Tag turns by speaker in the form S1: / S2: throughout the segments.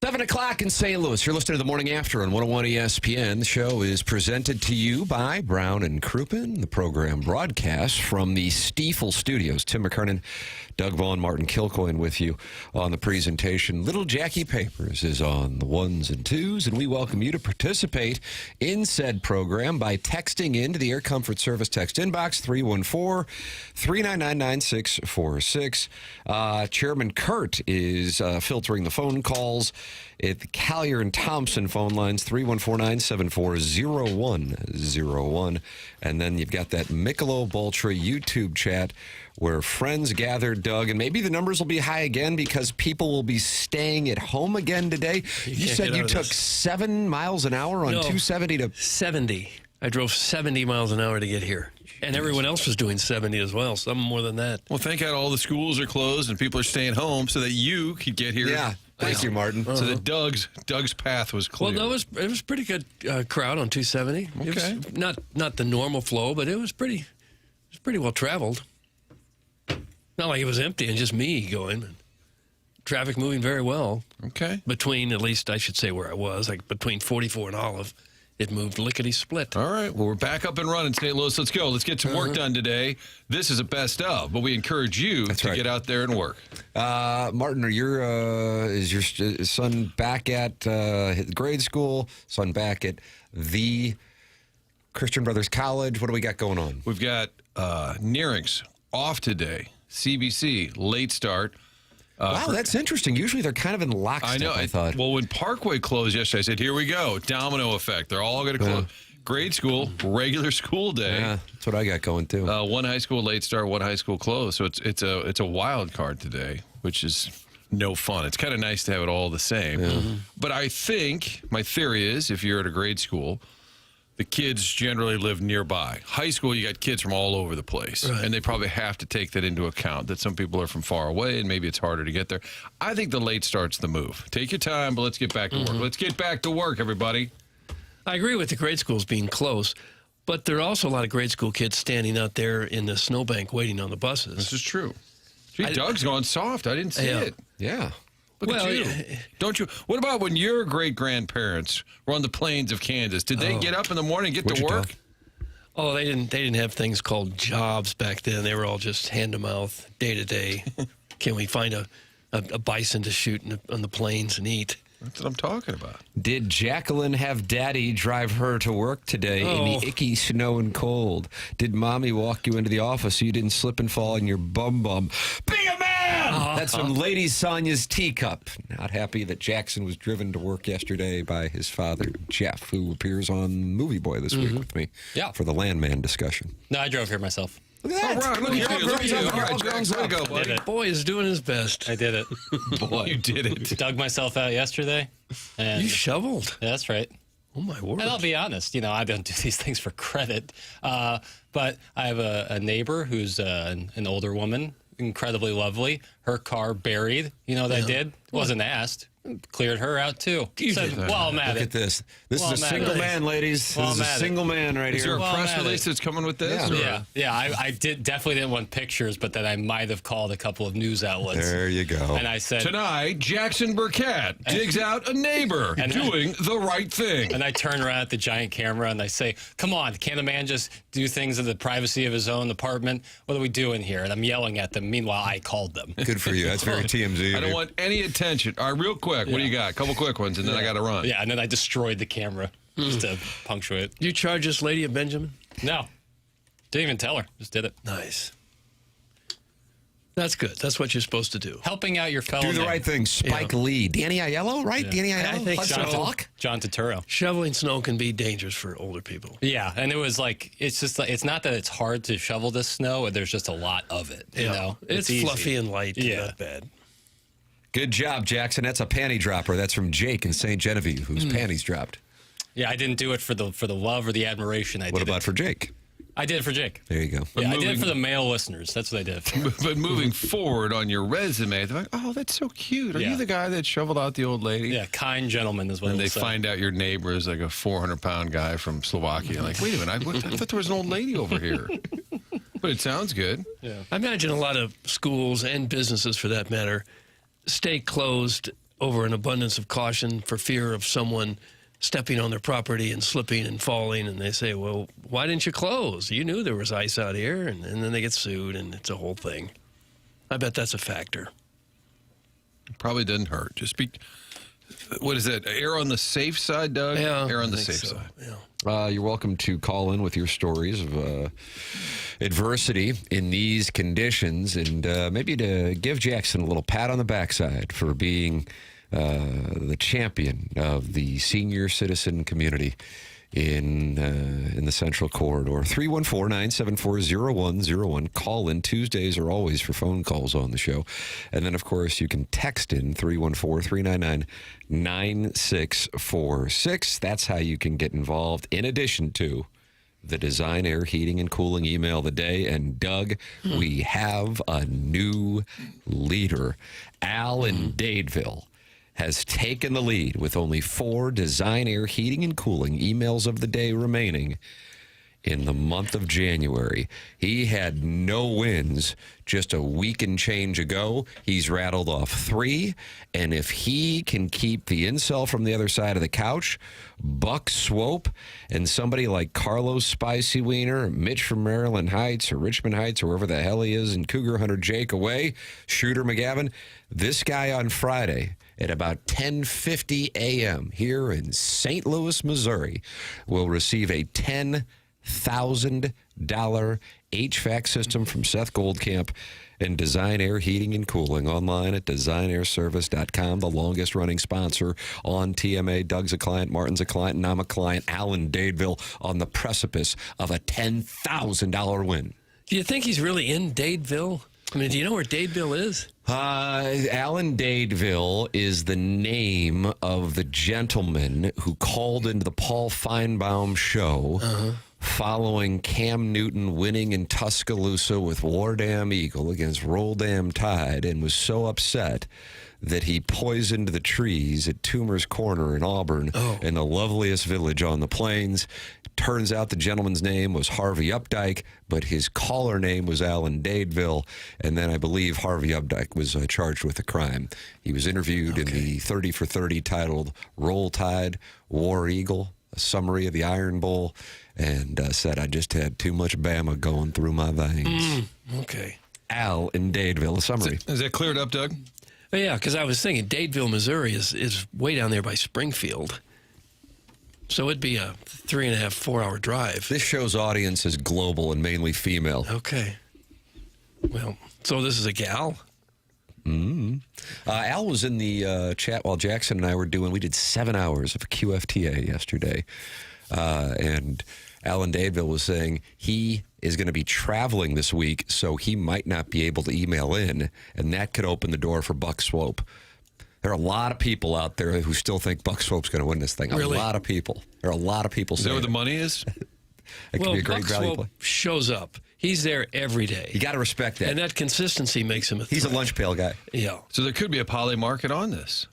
S1: 7 o'clock in St. Louis. You're listening to The Morning After on 101 ESPN. The show is presented to you by Brown and Crouppen. The program broadcasts from the Stiefel Studios. Tim McKernan, Doug Vaughn, Martin Kilcoyne with you on the presentation. Little Jackie Papers is on the ones and twos, and we welcome you to participate in said program by texting into the Air Comfort Service text inbox 314-399-9646. Chairman Kurt is filtering the phone calls at the Collier and Thompson phone lines, 314-974-0101. And then you've got that Michelob Ultra YouTube chat where friends gather, Doug, and maybe the numbers will be high again because people will be staying at home again today. You said you took 7 miles an hour on 270 to...
S2: 70. I drove 70 miles an hour to get here. And everyone else was doing 70 as well, some more than that.
S3: Well, thank God all the schools are closed and people are staying home so that you could get here.
S1: Yeah. Thank you, Martin.
S3: So that Doug's path was clear.
S2: Well, it was pretty good crowd on 270.
S3: Okay.
S2: It was not the normal flow, but it was pretty well traveled. Not like it was empty and just me going. Traffic moving very well.
S3: Okay.
S2: Between, at least I should say where I was, like between 44 and Olive, it moved lickety-split.
S3: All right. Well, we're back up and running, St. Louis. Let's go. Let's get some work done today. This is a best of, but we encourage you to get out there and work.
S1: Martin, is your son back at grade school? Son back at the Christian Brothers College? What do we got going on?
S3: We've got Nearings off today. CBC, late start.
S1: Wow, that's interesting. Usually they're kind of in lockstep,
S3: I know.
S1: I thought.
S3: Well, when Parkway closed yesterday, I said, here we go. Domino effect. They're all going to close. Grade school, regular school day.
S1: Yeah, that's what I got going, too.
S3: One high school late start, one high school close. So it's a wild card today, which is no fun. It's kind of nice to have it all the same.
S1: Yeah.
S3: But I think, my theory is, if you're at a grade school, the kids generally live nearby. High school, you got kids from all over the place. Right. And they probably have to take that into account, that some people are from far away and maybe it's harder to get there. I think the late start's the move. Take your time, but let's get back to work. Let's get back to work, everybody.
S2: I agree with the grade schools being close, but there are also a lot of grade school kids standing out there in the snowbank waiting on the buses.
S3: This is true. Gee, Doug's gone soft. I didn't see it.
S1: Yeah.
S3: Look at you. Don't you? What about when your great-grandparents were on the plains of Kansas? Did they get up in the morning and get to work?
S2: Oh, they didn't have things called jobs back then. They were all just hand-to-mouth, day-to-day. Can we find a bison to shoot on the plains and eat?
S3: That's what I'm talking about.
S1: Did Jacqueline have Daddy drive her to work today in the icky snow and cold? Did Mommy walk you into the office so you didn't slip and fall in your bum? Be a man! That's from Lady Sonia's teacup. Not happy that Jackson was driven to work yesterday by his father, Jeff, who appears on Movie Boy this week with me for the Landman discussion.
S4: No, I drove here myself.
S1: Look at that.
S3: All right, look at you. All right, Jackson, way to go, buddy.
S2: Boy is doing his best.
S4: I did it.
S3: Boy, you did it.
S4: Dug myself out yesterday. And
S2: you shoveled?
S4: Yeah, that's right.
S2: Oh, my word.
S4: And I'll be honest, I don't do these things for credit. But I have a neighbor who's an older woman, incredibly lovely. Her car buried. You know what I did? Wasn't asked. Cleared her out, too. Said, well, I'm at
S1: Look
S4: it.
S1: at this. This is a single man, ladies. This is a single man right
S3: Is
S1: here.
S3: there a press release that's coming with this?
S4: Yeah. I definitely didn't want pictures, but then I might have called a couple of news outlets.
S1: There you go.
S4: And I said...
S3: Tonight, Jackson Burkett digs out a neighbor doing the right thing.
S4: And I turn around at the giant camera and I say, come on, can't a man just do things in the privacy of his own apartment? What are we doing here? And I'm yelling at them. Meanwhile, I called them.
S1: Good for you. That's very TMZ.
S3: I don't want any attention. All right, real quick, what do you got? A couple quick ones, and then I got to run.
S4: Yeah, and then I destroyed the camera just to punctuate.
S2: You charge this lady a Benjamin?
S4: No. Didn't even tell her. Just did it.
S2: Nice. That's good. That's what you're supposed to do.
S4: Helping out your fellow
S1: Do the right thing. Spike Lee. Danny Aiello, right? Danny Aiello?
S2: I think so.
S4: John Turturro.
S2: Shoveling snow can be dangerous for older people.
S4: Yeah, and it was like, it's not that it's hard to shovel this snow, there's just a lot of it, you know?
S2: It's fluffy and light. Yeah. Not bad.
S1: Good job, Jackson. That's a panty dropper. That's from Jake in St. Genevieve, whose panties dropped.
S4: Yeah, I didn't do it for the love or the admiration.
S1: What about for Jake?
S4: I did it for Jake.
S1: There you go.
S4: Yeah, I did it for the male listeners. That's what I did.
S3: But moving forward on your resume, they're like, oh, that's so cute. Are you the guy that shoveled out the old lady?
S4: Yeah, kind gentleman is what
S3: And
S4: they
S3: find out your neighbor is like a 400-pound guy from Slovakia. Like, wait a minute, I thought there was an old lady over here. But it sounds good.
S2: Yeah. I imagine a lot of schools and businesses, for that matter, stay closed over an abundance of caution for fear of someone stepping on their property and slipping and falling, and they say, well, why didn't you close? You knew there was ice out here, and then they get sued, and it's a whole thing. I bet that's a factor.
S3: Probably doesn't hurt. Just be, what is that, err on the safe side, Doug?
S2: Yeah,
S3: Err on the
S2: I think
S3: safe
S2: so.
S3: side.
S2: Yeah.
S1: You're welcome to call in with your stories of adversity in these conditions, and maybe to give Jackson a little pat on the backside for being the champion of the senior citizen community in the Central Corridor. 314-974-0101. Call in. Tuesdays are always for phone calls on the show. And then, of course, you can text in 314-399-9646. That's how you can get involved, in addition to the Design, Air, Heating, and Cooling email of the day. And, Doug, we have a new leader. Al in Dadeville has taken the lead with only 4 Design, Air, Heating, and Cooling emails of the day remaining in the month of January. He had no wins just a week and change ago. He's rattled off 3, and if he can keep the incel from the other side of the couch, Buck Swope, and somebody like Carlos Spicy Wiener, Mitch from Maryland Heights or Richmond Heights or wherever the hell he is, and Cougar Hunter Jake away, Shooter McGavin, this guy on Friday at about 10:50 a.m. here in St. Louis, Missouri, will receive a $10,000 HVAC system from Seth Goldcamp and Design, Air, Heating, and Cooling online at designairservice.com, the longest-running sponsor on TMA. Doug's a client, Martin's a client, and I'm a client. Alan Dadeville on the precipice of a $10,000 win.
S2: Do you think he's really in Dadeville? I mean, do you know where Dadeville is?
S1: Alan Dadeville is the name of the gentleman who called into the Paul Feinbaum show following Cam Newton winning in Tuscaloosa with War Dam Eagle against Roll Dam Tide, and was so upset that he poisoned the trees at Toomer's Corner in Auburn, in the loveliest village on the plains. Turns out the gentleman's name was Harvey Updike, but his caller name was Alan Dadeville, and then I believe Harvey Updike was charged with a crime. He was interviewed in the 30 for 30 titled Roll Tide, War Eagle, a summary of the Iron Bowl, and said, I just had too much Bama going through my veins.
S2: Okay.
S1: Al in Dadeville, a summary.
S3: Is that cleared up, Doug?
S2: Oh, yeah, because I was thinking Dadeville, Missouri is way down there by Springfield. So it'd be a 3.5, 4 hour drive.
S1: This show's audience is global and mainly female.
S2: Okay. Well, so this is a gal?
S1: Al was in the chat while Jackson and I were we did 7 hours of QFTA yesterday. And Alan Dadeville was saying he is going to be traveling this week, so he might not be able to email in, and that could open the door for Buck Swope. There are a lot of people out there who still think Buck Swope's going to win this thing.
S2: Really?
S1: A lot of people. There are a lot of people
S3: Is that
S1: saying
S3: where the money is?
S1: it could be a great
S2: Buck
S1: value
S2: Swope
S1: play.
S2: shows up. He's there every day.
S1: You got to respect that.
S2: And that consistency makes him a
S1: He's a
S2: threat.
S1: lunch pail guy.
S2: Yeah.
S3: So there could be a poly market on this.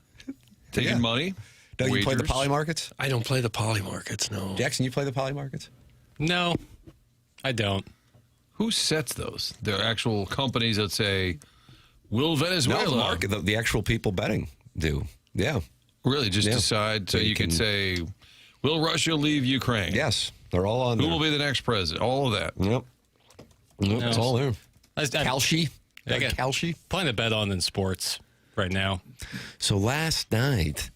S3: Taking
S1: Yeah.
S3: money.
S1: Doug, you play the
S3: wagers.
S1: poly markets?
S2: I don't play the poly markets, no.
S1: Jackson, you play the poly markets?
S4: No, I don't.
S3: Who sets those? There are actual companies that say, will Venezuela?
S1: No, the market, the actual people betting do. Yeah.
S3: Really, just
S1: Yeah.
S3: decide. So
S1: They
S3: you could
S1: can-
S3: say, will Russia leave Ukraine?
S1: Yes. They're all on
S3: Who
S1: there.
S3: will be the next president? All of that.
S1: Yep. It's all there. Kalshi.
S4: I got
S1: Kalshi.
S4: plenty to bet on in sports right now.
S1: So last night,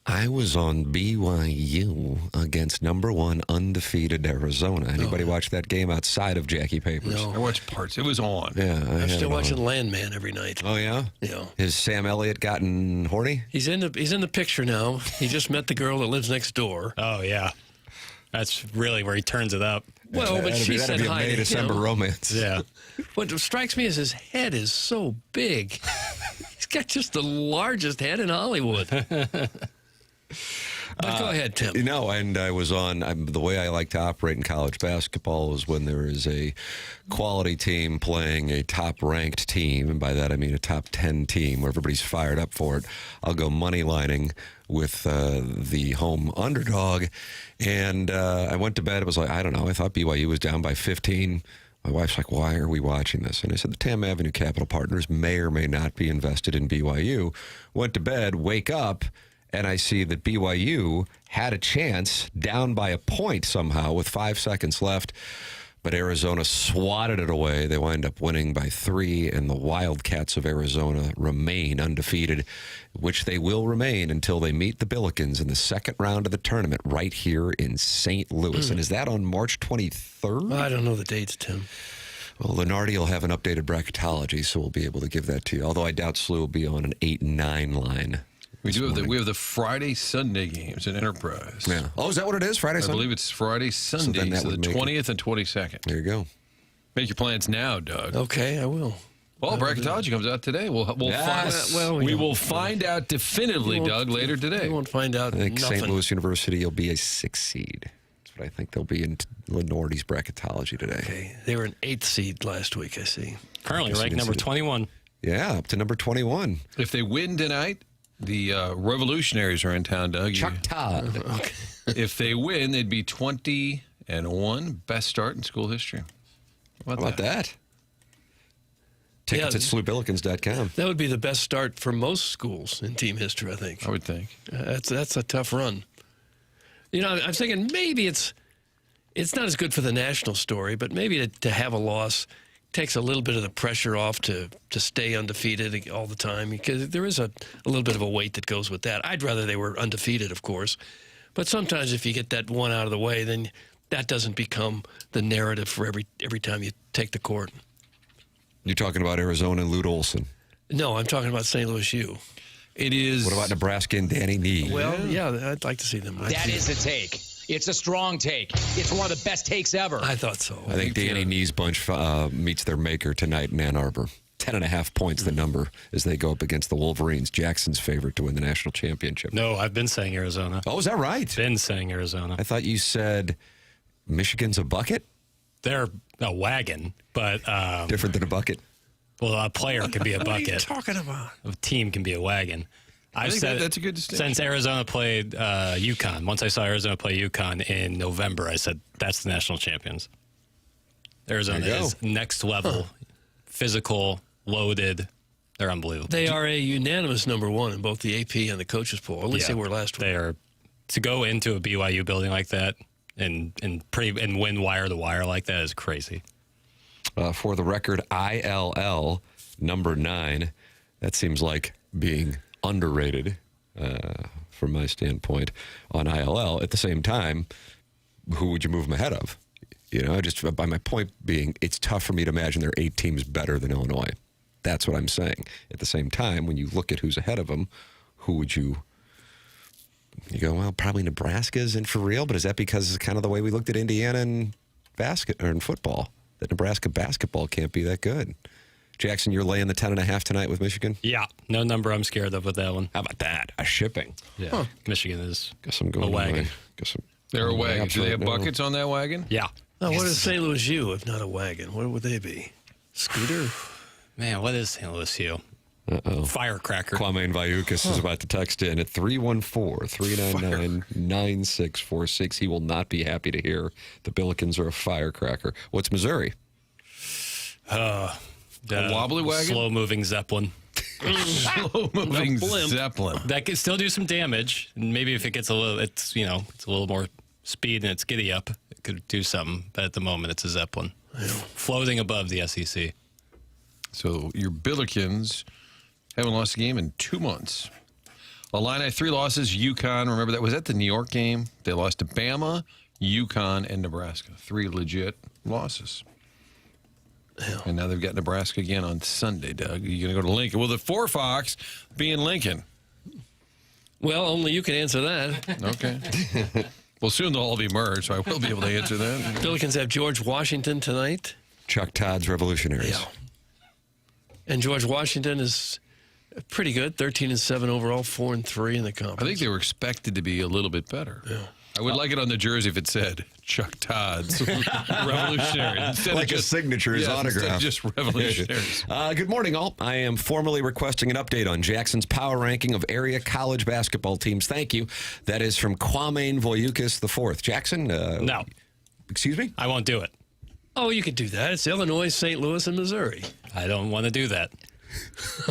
S1: I was on BYU against number 1 undefeated Arizona. Anybody watch that game outside of Jackie Papers?
S2: No.
S3: I watched parts. It was on.
S1: Yeah.
S2: I'm still watching Landman every night.
S1: Oh, yeah?
S2: Yeah.
S1: Has Sam Elliott gotten horny?
S2: He's in the picture now. He just met the girl that lives next door.
S4: Oh, yeah. That's really where he turns it up.
S2: Well, but she said
S1: that'd be a
S2: hi
S1: May
S2: to
S1: December
S2: him.
S1: romance.
S4: Yeah.
S2: What strikes me is his head is so big. He's got just the largest head in Hollywood. But go ahead, Tim.
S1: You know, and I was the way I like to operate in college basketball is when there is a quality team playing a top-ranked team, and by that I mean a top 10 team where everybody's fired up for it, I'll go money lining with the home underdog. And I went to bed. It was like, I don't know, I thought BYU was down by 15 My wife's like, why are we watching this? And I said, the Tam Avenue Capital Partners may or may not be invested in BYU. Went to bed, wake up, and I see that BYU had a chance down by a point somehow with 5 seconds left. But Arizona swatted it away. They wind up winning by 3, and the Wildcats of Arizona remain undefeated, which they will remain until they meet the Billikens in the second round of the tournament right here in St. Louis. And is that on March 23rd?
S2: I don't know the dates, Tim.
S1: Well, Lenardi will have an updated bracketology, so we'll be able to give that to you. Although I doubt SLU will be on an 8-9 line.
S3: We have the Friday Sunday games at Enterprise.
S1: Yeah. Oh, is that what it is? Friday, Sunday?
S3: I believe it's Friday Sunday, so the 20th and 22nd.
S1: There you go.
S3: Make your plans now, Doug.
S2: Okay, I will.
S3: Well, bracketology comes out today. We'll
S1: Yes.
S3: we will find out definitively, Doug, later today.
S2: We won't find out
S1: I think
S2: nothing.
S1: St. Louis University will be a 6 seed. That's what I think they'll be in Lenardi's bracketology today.
S2: Okay, they were an 8th seed last week, I see.
S4: Currently ranked number 21.
S1: Yeah, up to number 21.
S3: If they win tonight, the Revolutionaries are in town, Doug.
S1: Chuck Todd.
S3: If they win, they'd be 20-1, best start in school history.
S1: How about that? Tickets at SLUBillikens.com.
S2: That would be the best start for most schools in team history, I think.
S3: I would think.
S2: That's a tough run. You know, I'm thinking maybe it's not as good for the national story, but maybe to have a loss takes a little bit of the pressure off to stay undefeated all the time, because there is a little bit of a weight that goes with that. I'd rather they were undefeated, of course. But sometimes if you get that one out of the way, then that doesn't become the narrative for every time you take the court.
S1: You're talking about Arizona and Lute Olson.
S2: No, I'm talking about St. Louis U.
S3: It is.
S1: What about Nebraska and Danny Nee?
S2: Well, yeah, I'd like to see them.
S5: That is a take. It's a strong take. It's one of the best takes ever.
S2: I thought so.
S1: I think Danny Nee's bunch meets their maker tonight in Ann Arbor. 10.5 points, the number, as they go up against the Wolverines. Jackson's favorite to win the national championship.
S4: No, I've been saying Arizona.
S1: Oh, is that right?
S4: Been saying Arizona.
S1: I thought you said Michigan's a bucket?
S4: They're a wagon, but
S1: Different than a bucket?
S4: well, a player can be a
S2: What are you
S4: bucket.
S2: talking about?
S4: A team can be a wagon.
S3: I think that's a good distinction.
S4: Since Arizona played UConn, once I saw Arizona play UConn in November, I said, that's the national champions. Arizona
S1: There you go.
S4: is next level, physical, loaded. They're unbelievable.
S2: They are a unanimous number one in both the AP and the coaches poll. At least they were last week.
S4: They are, to go into a BYU building like that and win wire to wire like that is crazy.
S1: For the record, ILL number 9. That seems like being underrated from my standpoint on ILL. At the same time, who would you move them ahead of? You know, just by my point being, it's tough for me to imagine there are 8 teams better than Illinois. That's what I'm saying. At the same time, when you look at who's ahead of them, who would you go, well, probably Nebraska's in for real, but is that because it's kind of the way we looked at Indiana in in football, that Nebraska basketball can't be that good? Jackson, you're laying the 10.5 tonight with Michigan?
S4: Yeah, no number I'm scared of with that one.
S1: How about that? A shipping.
S4: Yeah, Michigan is
S1: Guess I'm going
S4: a wagon.
S3: They're a
S1: going
S3: wagon.
S1: Labs
S3: Do they
S1: right
S3: have
S1: now.
S3: buckets on that wagon?
S4: Yeah.
S2: Now, what is St. Louis U if not a wagon? What would they be? Scooter?
S4: Man, what is St. Louis U?
S1: Uh-oh.
S4: Firecracker.
S1: Kwame Vayukas is about to text in at 314-399-9646. He will not be happy to hear the Billikens are a firecracker. What's Missouri?
S3: A wobbly wagon?
S4: Slow-moving Zeppelin.
S3: Slow-moving
S2: blimp.
S3: Zeppelin.
S4: That could still do some damage. And maybe if it gets a little, it's a little more speed and it's giddy up, it could do something. But at the moment, it's a Zeppelin. Floating above the SEC.
S3: So your Billikens haven't lost a game in 2 months. Illini, 3 losses. UConn, remember that? Was that the New York game? They lost to Bama, UConn, and Nebraska. 3 legit losses. And now they've got Nebraska again on Sunday, Doug. You're going to go to Lincoln. Will the Four Fox be in Lincoln?
S2: Well, only you can answer that.
S3: Okay. Well, soon they'll all be merged, so I will be able to answer that.
S2: Billikens have George Washington tonight.
S1: Chuck Todd's Revolutionaries.
S2: Yeah. And George Washington is pretty good, 13-7 overall, 4-3 in the conference.
S3: I think they were expected to be a little bit better. Yeah. I would like it on the jersey if it said Chuck Todd's Revolutionary. Instead
S1: Like
S3: of
S1: his signature, his autograph.
S3: Instead of just Revolutionaries.
S1: Good morning, all. I am formally requesting an update on Jackson's power ranking of area college basketball teams. Thank you. That is from Kwame Voyukas IV. Jackson?
S4: No.
S1: Excuse me?
S4: I won't do it.
S2: Oh, you could do that. It's Illinois, St. Louis, and Missouri.
S4: I don't want to do that.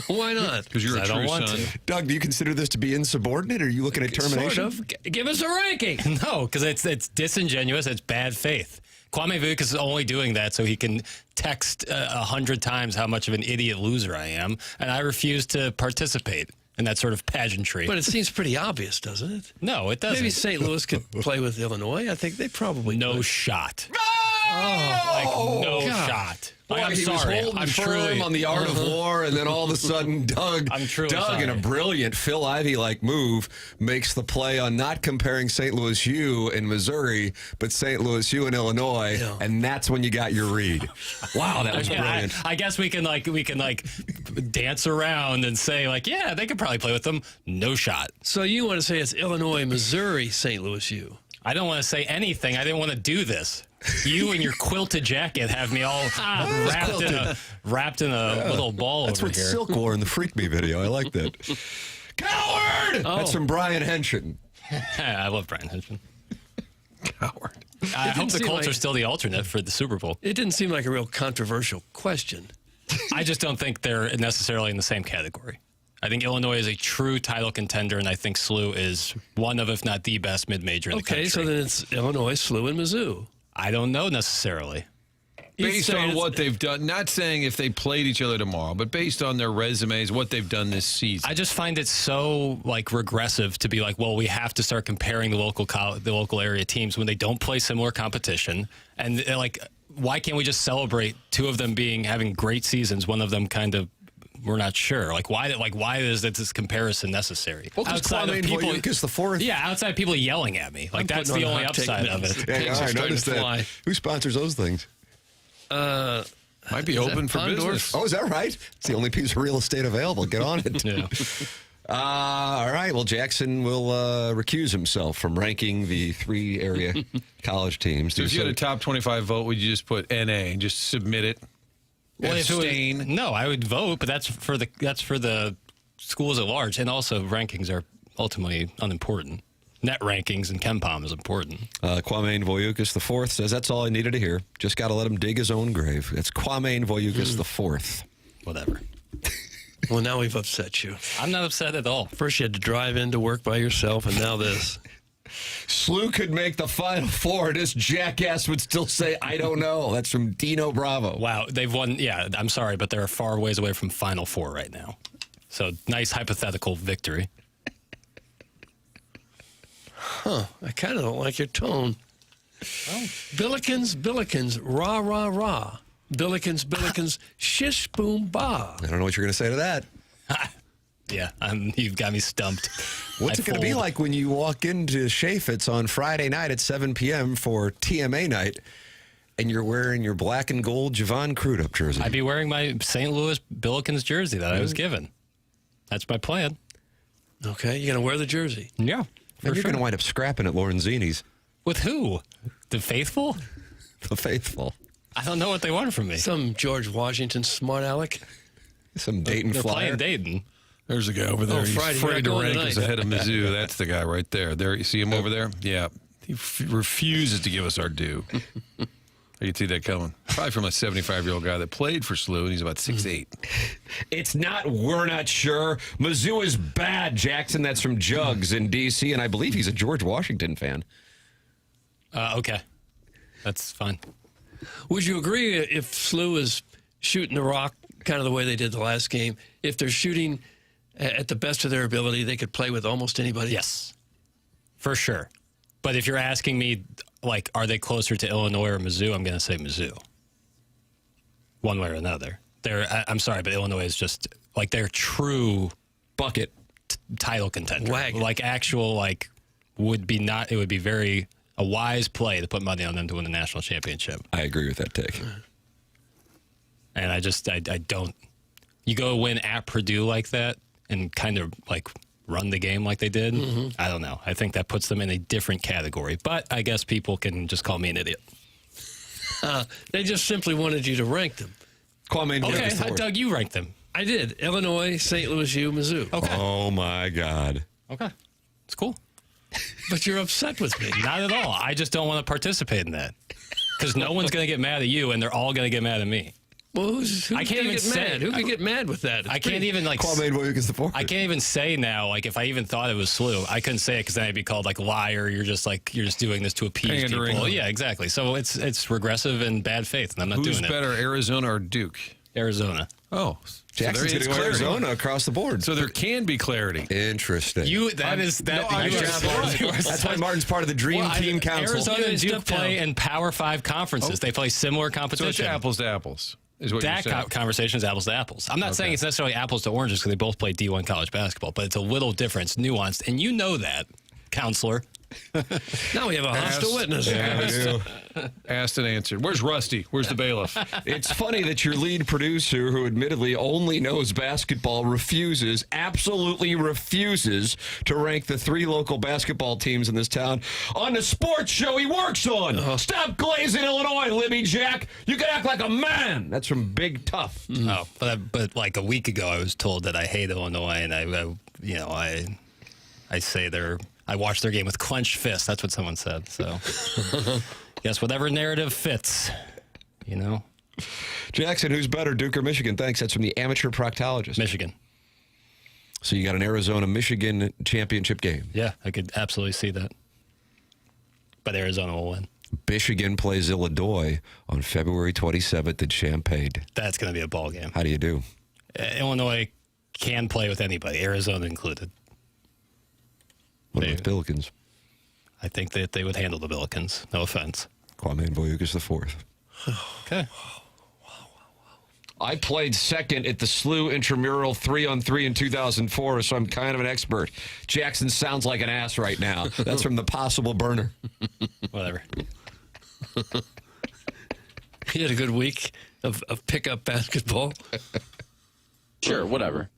S2: Why not?
S3: Because you're a
S4: I don't
S3: true
S4: want
S3: son.
S4: to.
S1: Doug, do you consider this to be insubordinate, or are you looking at termination?
S2: Sort of. Give us a ranking.
S4: No, because it's disingenuous. It's bad faith. Kwame Vukas is only doing that so he can text 100 times how much of an idiot loser I am, and I refuse to participate in that sort of pageantry.
S2: But it seems pretty obvious, doesn't it?
S4: No, it doesn't.
S2: Maybe St. Louis could play with Illinois. I think they probably
S4: No
S2: could.
S4: shot.
S1: Oh,
S4: No
S2: God.
S4: shot.
S1: Boy,
S4: I'm
S1: he
S4: sorry.
S1: was holding
S4: I'm
S1: firm
S4: truly
S1: on the art of war, and then all of a sudden, Doug,
S4: I'm truly
S1: in a
S4: sorry.
S1: brilliant Phil Ivey-like move, makes the play on not comparing St. Louis U and Missouri, but St. Louis U and Illinois,
S2: Yeah.
S1: and that's when you got your read. Wow, that was brilliant.
S4: I guess we can dance around and say yeah, they could probably play with them. No shot.
S2: So you want to say it's Illinois, Missouri, St. Louis U?
S4: I don't want to say anything. I didn't want to do this. You and your quilted jacket have me all wrapped in a little ball
S1: That's
S4: over
S1: what
S4: here.
S1: Silk wore in the Freak Me video. I like that. Coward! That's from Brian Henshin.
S4: I love Brian Henson.
S3: Coward.
S4: I hope the
S2: seem
S4: Colts
S2: like-
S4: are still the alternate for the Super Bowl.
S2: It didn't seem like a real controversial question.
S4: I just don't think they're necessarily in the same category. I think Illinois is a true title contender, and I think SLU is one of, if not the best mid-major in the country.
S2: Okay, so then it's Illinois, SLU, and Mizzou.
S4: I don't know necessarily.
S3: Based
S2: saying
S3: on
S2: it's-
S3: what they've done, not saying if they played each other tomorrow, but based on their resumes, what they've done this season.
S4: I just find it so regressive to be well, we have to start comparing the local area teams when they don't play similar competition, and why can't we just celebrate two of them having great seasons, one of them kind of we're not sure. Why is this comparison necessary?
S1: Well, because Kwame Voyoukas the fourth.
S4: Yeah, outside of people yelling at me. That's
S2: putting
S4: the
S2: on
S4: only
S2: hot take
S4: upside of
S2: minutes.
S4: it.
S1: Yeah,
S2: Pigs
S1: I
S2: are starting
S1: noticed
S2: to
S1: that.
S2: fly.
S1: Who sponsors those things?
S3: Might be open for
S2: Pondorf?
S3: business.
S1: Oh, is that right? It's the only piece of real estate available. Get on it.
S4: Yeah.
S1: All right. Well, Jackson will recuse himself from ranking the three area college teams.
S3: So if you had a top 25 vote, would you just put NA and just submit it?
S4: Well, if it was,
S3: Abstain?
S4: no, I would vote, but that's for the schools at large, and also rankings are ultimately unimportant. Net rankings and KenPom is important.
S1: Kwame Voyoukas the fourth says that's all I needed to hear. Just got to let him dig his own grave. It's Kwame Voyoukas the fourth.
S4: Whatever.
S2: Well, now we've upset you.
S4: I'm not upset at all.
S2: First you had to drive into work by yourself, and now this.
S1: SLU could make the Final Four. This jackass would still say, I don't know. That's from Dino Bravo.
S4: Wow, they've won. Yeah, I'm sorry, but they're far ways away from Final Four right now. So nice hypothetical victory.
S2: I kind of don't like your tone. Billikens, rah, rah, rah. Billikens, shish, boom, bah.
S1: I don't know what you're going to say to that.
S4: Yeah, you've got me stumped.
S1: What's it going to be like when you walk into Chaffetz on Friday night at 7 p.m. for TMA night and you're wearing your black and gold Javon Crudup jersey?
S4: I'd be wearing my St. Louis Billikens jersey that I was given. That's my plan.
S2: Okay, you're going to wear the jersey.
S4: Yeah,
S1: and
S4: for
S1: you're
S4: sure.
S1: going to wind up scrapping at Lorenzini's.
S4: With who? The faithful?
S1: The faithful.
S4: I don't know what they want from me.
S2: Some George Washington smart aleck.
S1: Some Dayton
S4: They're
S1: flyer.
S4: playing Dayton.
S3: There's a guy over there.
S2: Oh,
S3: He's
S2: Friday,
S3: afraid
S2: you're
S3: to
S2: not going
S3: rank us
S2: tonight.
S3: ahead of Mizzou. That's the guy right there. There, you see him over there? Yeah. He refuses to give us our due. I can see that coming. Probably from a 75-year-old guy that played for SLU, and he's about 6'8".
S1: It's not, we're not sure. Mizzou is bad, Jackson. That's from Jugs in D.C., and I believe he's a George Washington fan.
S4: Okay. That's fine.
S2: Would you agree if SLU is shooting the rock kind of the way they did the last game, if they're shooting at the best of their ability, they could play with almost anybody?
S4: Yes, for sure. But if you're asking me, are they closer to Illinois or Mizzou, I'm going to say Mizzou. One way or another. I'm sorry, but Illinois is just, they're true
S1: Bucket.
S4: title contender.
S2: Wagon.
S4: It would be very a wise play to put money on them to win the national championship.
S1: I agree with that take.
S4: And I don't. You go win at Purdue like that and kind of run the game like they did. I don't know. I think that puts them in a different category. But I guess people can just call me an idiot.
S2: They just simply wanted you to rank them.
S1: Kwame
S4: Okay,
S1: Voyoukas the fourth.
S4: Doug, you ranked them.
S2: I did. Illinois, St. Louis U, Mizzou.
S4: Okay.
S1: Oh, my God.
S4: Okay. It's cool.
S2: But you're upset with me.
S4: Not at all. I just don't want to participate in that. because no one's going to get mad at you, and they're all going to get mad at me.
S2: Well, who's
S4: I can't even
S2: get
S4: say.
S2: mad? Who can get mad with that?
S4: I can't even like.
S1: Kwame Boyukas the fourth.
S4: I can't even say now. Like, if I even thought it was SLU, I couldn't say it because then I'd be called like liar. You're just doing this to appease
S3: Pandering.
S4: people. Yeah, exactly. So it's regressive and bad faith, and I'm not
S3: Who's
S4: doing it.
S3: better, Arizona or Duke?
S4: Arizona.
S3: Oh,
S1: Jackson's going to go Arizona across the board.
S3: So there can be clarity.
S1: Interesting.
S3: That's
S1: why Martin's part of the Dream Team Council.
S4: Arizona and Duke play in Power 5 conferences. They play similar
S3: So
S4: competition.
S3: it's apples to apples. Is what
S4: That
S3: you're saying.
S4: conversation is apples to apples. I'm not saying it's necessarily apples to oranges because they both play D1 college basketball, but it's a little difference, nuanced, and you know that, counselor.
S2: Now we have a hostile witness.
S3: Asked and answered. Where's Rusty? Where's the bailiff?
S1: It's funny that your lead producer, who admittedly only knows basketball, absolutely refuses to rank the 3 local basketball teams in this town on the sports show he works on. Stop glazing Illinois, Libby Jack. You can act like a man. That's from Big Tough.
S4: Oh, but like a week ago, I was told that I hate Illinois, and I say I watched their game with clenched fists. That's what someone said. So, yes, whatever narrative fits,
S1: Jackson, who's better, Duke or Michigan? Thanks. That's from the amateur proctologist.
S4: Michigan.
S1: So you got an Arizona-Michigan championship game.
S4: Yeah, I could absolutely see that. But Arizona will win.
S1: Michigan plays Illinois on February 27th in Champaign.
S4: That's going to be a ball game.
S1: How do you do?
S4: Illinois can play with anybody, Arizona included.
S1: What about the Billikens?
S4: I think that they would handle the Billikens. No offense.
S1: Kwame Boyukas the fourth.
S4: Okay.
S1: I played second at the SLU intramural 3-on-3 in 2004, so I'm kind of an expert. Jackson sounds like an ass right now. That's from the Possible Burner.
S4: Whatever.
S2: He had a good week of pickup basketball.
S6: Sure, whatever.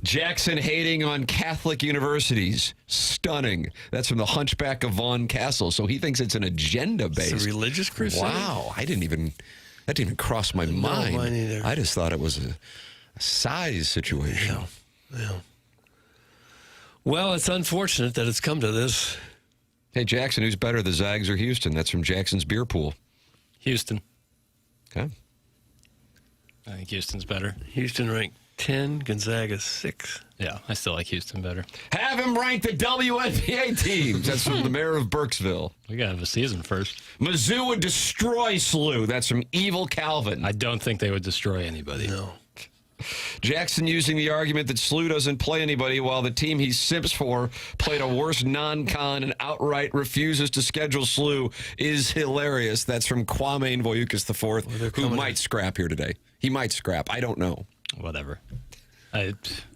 S1: Jackson hating on Catholic universities. Stunning. That's from the Hunchback of Vaughn Castle. So he thinks it's an agenda-based.
S2: It's a religious crusade?
S1: Wow. That didn't even cross my mind.
S2: Mine either.
S1: I just thought it was a size situation.
S2: Yeah. Well, it's unfortunate that it's come to this.
S1: Hey, Jackson, who's better, the Zags or Houston? That's from Jackson's Beer Pool.
S4: Houston.
S1: Okay.
S4: I think Houston's better.
S2: Houston ranked 10, Gonzaga 6.
S4: Yeah, I still like Houston better.
S1: Have him rank the WNBA teams. That's from the mayor of Burkesville.
S4: We got to have a season first.
S1: Mizzou would destroy SLU. That's from Evil Calvin.
S4: I don't think they would destroy anybody.
S2: No.
S1: Jackson using the argument that SLU doesn't play anybody while the team he simps for played a worse non-con and outright refuses to schedule SLU is hilarious. That's from Kwame Boyukas the fourth, who might scrap here today. He might scrap. I don't know.
S4: Whatever.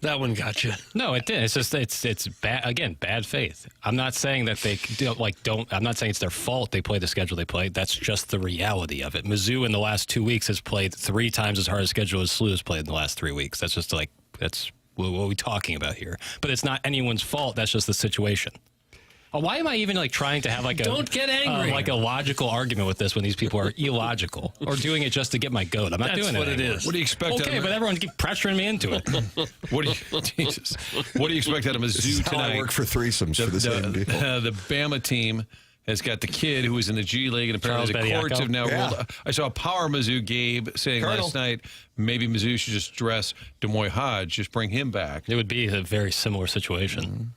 S2: That one got you.
S4: No, it did. It's just it's bad. Again, bad faith. I'm not saying that they don't. I'm not saying it's their fault they play the schedule they play. That's just the reality of it. Mizzou in the last 2 weeks has played 3 times as hard a schedule as SLU has played in the last 3 weeks. That's just that's what we're talking about here. But it's not anyone's fault. That's just the situation. Why am I even trying to have
S2: Don't get angry.
S4: a logical argument with this when these people are illogical or doing it just to get my goat? I'm not
S2: That's
S4: doing
S2: what
S4: it
S2: it
S4: anymore.
S2: is.
S3: What do you expect?
S4: Okay, but everyone keep pressuring me into it.
S3: What do you expect out of Mizzou tonight?
S1: I work for threesomes for the same people.
S3: The Bama team has got the kid who was in the G League, and apparently
S4: Charles
S3: the courts
S4: Bediako.
S3: have now
S1: Yeah.
S3: ruled. I saw Power Mizzou Gabe saying last night maybe Mizzou should just dress Demoy Hodge, just bring him back.
S4: It would be a very similar situation.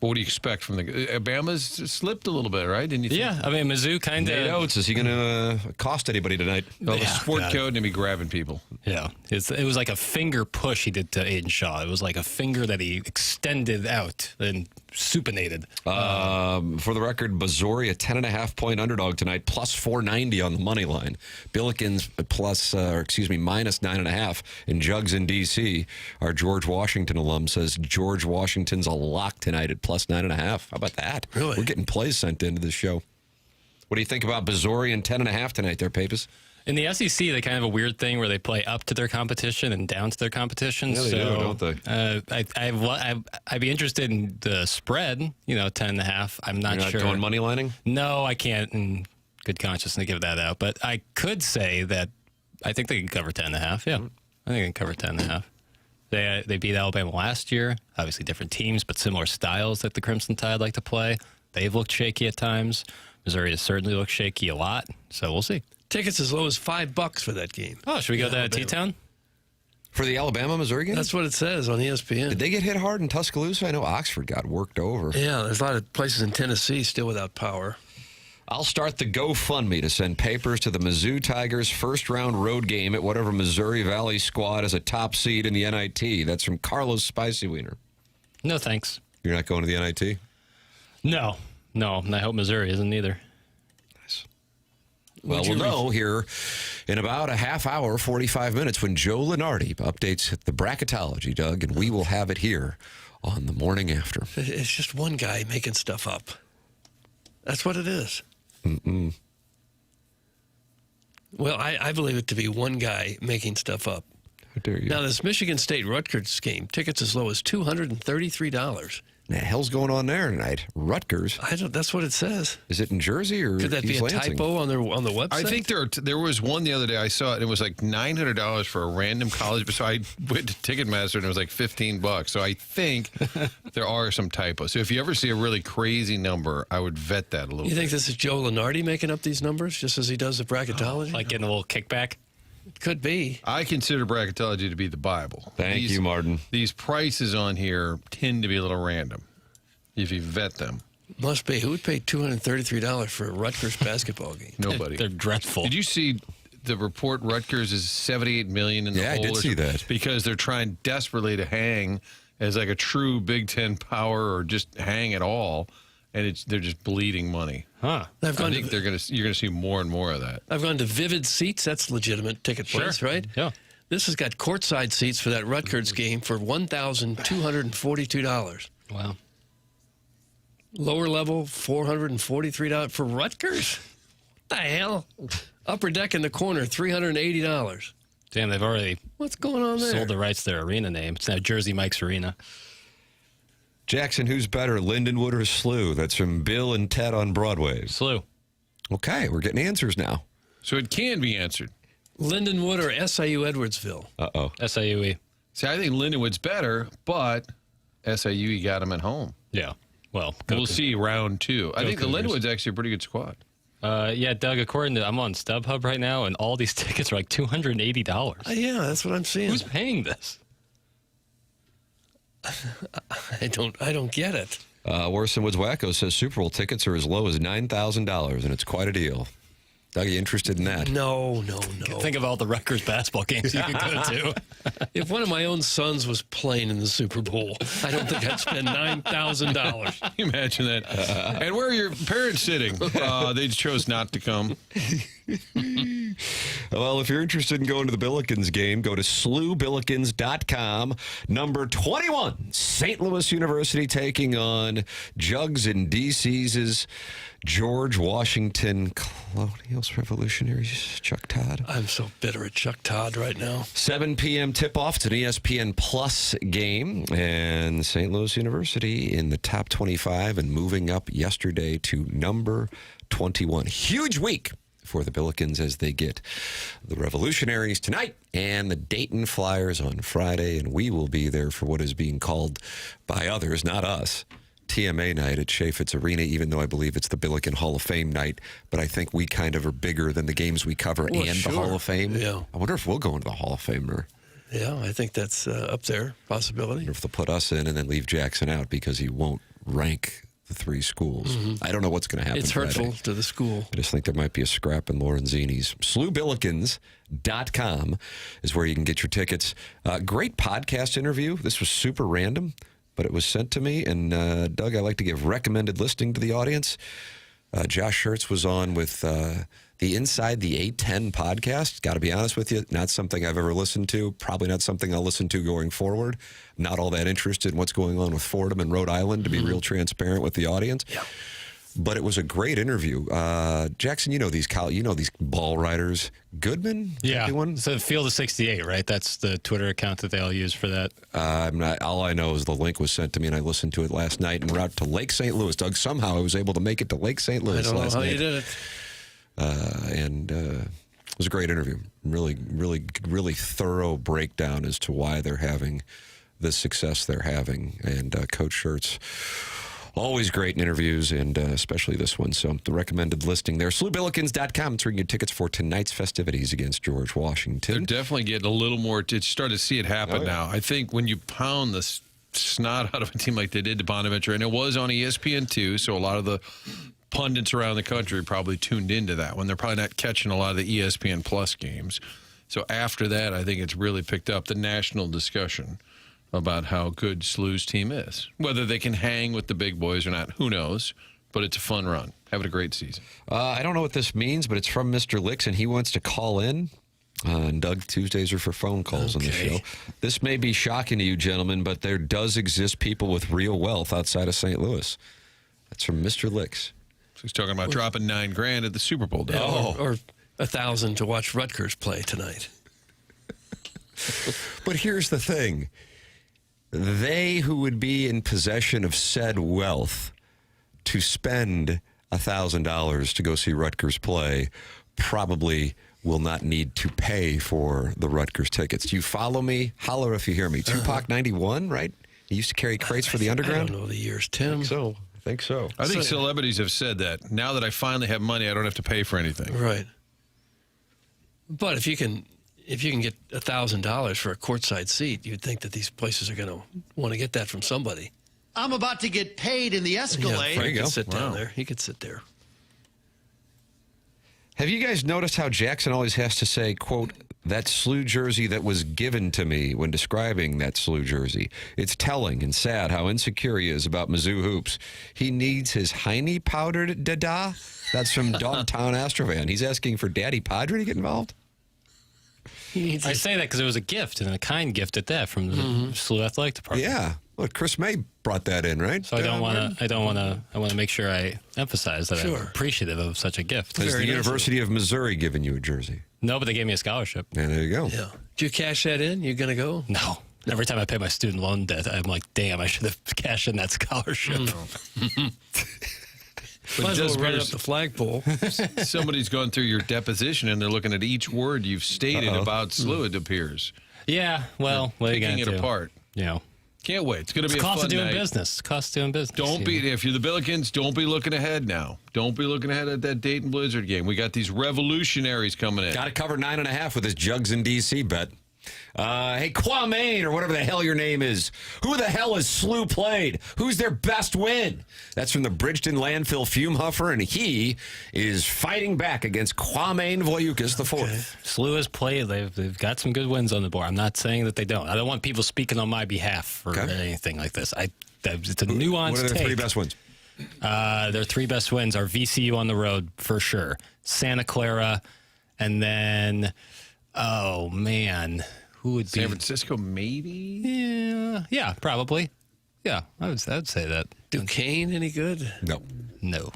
S3: But what do you expect from the Bama's slipped a little bit, right? Didn't you think?
S4: Yeah, I mean, Mizzou kind
S1: Nate
S4: of.
S1: Oates, is he going to cost anybody tonight?
S3: Well, the
S4: Yeah,
S3: sport
S4: God.
S3: code and be grabbing people.
S4: Yeah, it was like a finger push he did to Aiden Shaw. It was like a finger that he extended out and supinated.
S1: For the record, Missouri, a 10.5-point underdog tonight, plus 490 on the money line. Billikens minus 9.5. And Jugs in D.C. Our George Washington alum says George Washington's a lock tonight at plus 9.5. How about that?
S2: Really?
S1: We're getting plays sent into the show. What do you think about Missouri and 10.5 tonight there, Papes?
S4: In the SEC, they kind of have a weird thing where they play up to their competition and down to their competition.
S1: Yeah, they do, don't they?
S4: I'd be interested in the spread, 10.5. I'm not
S1: You're not
S4: sure.
S1: going money lining?
S4: No, I can't in good conscience give that out. But I could say that I think they can cover 10.5. Yeah, I think they can cover 10.5. They beat Alabama last year. Obviously different teams, but similar styles that the Crimson Tide like to play. They've looked shaky at times. Missouri has certainly looked shaky a lot, so we'll see.
S2: Tickets as low as $5 for that game.
S4: Oh, should we go to
S2: Alabama.
S4: T-Town?
S1: For the Alabama-Missouri game?
S2: That's what it says on ESPN.
S1: Did they get hit hard in Tuscaloosa? I know Oxford got worked over.
S2: Yeah, there's a lot of places in Tennessee still without power.
S1: I'll start the GoFundMe to send papers to the Mizzou Tigers' first-round road game at whatever Missouri Valley squad has a top seed in the NIT. That's from Carlos Spicy Wiener.
S4: No, thanks.
S1: You're not going to the NIT?
S4: No, and I hope Missouri isn't either.
S1: Nice. Well, we'll know here in about a half hour, 45 minutes, when Joe Lenardi updates the Bracketology, Doug, and we will have it here on the morning after.
S2: It's just one guy making stuff up. That's what it is.
S1: Mm-mm.
S2: Well, I believe it to be one guy making stuff up.
S1: How dare you?
S2: Now, this Michigan State-Rutgers game, tickets as low as $233.
S1: What the hell's going on there tonight? Rutgers.
S2: That's what it says.
S1: Is it in Jersey or
S2: Could that be
S1: East
S2: a
S1: Lansing?
S2: typo on the website?
S3: I think there was one the other day. I saw it. It was like $900 for a random college. So I went to Ticketmaster and it was like $15. So I think there are some typos. So if you ever see a really crazy number, I would vet that a little
S2: You
S3: bit.
S2: think this is Joe Lenardi making up these numbers just as he does the Bracketology?
S4: Like getting a little kickback?
S2: Could be.
S3: I consider Bracketology to be the Bible.
S1: Thank you, Martin.
S3: These prices on here tend to be a little random if you vet them.
S2: Must be. Who would pay $233 for a Rutgers basketball game?
S3: Nobody.
S4: They're dreadful.
S3: Did you see the report? Rutgers is $78 million in the hole.
S1: Yeah, I did see that.
S3: Because they're trying desperately to hang as like a true Big Ten power or just hang at all, and they're just bleeding money.
S4: Huh.
S3: I think you're going to see more and more of that.
S2: I've gone to Vivid Seats. That's a legitimate ticket place, right?
S4: Yeah.
S2: This has got courtside seats for that Rutgers game for $1,242.
S4: Wow.
S2: Lower level, $443 for Rutgers? What the hell? Upper deck in the corner, $380.
S4: Damn, they've already
S2: What's going on there?
S4: sold the rights to their arena name. It's now Jersey Mike's Arena.
S1: Jackson, who's better, Lindenwood or Slew? That's from Bill and Ted on Broadway.
S4: Slew.
S1: Okay, we're getting answers now.
S3: So it can be answered.
S2: Lindenwood or SIU Edwardsville?
S1: Uh-oh.
S4: SIUE.
S3: See, I think Lindenwood's better, but SIU, you got them at home.
S4: Yeah. Well,
S3: We'll see round two. I think the
S4: Cougars.
S3: Lindenwood's actually a pretty good squad.
S4: Yeah, Doug, according to, I'm on StubHub right now, and all these tickets are like $280.
S2: Yeah, that's what I'm seeing.
S4: Who's paying this?
S2: I don't get it.
S1: Worse Woods Wacko says Super Bowl tickets are as low as $9,000, and it's quite a deal. Doug, are you interested in that?
S2: No.
S4: Think of all the Rutgers basketball games you could go to.
S2: If one of my own sons was playing in the Super Bowl, I don't think I'd spend $9,000.
S3: Can you imagine that? And where are your parents sitting? They chose not to come.
S1: Well, if you're interested in going to the Billikens game, go to slewbillikens.com. Number 21, St. Louis University taking on Jugs and DC's George Washington Colonials Revolutionaries, Chuck Todd.
S2: I'm so bitter at Chuck Todd right now.
S1: 7 p.m. tip-off. It's an ESPN Plus game. And St. Louis University in the top 25 and moving up yesterday to number 21. Huge week for the Billikens as they get the Revolutionaries tonight and the Dayton Flyers on Friday. And we will be there for what is being called by others, not us, TMA night at Chaffetz Arena, even though I believe it's the Billiken Hall of Fame night. But I think we kind of are bigger than the games we cover
S2: Well,
S1: and
S2: sure.
S1: the Hall of Fame.
S2: Yeah.
S1: I wonder if we'll go into the Hall of Fame or
S2: Yeah, I think that's up there, possibility.
S1: if they'll put us in and then leave Jackson out because he won't rank the three schools. I don't know what's going to happen.
S2: It's
S1: Friday.
S2: hurtful to the school.
S1: I just think there might be a scrap in Lorenzini's. SlewBillikens.com is where you can get your tickets. Great podcast interview. This was super random, but it was sent to me. And, Doug, I like to give recommended listening to the audience. Josh Schertz was on with the Inside the 810 podcast. Got to be honest with you, not something I've ever listened to. Probably not something I'll listen to going forward. Not all that interested in what's going on with Fordham and Rhode Island, to be real transparent with the audience.
S2: Yeah.
S1: But it was a great interview. Jackson, you know these ball writers. Goodman?
S4: Yeah.
S1: Anyone?
S4: It's a Field of 68, right? That's the Twitter account that they all use for that.
S1: I'm not. All I know is the link was sent to me, and I listened to it last night en route to Lake St. Louis. Doug, somehow I was able to make it to Lake St. Louis
S2: I don't know
S1: last
S2: how
S1: night.
S2: you did it.
S1: And it was a great interview. Really thorough breakdown as to why they're having the success they're having. And Coach Schertz Always great in interviews, and especially this one. So the recommended listing there, SlouBillikens.com. It's ringing your tickets for tonight's festivities against George Washington.
S3: They're definitely getting a little more. It's starting to see it happen now. I think when you pound the snot out of a team like they did to Bonaventure, and it was on ESPN too, so a lot of the pundits around the country probably tuned into that one. They're probably not catching a lot of the ESPN Plus games. So after that, I think it's really picked up the national discussion about how good SLU's team is. Whether they can hang with the big boys or not, who knows? But it's a fun run. Having a great season.
S1: I don't know what this means, but it's from Mr. Licks, and he wants to call in. And Doug, Tuesdays are for phone calls on the show. This may be shocking to you, gentlemen, but there does exist people with real wealth outside of St. Louis. That's from Mr. Licks.
S3: So he's talking about dropping $9,000 at the Super Bowl.
S2: Or 1,000 to watch Rutgers play tonight.
S1: But here's the thing. They who would be in possession of said wealth to spend $1,000 to go see Rutgers play probably will not need to pay for the Rutgers tickets. Do you follow me? Holler if you hear me. Tupac 91, right? He used to carry crates for the underground?
S2: I don't know the years, Tim.
S1: I think so.
S3: I think celebrities have said that. Now that I finally have money, I don't have to pay for anything.
S2: Right. But if you can get $1,000 for a courtside seat, you'd think that these places are going to want to get that from somebody.
S7: I'm about to get paid in the Escalade.
S2: Yeah, Frank could sit down there. He could sit there.
S1: Have you guys noticed how Jackson always has to say, quote, that SLU jersey that was given to me when describing that SLU jersey? It's telling and sad how insecure he is about Mizzou hoops. He needs his Heine powdered dada. That's from Dogtown Astrovan. He's asking for Daddy Padre to get involved.
S4: I say that because it was a gift, and a kind gift at that, from the SLU Athletic Department.
S1: Yeah. Well, Chris May brought that in, right?
S4: So I want to make sure I emphasize that I'm appreciative of such a gift.
S1: Has the University of Missouri given you a jersey?
S4: No, but they gave me a scholarship.
S1: Yeah, there you go.
S2: Yeah. Did you cash that in? You going to go?
S4: No. Every time I pay my student loan debt, I'm like, damn, I should have cashed in that scholarship.
S2: Might as well run up the flagpole.
S3: Somebody's gone through your deposition, and they're looking at each word you've stated about SLU, it appears.
S4: Yeah, well, what are you
S3: Picking
S4: gonna
S3: it
S4: do?
S3: apart.
S4: You know.
S3: Can't wait. It's going to be a
S4: cost
S3: fun
S4: of doing
S3: night.
S4: business. Cost of doing business.
S3: Don't be, if you're the Billikens, don't be looking ahead now. Don't be looking ahead at that Dayton Blizzard game. We got these revolutionaries coming in.
S1: Got to cover 9.5 with his Jugs in D.C. bet. Hey, Kwame, or whatever the hell your name is. Who the hell has SLU played? Who's their best win? That's from the Bridgeton Landfill Fume Huffer, and he is fighting back against Kwame Voyukas the fourth.
S4: SLU has played. They've got some good wins on the board. I'm not saying that they don't. I don't want people speaking on my behalf or anything like this. It's a nuanced
S1: What are their
S4: take.
S1: three best wins?
S4: Their three best wins are VCU on the road, for sure. Santa Clara, and then, oh, man. Who would be?
S3: San Francisco, maybe?
S4: Yeah, probably. Yeah, I would say that.
S2: Duquesne, any good?
S1: No.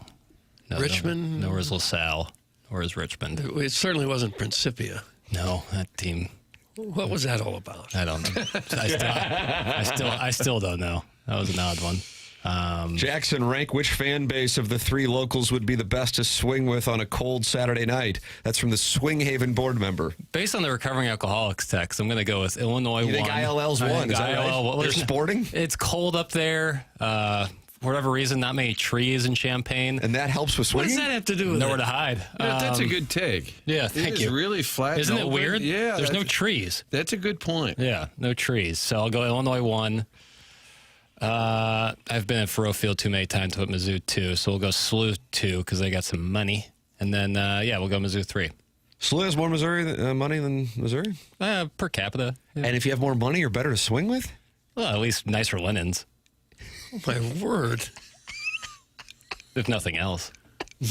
S2: Richmond?
S4: Nor is LaSalle, nor is Richmond.
S2: It certainly wasn't Principia.
S4: No, that team.
S2: What was that all about?
S4: I don't know. I still don't know. That was an odd one.
S1: Jackson, rank which fan base of the three locals would be the best to swing with on a cold Saturday night? That's from the Swing Haven board member.
S4: Based on the recovering alcoholics text, I'm going to go with Illinois.
S1: You think ILL's one? Is that
S4: ILL,
S1: right? They're sporting?
S4: It's cold up there. For whatever reason, not many trees in Champaign.
S1: And that helps with
S2: What
S1: swinging?
S2: does that have to do with
S4: Nowhere
S2: it?
S4: to hide.
S3: That's a good take.
S4: Yeah, thank you.
S3: It's really flat.
S4: Isn't
S3: and
S4: it
S3: open.
S4: weird?
S3: Yeah.
S4: There's no trees.
S3: That's a good point.
S4: Yeah, no trees. So I'll go Illinois 1. I've been at Faroe Field too many times to put Mizzou 2, so we'll go SLU 2 because they got some money. And then, we'll go Mizzou 3.
S1: SLU has more money than Missouri?
S4: Per capita. Yeah.
S1: And if you have more money, you're better to swing with?
S4: Well, at least nicer linens,
S2: Oh, my word.
S4: if nothing else.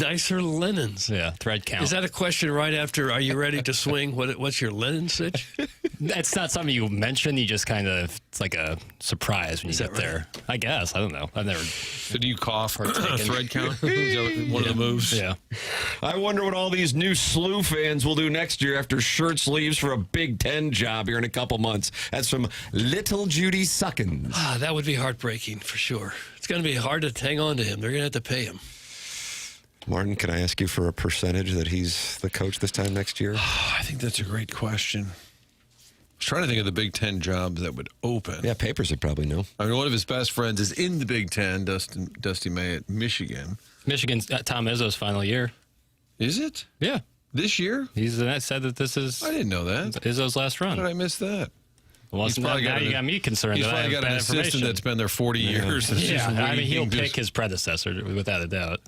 S2: Nicer linens.
S4: Yeah, thread count.
S2: Is that a question right after, are you ready to swing? What's your linen sitch?
S4: It's not something you mention. You just kind of, it's like a surprise when you get there. I guess. I don't know. I've never.
S3: So do you cough or thread count? Is that one of the moves?
S4: Yeah.
S1: I wonder what all these new SLU fans will do next year after Schertz leaves for a Big Ten job here in a couple months. That's from Little Judy Suckins.
S2: That would be heartbreaking for sure. It's going to be hard to hang on to him. They're going to have to pay him.
S1: Martin, can I ask you for a percentage that he's the coach this time next year?
S3: I think that's a great question. trying to think of the Big Ten jobs that would open.
S1: Yeah, Papers would probably know.
S3: I mean, one of his best friends is in the Big Ten, Dusty May at Michigan.
S4: Michigan's Tom Izzo's final year.
S3: Is it?
S4: Yeah.
S3: This year?
S4: He's said that this is
S3: I didn't know that.
S4: Izzo's last run.
S3: How did I miss that?
S4: Well, now you got me concerned.
S3: He's
S4: that I
S3: probably
S4: have
S3: got an
S4: bad
S3: assistant
S4: information.
S3: that's been there 40 years. That's just
S4: I mean, he'll
S3: reading
S4: pick his predecessor without a doubt.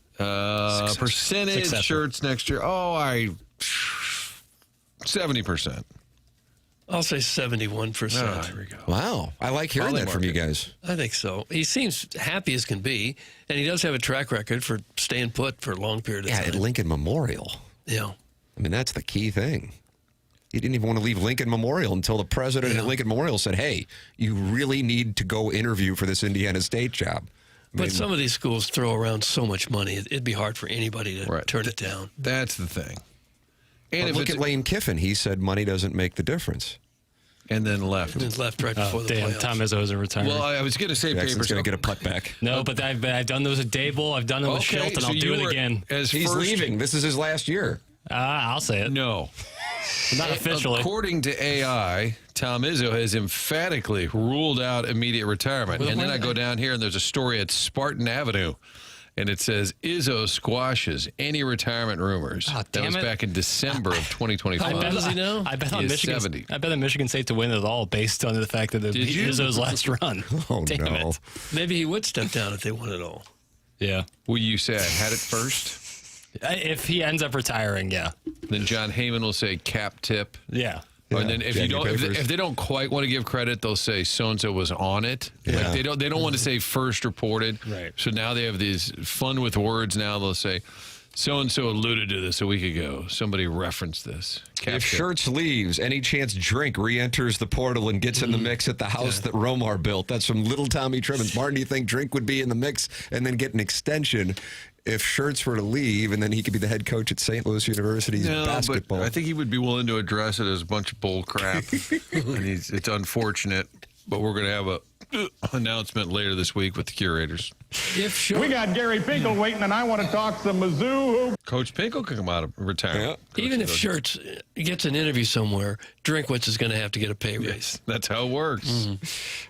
S3: percentage
S4: Successor.
S3: Schertz next year. 70%.
S2: I'll say 71%.
S3: There we go.
S1: Wow. I like hearing
S3: Probably
S1: that from you
S3: market.
S1: guys.
S2: I think so. He seems happy as can be, and he does have a track record for staying put for a long period of
S1: Yeah,
S2: time.
S1: at Lincoln Memorial.
S2: Yeah.
S1: I mean, that's the key thing. He didn't even want to leave Lincoln Memorial until the president at Lincoln Memorial said, hey, you really need to go interview for this Indiana State job.
S2: But some of these schools throw around so much money, it'd be hard for anybody to turn it down.
S3: That's the thing. And
S1: But
S3: if
S1: look
S3: it's,
S1: at Lane Kiffin. He said money doesn't make the difference.
S3: and then left.
S2: And then left right before the
S4: Damn,
S2: playoffs.
S4: Tom Izzo's in retirement.
S3: Well, I was going to say
S1: Jackson's
S3: Papers.
S1: going to get a putt back.
S4: No, but I've done those with Dable. I've done them with Schilt, and
S3: so
S4: I'll do
S3: you
S4: it
S3: were
S4: again.
S3: As
S1: He's
S3: first,
S1: leaving. This is his last year.
S4: I'll say it.
S3: No.
S4: Not officially.
S3: According to AI, Tom Izzo has emphatically ruled out immediate retirement. And then I go down here, and there's a story at Spartan Avenue, and it says Izzo squashes any retirement rumors.
S4: Oh,
S3: that
S4: damn
S3: was
S4: it.
S3: back in December of 2025.
S2: How does he know?
S4: I bet
S3: He
S4: on
S3: is
S4: Michigan.
S3: 70.
S4: I bet on Michigan State to win it all based on the fact that it
S3: Did you?
S4: Izzo's last run.
S1: Oh,
S4: Damn
S1: no.
S4: it.
S2: Maybe he would step down if they won it all.
S4: Yeah.
S3: Will you say I had it first?
S4: If he ends up retiring, yeah.
S3: Then John Heyman will say cap tip.
S4: Yeah.
S3: And then if you
S1: Jackie
S3: don't,
S1: Papers.
S3: if they don't quite want to give credit, they'll say so and so was on it.
S1: Yeah.
S3: Like they don't want to say first reported.
S4: Right.
S3: So now they have these fun with words. Now they'll say so and so alluded to this a week ago. Somebody referenced this. Cap
S1: If
S3: tip.
S1: Schertz leaves, any chance Drink re-enters the portal and gets in the mix at the house that Romar built? That's from Little Tommy Trimmins. Martin, do you think Drink would be in the mix and then get an extension if Schertz were to leave, and then he could be the head coach at St. Louis University's
S3: No,
S1: basketball?
S3: but I think he would be willing to address it as a bunch of bull crap. And it's unfortunate, but we're going to have a announcement later this week with the curators.
S2: If sure.
S8: We got Gary Pinkel waiting, and I want to talk some Mizzou.
S3: Coach Pinkel can come out of retirement.
S2: Even if Schertz gets an interview somewhere, Drinkwitz is going to have to get a pay raise.
S3: Yes, that's how it works.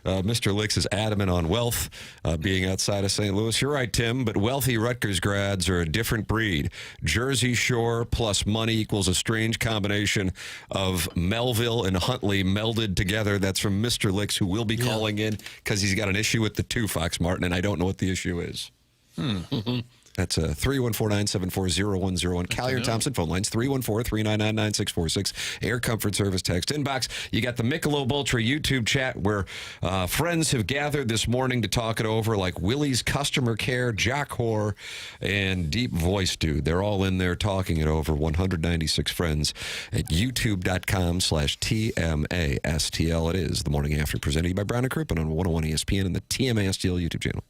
S1: Mr. Licks is adamant on wealth being outside of St. Louis. You're right, Tim, but wealthy Rutgers grads are a different breed. Jersey Shore plus money equals a strange combination of Melville and Huntley melded together. That's from Mr. Licks, who will be calling in because he's got an issue with the 2 Fox Martin, and I don't know what the issue is. That's 314-974-0101. Callier Thompson phone lines, 314-399-9646. Air Comfort Service text inbox. You got the Michelob Ultra YouTube chat where friends have gathered this morning to talk it over, like Willie's Customer Care, Jack Hoare, and Deep Voice Dude. They're all in there talking it over. 196 friends at youtube.com/TMASTL. It is the morning after, presented to you by Brown and Crouppen on 101 ESPN and the TMASTL YouTube channel.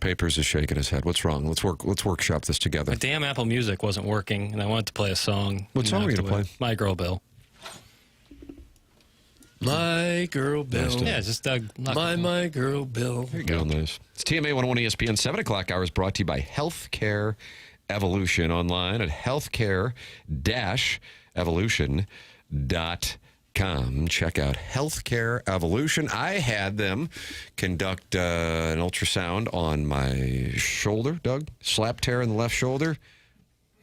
S1: Papers is shaking his head. What's wrong? Let's workshop this together.
S4: My damn Apple Music wasn't working, and I wanted to play a song.
S1: What song are you going to play?
S4: My Girl Bill.
S2: My Girl Bill.
S4: Yeah, just Doug.
S2: My Girl Bill.
S1: There you go. Nice. It's TMA 101 ESPN 7 o'clock hours brought to you by Healthcare Evolution online at healthcare-evolution.com. Check out Healthcare Evolution. I had them conduct an ultrasound on my shoulder, Doug. Slap tear in the left shoulder.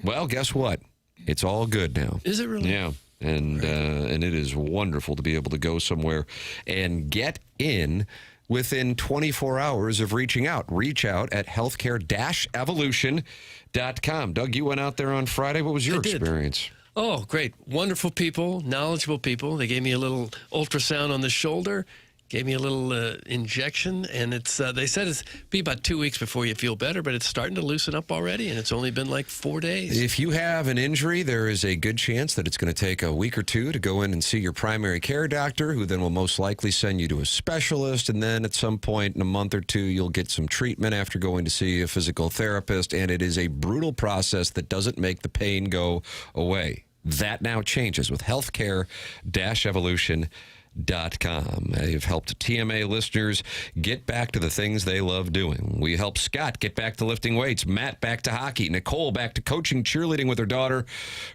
S1: Well, guess what? It's all good now.
S2: Is it really?
S1: Yeah. And it is wonderful to be able to go somewhere and get in within 24 hours of reaching out. Reach out at healthcare-evolution.com. Doug, you went out there on Friday. What was your experience?
S2: Oh, great. Wonderful people, knowledgeable people. They gave me a little ultrasound on the shoulder, gave me a little injection, and it's they said it's be about 2 weeks before you feel better, but it's starting to loosen up already, and it's only been like 4 days.
S1: If you have an injury, there is a good chance that it's going to take a week or two to go in and see your primary care doctor, who then will most likely send you to a specialist, and then at some point in a month or two, you'll get some treatment after going to see a physical therapist, and it is a brutal process that doesn't make the pain go away. That now changes with healthcare-evolution.com. They've helped TMA listeners get back to the things they love doing. We helped Scott get back to lifting weights, Matt back to hockey, Nicole back to coaching cheerleading with her daughter,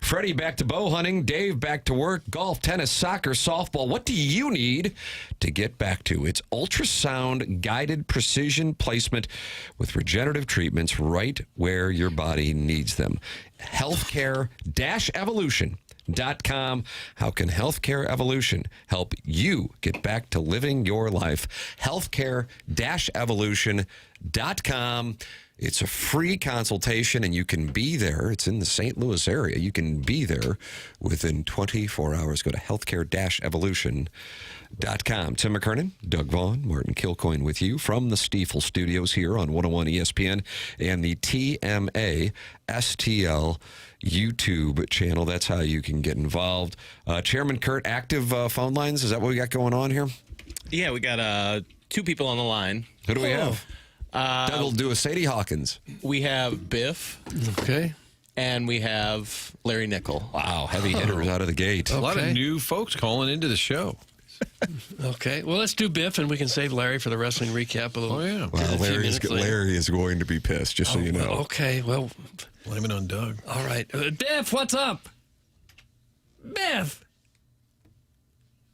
S1: Freddie back to bow hunting, Dave back to work, golf, tennis, soccer, softball. What do you need to get back to? It's ultrasound guided precision placement with regenerative treatments right where your body needs them. Healthcare-evolution.com. How can Healthcare Evolution help you get back to living your life? Healthcare-evolution.com. It's a free consultation, and you can be there. It's in the St. Louis area. You can be there within 24 hours. Go to healthcare-evolution.com. Tim McKernan, Doug Vaughn, Martin Kilcoyne with you from the Stiefel Studios here on 101 ESPN and the TMA STL YouTube channel. That's how you can get involved. Chairman Kurt, active phone lines. Is that what we got going on here?
S6: Yeah, we got 2 people on the line.
S1: Who do we have? Doug will do a Sadie Hawkins.
S6: We have Biff.
S2: Okay.
S6: And we have Larry Nickel.
S1: Wow, heavy hitters out of the gate.
S3: A lot of new folks calling into the show.
S2: Okay. Well, let's do Biff, and we can save Larry for the wrestling recap a little.
S3: Oh, yeah.
S1: Well, Larry is going to be pissed, just so you know.
S2: Okay. Well,
S3: Blame it on Doug.
S2: all right. Biff, what's up? Biff.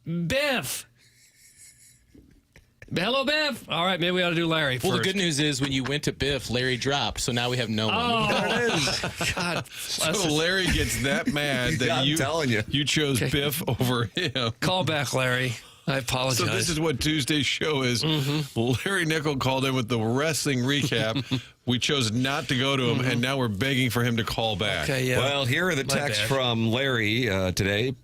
S2: Biff. Hello, Biff. All right, maybe we ought to do Larry
S6: Well,
S2: first.
S6: the good news is when you went to Biff, Larry dropped, so now we have no one.
S2: Oh, there it is. God.
S3: So Larry gets that mad that
S1: I'm telling you.
S3: you chose Biff over him.
S2: Call back, Larry. I apologize.
S3: So this is what Tuesday's show is. Larry Nickel called in with the wrestling recap. We chose not to go to him, and now we're begging for him to call back.
S2: Okay, yeah.
S1: Well, here are the
S2: My
S1: texts
S2: bad.
S1: from Larry today.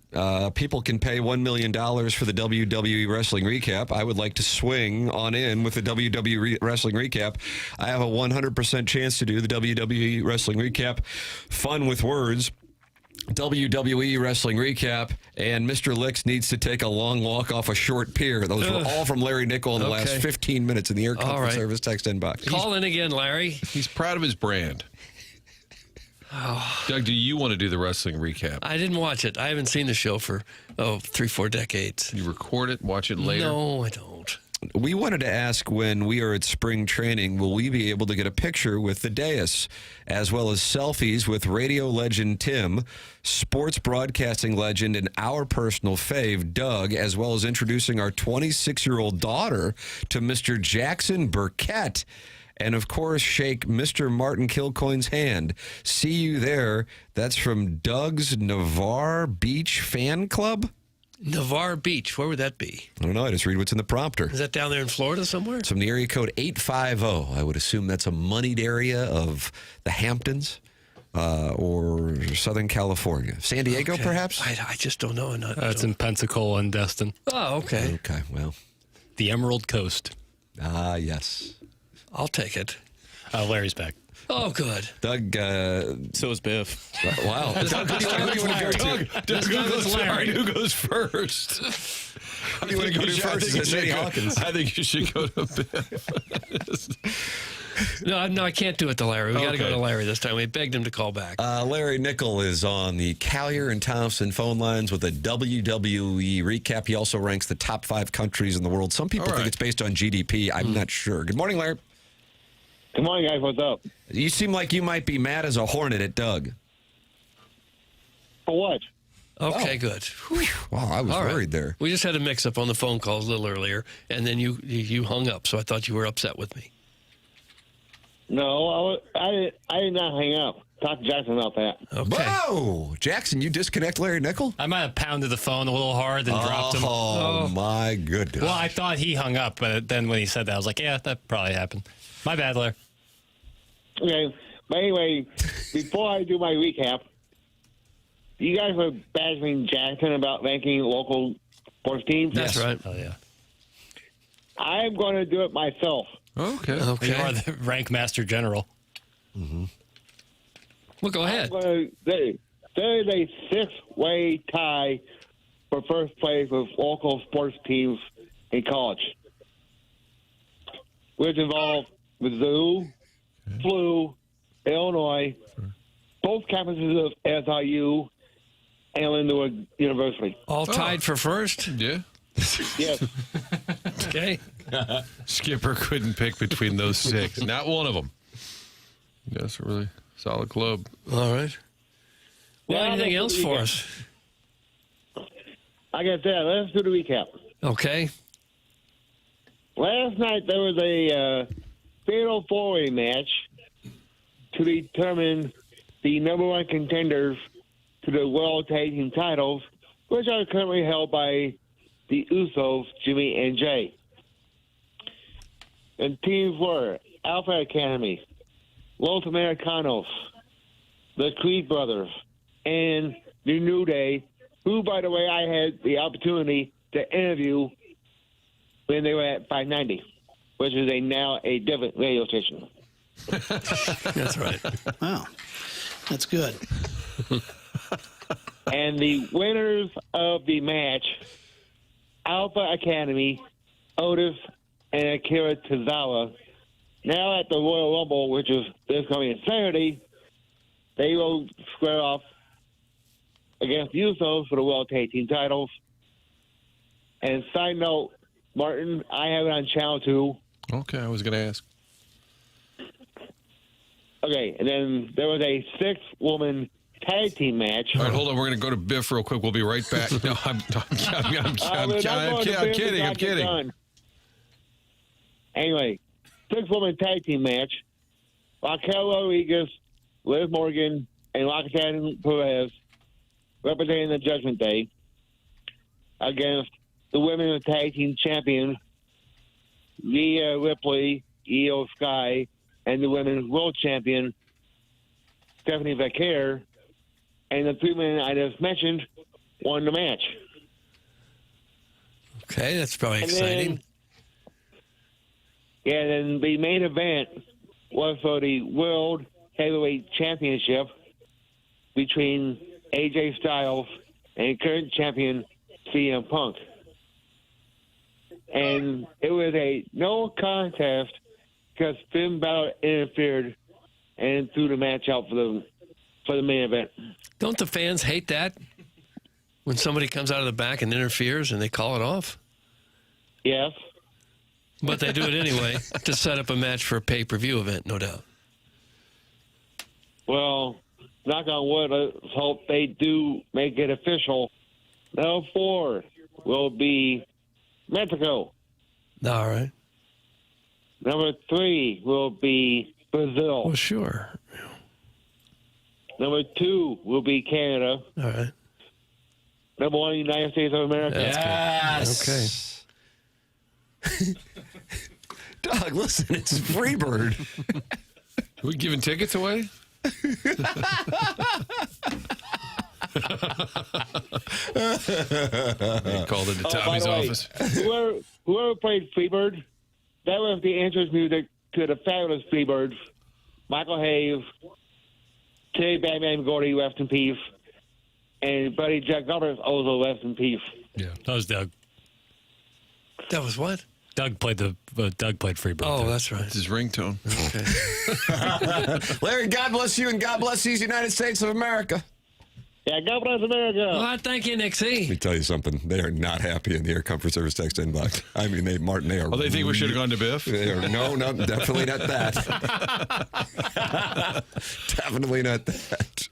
S1: People can pay $1 million for the WWE Wrestling Recap. I would like to swing on in with the WWE Wrestling Recap. I have a 100% chance to do the WWE Wrestling Recap. Fun with words. WWE Wrestling Recap, and Mr. Licks needs to take a long walk off a short pier. Those were all from Larry Nickel in the last 15 minutes in the Air Comfort
S2: right.
S1: Service text inbox.
S2: Call in again, Larry.
S3: He's proud of his brand. Doug, do you want to do the wrestling recap?
S2: I didn't watch it. I haven't seen the show for 3-4 decades.
S3: You record it, watch it later?
S2: No, I don't.
S1: We wanted to ask, when we are at spring training, will we be able to get a picture with the dais, as well as selfies with radio legend Tim, sports broadcasting legend, and our personal fave, Doug, as well as introducing our 26-year-old daughter to Mr. Jackson Burkett, and, of course, shake Mr. Martin Kilcoyne's hand. See you there. That's from Doug's Navarre Beach Fan Club.
S2: Navarre Beach, where would that be?
S1: I don't know. I just read what's in the prompter.
S2: Is that down there in Florida somewhere?
S1: It's from the area code 850. I would assume that's a moneyed area of the Hamptons or Southern California. San Diego, perhaps?
S2: I just don't know.
S4: It's in Pensacola and Destin.
S2: Oh, okay.
S1: Okay, well.
S4: The Emerald Coast.
S1: Ah, yes.
S2: I'll take it.
S4: Larry's back.
S2: Oh, good.
S1: Doug,
S6: So is Biff.
S1: wow. Doug, who do you want to go to?
S3: Doug, who goes first?
S1: Who do you want to go to first? Is it Sadie Hawkins?
S3: I think you should go to Biff.
S2: No, I can't do it to Larry. We got to go
S3: Okay.
S2: to Larry this time. We begged him to call back.
S1: Larry Nickel is on the Callier and Thompson phone lines with a WWE recap. He also ranks the top 5 countries in the world. Some people
S3: All
S1: think
S3: right.
S1: it's based on GDP. I'm not sure. Good morning, Larry.
S9: Good morning, guys. What's up?
S1: You seem like you might be mad as a hornet at Doug.
S9: For what?
S2: Okay, good.
S1: Wow, I was
S2: All right.
S1: worried there.
S2: We just had a mix-up on the phone calls a little earlier, and then you hung up, so I thought you were upset with me.
S9: No, I did not hang up. Talk to Jackson about that.
S2: Okay.
S1: Whoa! Jackson, you disconnect Larry Nickel?
S4: I might have pounded the phone a little hard and dropped him.
S1: Oh, my goodness.
S4: Well, I thought he hung up, but then when he said that, I was like, yeah, that probably happened. My bad, Larry.
S9: Okay. But anyway, before I do my recap, you guys were bashing Jackson about ranking local sports teams.
S2: That's right.
S4: Oh, yeah.
S9: I'm going to do it myself.
S3: Okay.
S2: Okay.
S4: You are the rank master general.
S2: Well, go ahead.
S9: There is a 6-way tie for first place with local sports teams in college, which involve Mizzou, SLU, Illinois, both campuses of SIU, and Lindenwood University.
S2: All tied for first?
S3: Yeah.
S9: Yes.
S2: Okay.
S3: Skipper couldn't pick between those 6. Not one of them. That's a really solid club.
S2: All right. Well,
S9: Yeah,
S2: anything
S9: that's
S2: else
S9: what
S2: for
S9: we
S2: us?
S9: Like I said, let's do the recap.
S2: Okay.
S9: Last night there was a fatal 4-way match to determine the number 1 contenders to the World Tag Team titles, which are currently held by the Usos, Jimmy and Jay. And teams were Alpha Academy, Los Americanos, the Creed Brothers, and the New Day, who, by the way, I had the opportunity to interview when they were at 590, which is now a different radio station.
S2: That's right.
S7: Wow. That's good.
S9: And the winners of the match, Alpha Academy, Otis, and Akira Tozawa, now at the Royal Rumble, which is this coming Saturday, they will square off against the Usos for the World Tag Team titles. And side note, Martin, I have it on Channel 2.
S3: Okay, I was going to ask.
S9: Okay, and then there was a 6-woman tag team match.
S3: All right, hold on. We're going to go to Biff real quick. We'll be right back. No, I'm kidding.
S9: Anyway, 6-woman tag team match. Raquel Rodriguez, Liv Morgan, and Roxanne Perez representing the Judgment Day against the women's tag team champion, Rhea Ripley, Io Sky, and the women's world champion, Stephanie Vaquer. And the 3 men I just mentioned won the match.
S2: Okay, that's probably exciting.
S9: Then the main event was for the World Heavyweight Championship between AJ Styles and current champion CM Punk. And it was a no contest because Finn Balor interfered and threw the match out for the main event.
S2: Don't the fans hate that? When somebody comes out of the back and interferes and they call it off?
S9: Yes.
S2: But they do it anyway to set up a match for a pay-per-view event, no doubt.
S9: Well, knock on wood, let's hope they do make it official. Number 4 will be Mexico.
S2: All right.
S9: Number 3 will be Brazil.
S2: Well, sure.
S9: Number 2 will be Canada.
S2: All right.
S9: Number 1, United States of America.
S2: Yes. Okay.
S1: Doug, listen, it's Freebird.
S3: Are we giving tickets away? They called into
S9: By
S3: Tommy's
S9: the way,
S3: office.
S9: whoever played Freebird, that was the entrance music to the fabulous Freebirds. Michael Hayes, Terry Batman Gordy, rest in peace, and Buddy Jack Roberts, also rest in peace.
S3: Yeah.
S4: That was Doug.
S2: That was what?
S4: Doug played Freebird.
S2: Oh, that's right.
S3: It's his ringtone.
S2: Okay.
S1: Larry, God bless you and God bless these United States of America.
S9: Yeah, God bless America.
S2: Well, thank you,
S1: Let
S2: Nixie.
S1: me tell you something. They are not happy in the Air Comfort Service text inbox. I mean, they are.
S3: Oh, they think we should have gone to Biff?
S1: They are, no, definitely not that. Definitely not that.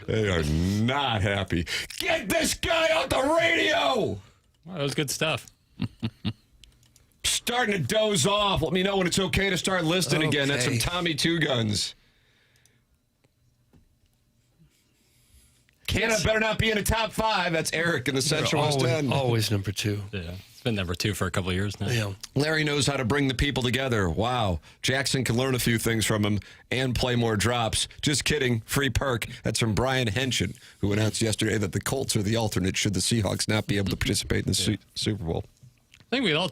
S1: They are not happy. Get this guy off the radio!
S4: Well, that was good stuff.
S1: Starting to doze off. Let me know when it's okay to start listing again. That's from
S2: Okay.
S1: Tommy Two Guns. Canada better not be in the top 5. That's Eric in the Central West End.
S2: Always number 2.
S4: Yeah, it's been number 2 for a couple of years now.
S2: Yeah.
S1: Larry knows how to bring the people together. Wow. Jackson can learn a few things from him and play more drops. Just kidding. Free perk. That's from Brian Henshin, who announced yesterday that the Colts are the alternate should the Seahawks not be able to participate in the Super Bowl.
S4: I think we'd all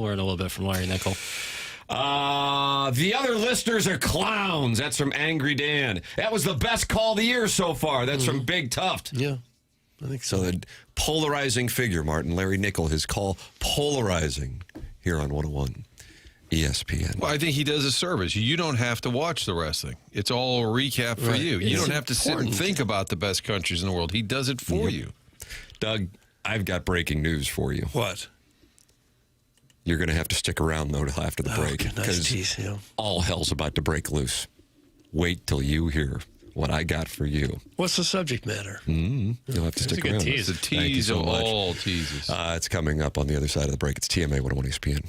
S4: learn a little bit from Larry Nickel.
S1: The other listeners are clowns. That's from Angry Dan. That was the best call of the year so far. That's from Big Tuft.
S2: Yeah. I think so.
S1: So the polarizing figure, Martin. Larry Nickel, his call polarizing here on 101 ESPN.
S3: Well, I think he does a service. You don't have to watch the wrestling. It's all a recap for
S2: Right.
S3: you. You
S2: It's
S3: don't have to sit and
S2: important.
S3: think about the best countries in the world. He does it for you.
S1: Doug, I've got breaking news for you.
S2: What?
S1: You're going to have to stick around, though, till after the break.
S2: Okay, nice tease, yeah.
S1: all hell's about to break loose. Wait till you hear what I got for you.
S2: What's the subject matter?
S1: You'll have to
S4: That's a
S1: stick
S4: good
S1: around.
S4: tease.
S3: It's a
S1: Thank you
S3: tease
S1: so
S3: of
S1: much.
S3: all teases.
S1: It's coming up on the other side of the break. It's TMA 101 ESPN.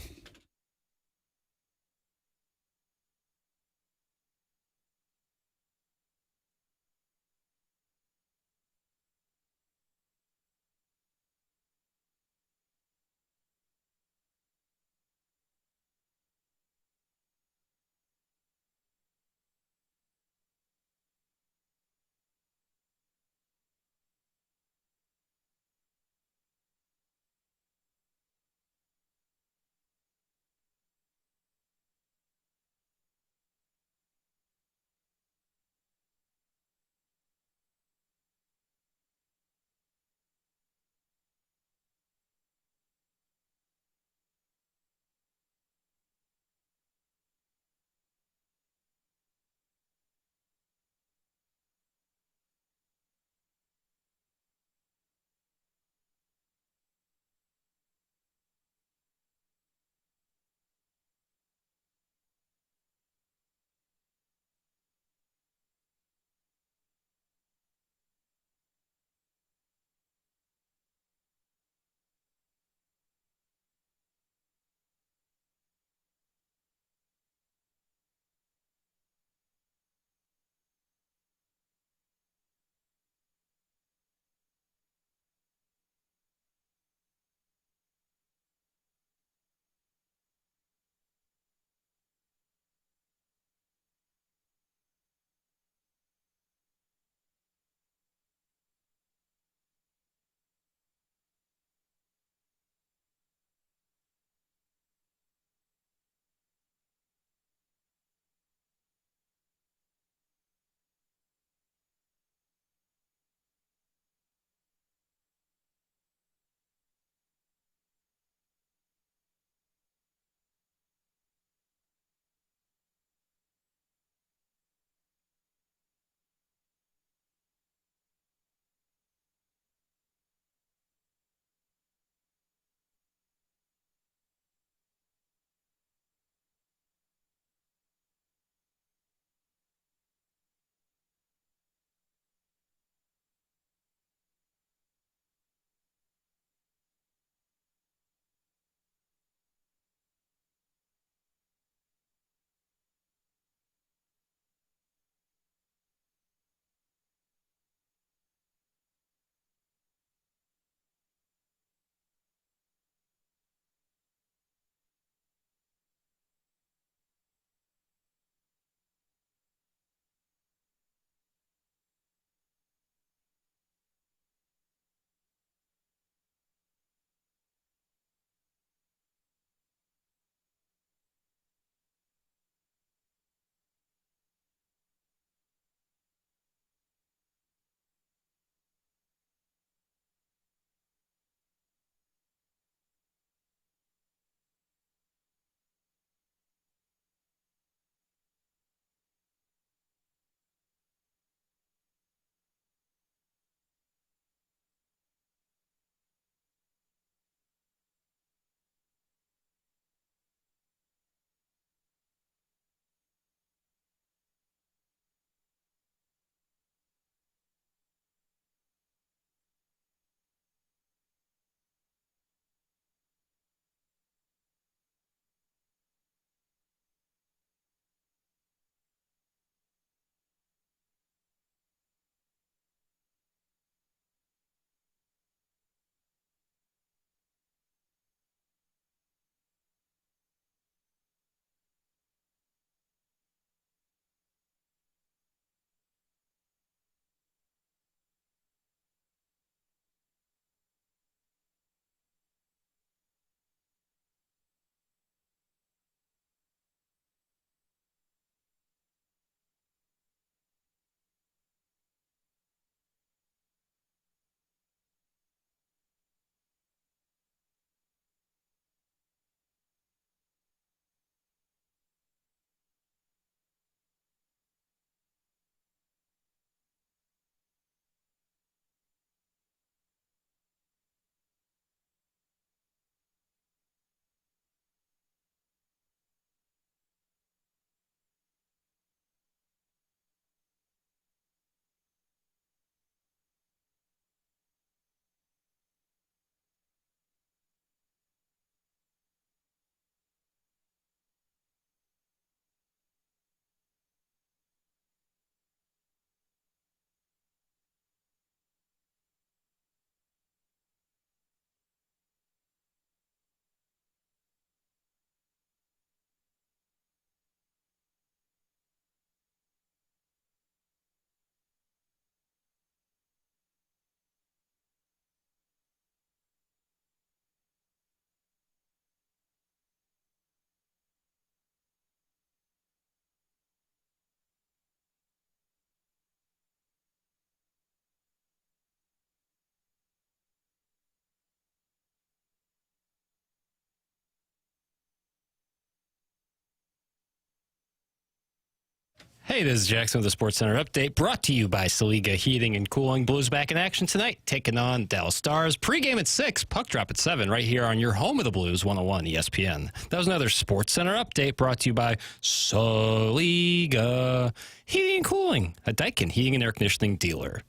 S4: Hey, this is Jackson with the Sports Center update, brought to you by Saliga Heating and Cooling. Blues back in action tonight, taking on Dallas Stars. Pre-game at 6, puck drop at 7, right here on your home of the Blues, 101 ESPN. That was another Sports Center update brought to you by Saliga Heating and Cooling, a Daikin heating and air conditioning dealer.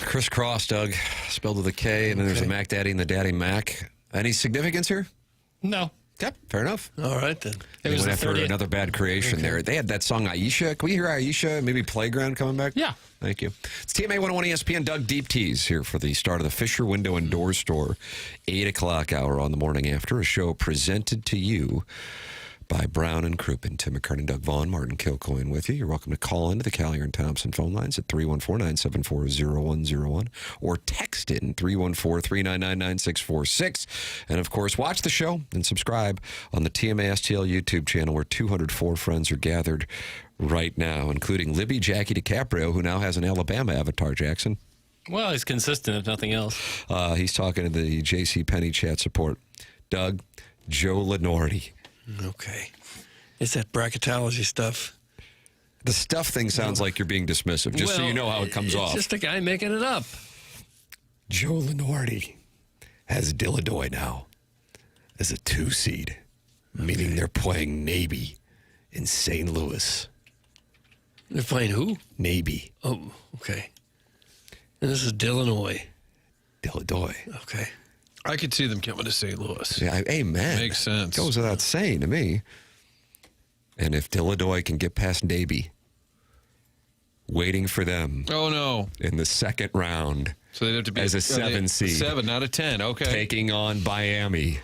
S1: Crisscross, Doug, spelled with a K, and then there's a Mac Daddy and the Daddy Mac. Any significance here?
S4: No.
S1: Yep, fair enough.
S2: All right, then.
S1: They went after
S4: 30th.
S1: another bad creation there. They had that song Aisha. Can we hear Aisha? Maybe Playground coming back?
S4: Yeah.
S1: Thank you. It's TMA 101 ESPN. Doug Deep Tease here for the start of the Fisher Window and Door Store 8 o'clock hour on the morning after. A show presented to you by Brown and Crouppen. Tim McKernan, Doug Vaughn, Martin Kilcoyne with you. You're welcome to call into the Callier and Thompson phone lines at 314-974-0101 or text in 314-399-9646. And, of course, watch the show and subscribe on the TMA STL YouTube channel where 204 friends are gathered right now, including Libby Jackie DiCaprio, who now has an Alabama avatar, Jackson.
S4: Well, he's consistent, if nothing else.
S1: He's talking to the J.C. Penney chat support. Doug, Joe Lenardi.
S2: Okay. It's that bracketology stuff.
S1: The stuff thing sounds like you're being dismissive, just so you know how it comes off.
S2: It's just a guy making it up.
S1: Joe Lenardi has Dilladoy now as a 2 seed, meaning they're playing Navy in St. Louis.
S2: They're playing who?
S1: Navy.
S2: Oh, okay. And this is Illinois.
S1: Dilladoy.
S2: Okay.
S3: I could see them coming to St. Louis.
S1: Yeah, amen.
S3: Makes sense.
S1: Goes without saying to me. And if Dilladoy can get past Navy, waiting for them
S3: Oh, no.
S1: in the second round
S3: So they'd have to be
S1: as a 7 seed.
S3: 7, not a 10. Okay.
S1: Taking on Miami.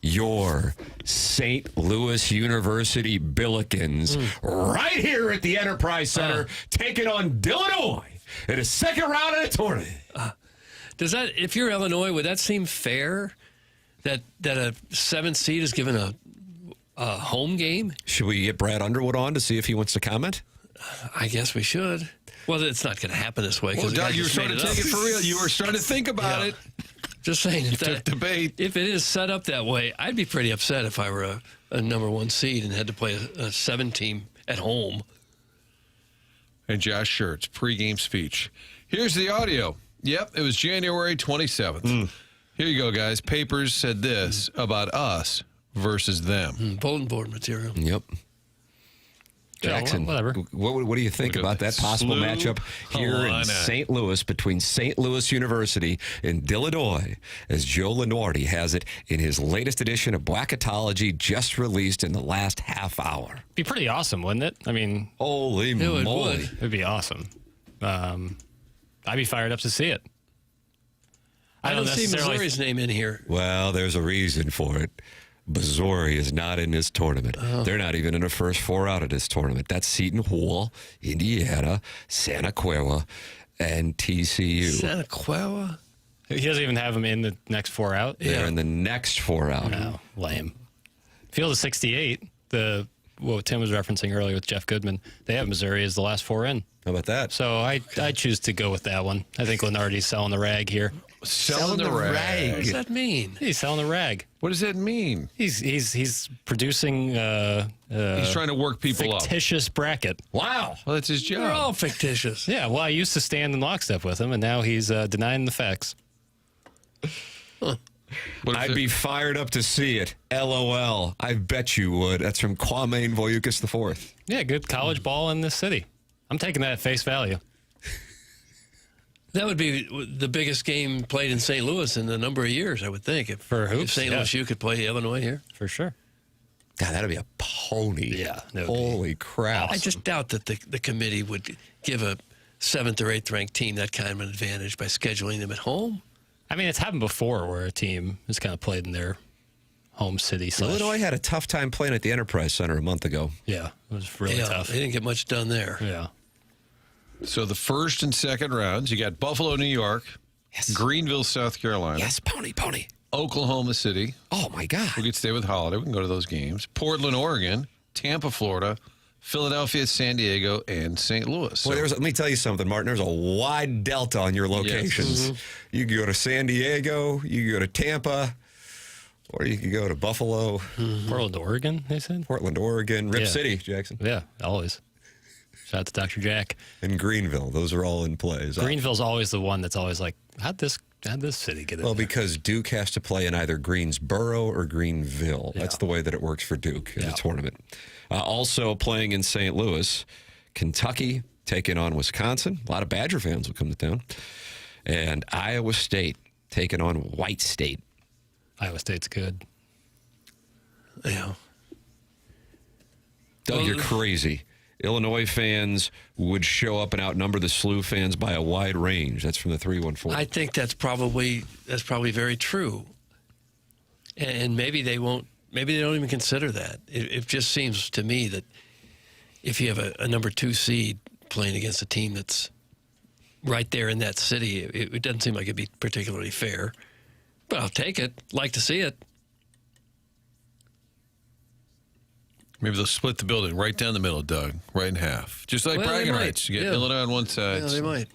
S1: Your St. Louis University Billikens right here at the Enterprise Center taking on Illinois in a second round of the tournament.
S2: Does that, if you're Illinois, would that seem fair that a 7th seed is given a home game?
S1: Should we get Brad Underwood on to see if he wants to comment?
S2: I guess we should. Well, it's not going to happen this way.
S3: Well, Doug, you were
S2: starting
S3: starting to take it for real. You were starting to think about it.
S2: Just saying. If
S3: took the bait.
S2: If it is set up that way, I'd be pretty upset if I were a number 1 seed and had to play a 7 team at home.
S3: And Josh Schertz, pregame speech. Here's the audio. Yep, it was January 27th. Here you go, guys. Papers said this about us versus them.
S2: Bulletin board material.
S1: Yep. Jackson,
S4: whatever.
S1: What do you think
S3: Look at
S1: about that possible
S3: slew
S1: matchup here in
S3: Helena.
S1: St. Louis between St. Louis University and Illinois, as Joe Lenardi has it in his latest edition of Bracketology, just released in the last half hour?
S4: Be pretty awesome, wouldn't it? I mean,
S1: Holy
S2: would.
S1: moly.
S4: it'd be awesome. I'd be fired up to see it.
S2: I don't see
S4: necessarily-
S2: Missouri's name in here.
S1: Well, there's a reason for it. Missouri is not in this tournament. They're not even in the first 4 out of this tournament. That's Seton Hall, Indiana, Santa Clara, and TCU.
S2: Santa Clara?
S4: He doesn't even have him in the next 4 out.
S1: They're in the next 4 out.
S4: No, lame. Field of 68, what Tim was referencing earlier with Jeff Goodman, they have Missouri as the last 4 in.
S1: How about that?
S4: So I choose to go with that one. I think Lenardi's selling the rag here.
S3: Selling the rag.
S2: What does that mean?
S4: He's selling the rag.
S3: What does that mean?
S4: He's producing
S3: He's trying to work people up.
S4: fictitious bracket.
S1: Wow.
S3: Well, that's his
S2: They're
S3: job.
S2: all fictitious.
S4: Yeah, well, I used to stand in lockstep with him, and now he's denying the facts.
S3: What if
S1: I'd be fired up to see it. LOL. I bet you would. That's from Kwame Voyukas IV.
S4: Yeah, good college ball in this city. I'm taking that at face value.
S2: That would be the biggest game played in St. Louis in a number of years, I would think. If,
S4: For hoops,
S2: If St. Louis U could play Illinois here.
S4: For sure.
S1: God, that'd be a pony.
S4: Yeah, that would be
S1: Holy crap.
S2: I just doubt that the committee would give a 7th or 8th ranked team that kind of an advantage by scheduling them at home.
S4: I mean, it's happened before where a team has kind of played in their home city.
S1: Illinois had a tough time playing at the Enterprise Center a month ago.
S4: Yeah, it was really tough.
S2: They didn't get much done there.
S4: Yeah.
S3: So the first and second rounds, you got Buffalo, New York,
S1: Yes.
S3: Greenville, South Carolina,
S1: Yes, pony.
S3: Oklahoma City.
S1: Oh, my God.
S3: We could stay with Holiday. We can go to those games. Portland, Oregon, Tampa, Florida, Philadelphia, San Diego, and St. Louis.
S1: Well, let me tell you something, Martin. There's a wide delta on your locations.
S3: Yes.
S1: You can go to San Diego, you can go to Tampa, or you can go to Buffalo.
S4: Portland, Oregon, they said?
S1: Portland, Oregon, Rip
S4: Yeah.
S1: City, Jackson.
S4: Yeah, always. Shout out to Dr. Jack.
S1: And Greenville. Those are all in play.
S4: Greenville's always the one that's always like, how'd this city get in
S1: Well,
S4: there?
S1: because Duke has to play in either Greensboro or Greenville. That's the way that it works for Duke in the tournament. Also playing in St. Louis, Kentucky taking on Wisconsin. A lot of Badger fans will come to town. And Iowa State taking on White State.
S4: Iowa State's good.
S2: Yeah.
S1: Doug, you're crazy. Illinois fans would show up and outnumber the SLU fans by a wide range. That's from the 314.
S2: I think that's probably very true. And maybe they won't. Maybe they don't even consider that. It just seems to me that if you have a number 2 seed playing against a team that's right there in that city, it doesn't seem like it'd be particularly fair. But I'll take it. Like to see it.
S3: Maybe they'll split the building right down the middle, Doug, right in half. Just like
S2: Well, they
S3: bragging
S2: might.
S3: rights. You get
S2: Yeah.
S3: Illinois on one side.
S2: Yeah, they might.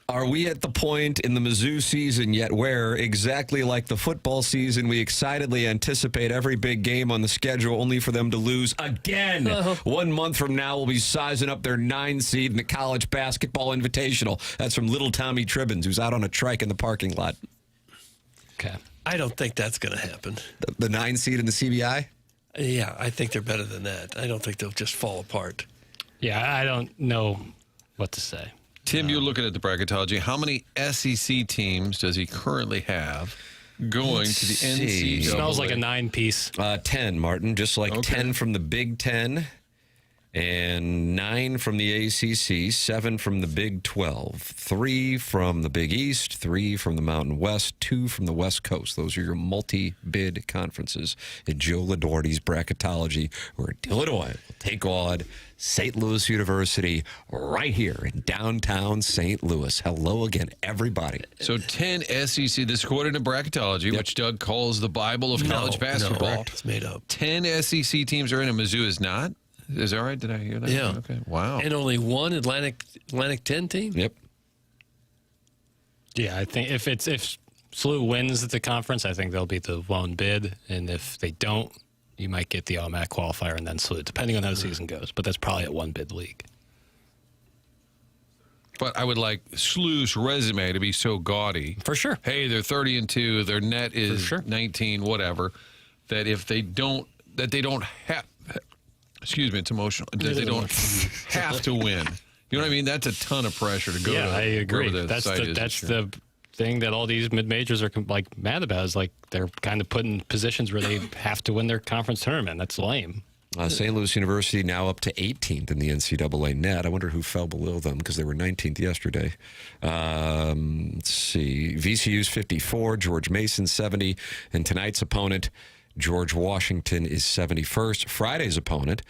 S1: Are we at the point in the Mizzou season yet where, exactly like the football season, we excitedly anticipate every big game on the schedule only for them to lose again? 1 month from now, we'll be sizing up their 9 seed in the college basketball invitational. That's from little Tommy Tribbins, who's out on a trike in the parking lot.
S4: Okay.
S2: I don't think that's going to happen.
S1: The 9 seed in the CBI?
S2: Yeah, I think they're better than that. I don't think they'll just fall apart.
S4: Yeah, I don't know what to say.
S3: Tim, you're looking at the bracketology. How many SEC teams does he currently have going to the NCAA?
S4: It smells like a 9-piece.
S1: 10, Martin. Just like 10 from the Big Ten, and 9 from the ACC, 7 from the Big 12, 3 from the Big East, 3 from the Mountain West, 2 from the West Coast. Those are your multi-bid conferences at Joe Ladorty's Bracketology, where Illinois will take on St. Louis University right here in downtown St. Louis. Hello again, everybody.
S3: So 10 SEC, this according to Bracketology, which Doug calls the Bible of college basketball.
S2: No, it's made up.
S3: 10 SEC teams are in, and Mizzou is not? Is that right? Did I hear that?
S2: Yeah.
S3: Okay. Wow.
S2: And only one Atlantic 10 team?
S1: Yep.
S4: Yeah, I think if SLU wins the conference, I think they'll be the lone bid. And if they don't, you might get the automatic qualifier and then SLU, depending on how the season goes. But that's probably a one-bid league.
S3: But I would like SLU's resume to be so gaudy.
S4: For sure.
S3: Hey, they're 30-2. Their net is
S4: sure.
S3: 19, whatever. That if they don't, that they don't have. Excuse me, it's emotional. That they don't have to win. You know what I mean? That's a ton of pressure to go to.
S4: Yeah, I agree.
S3: wherever the
S4: That's
S3: site is
S4: that's
S3: this year.
S4: the thing that all these mid-majors are like mad about is like they're kind of put in positions where they have to win their conference tournament. That's lame.
S1: St. Louis University now up to 18th in the NCAA net. I wonder who fell below them because they were 19th yesterday. Let's see. VCU's 54, George Mason 70, and tonight's opponent, George Washington, is 71st. Friday's opponent,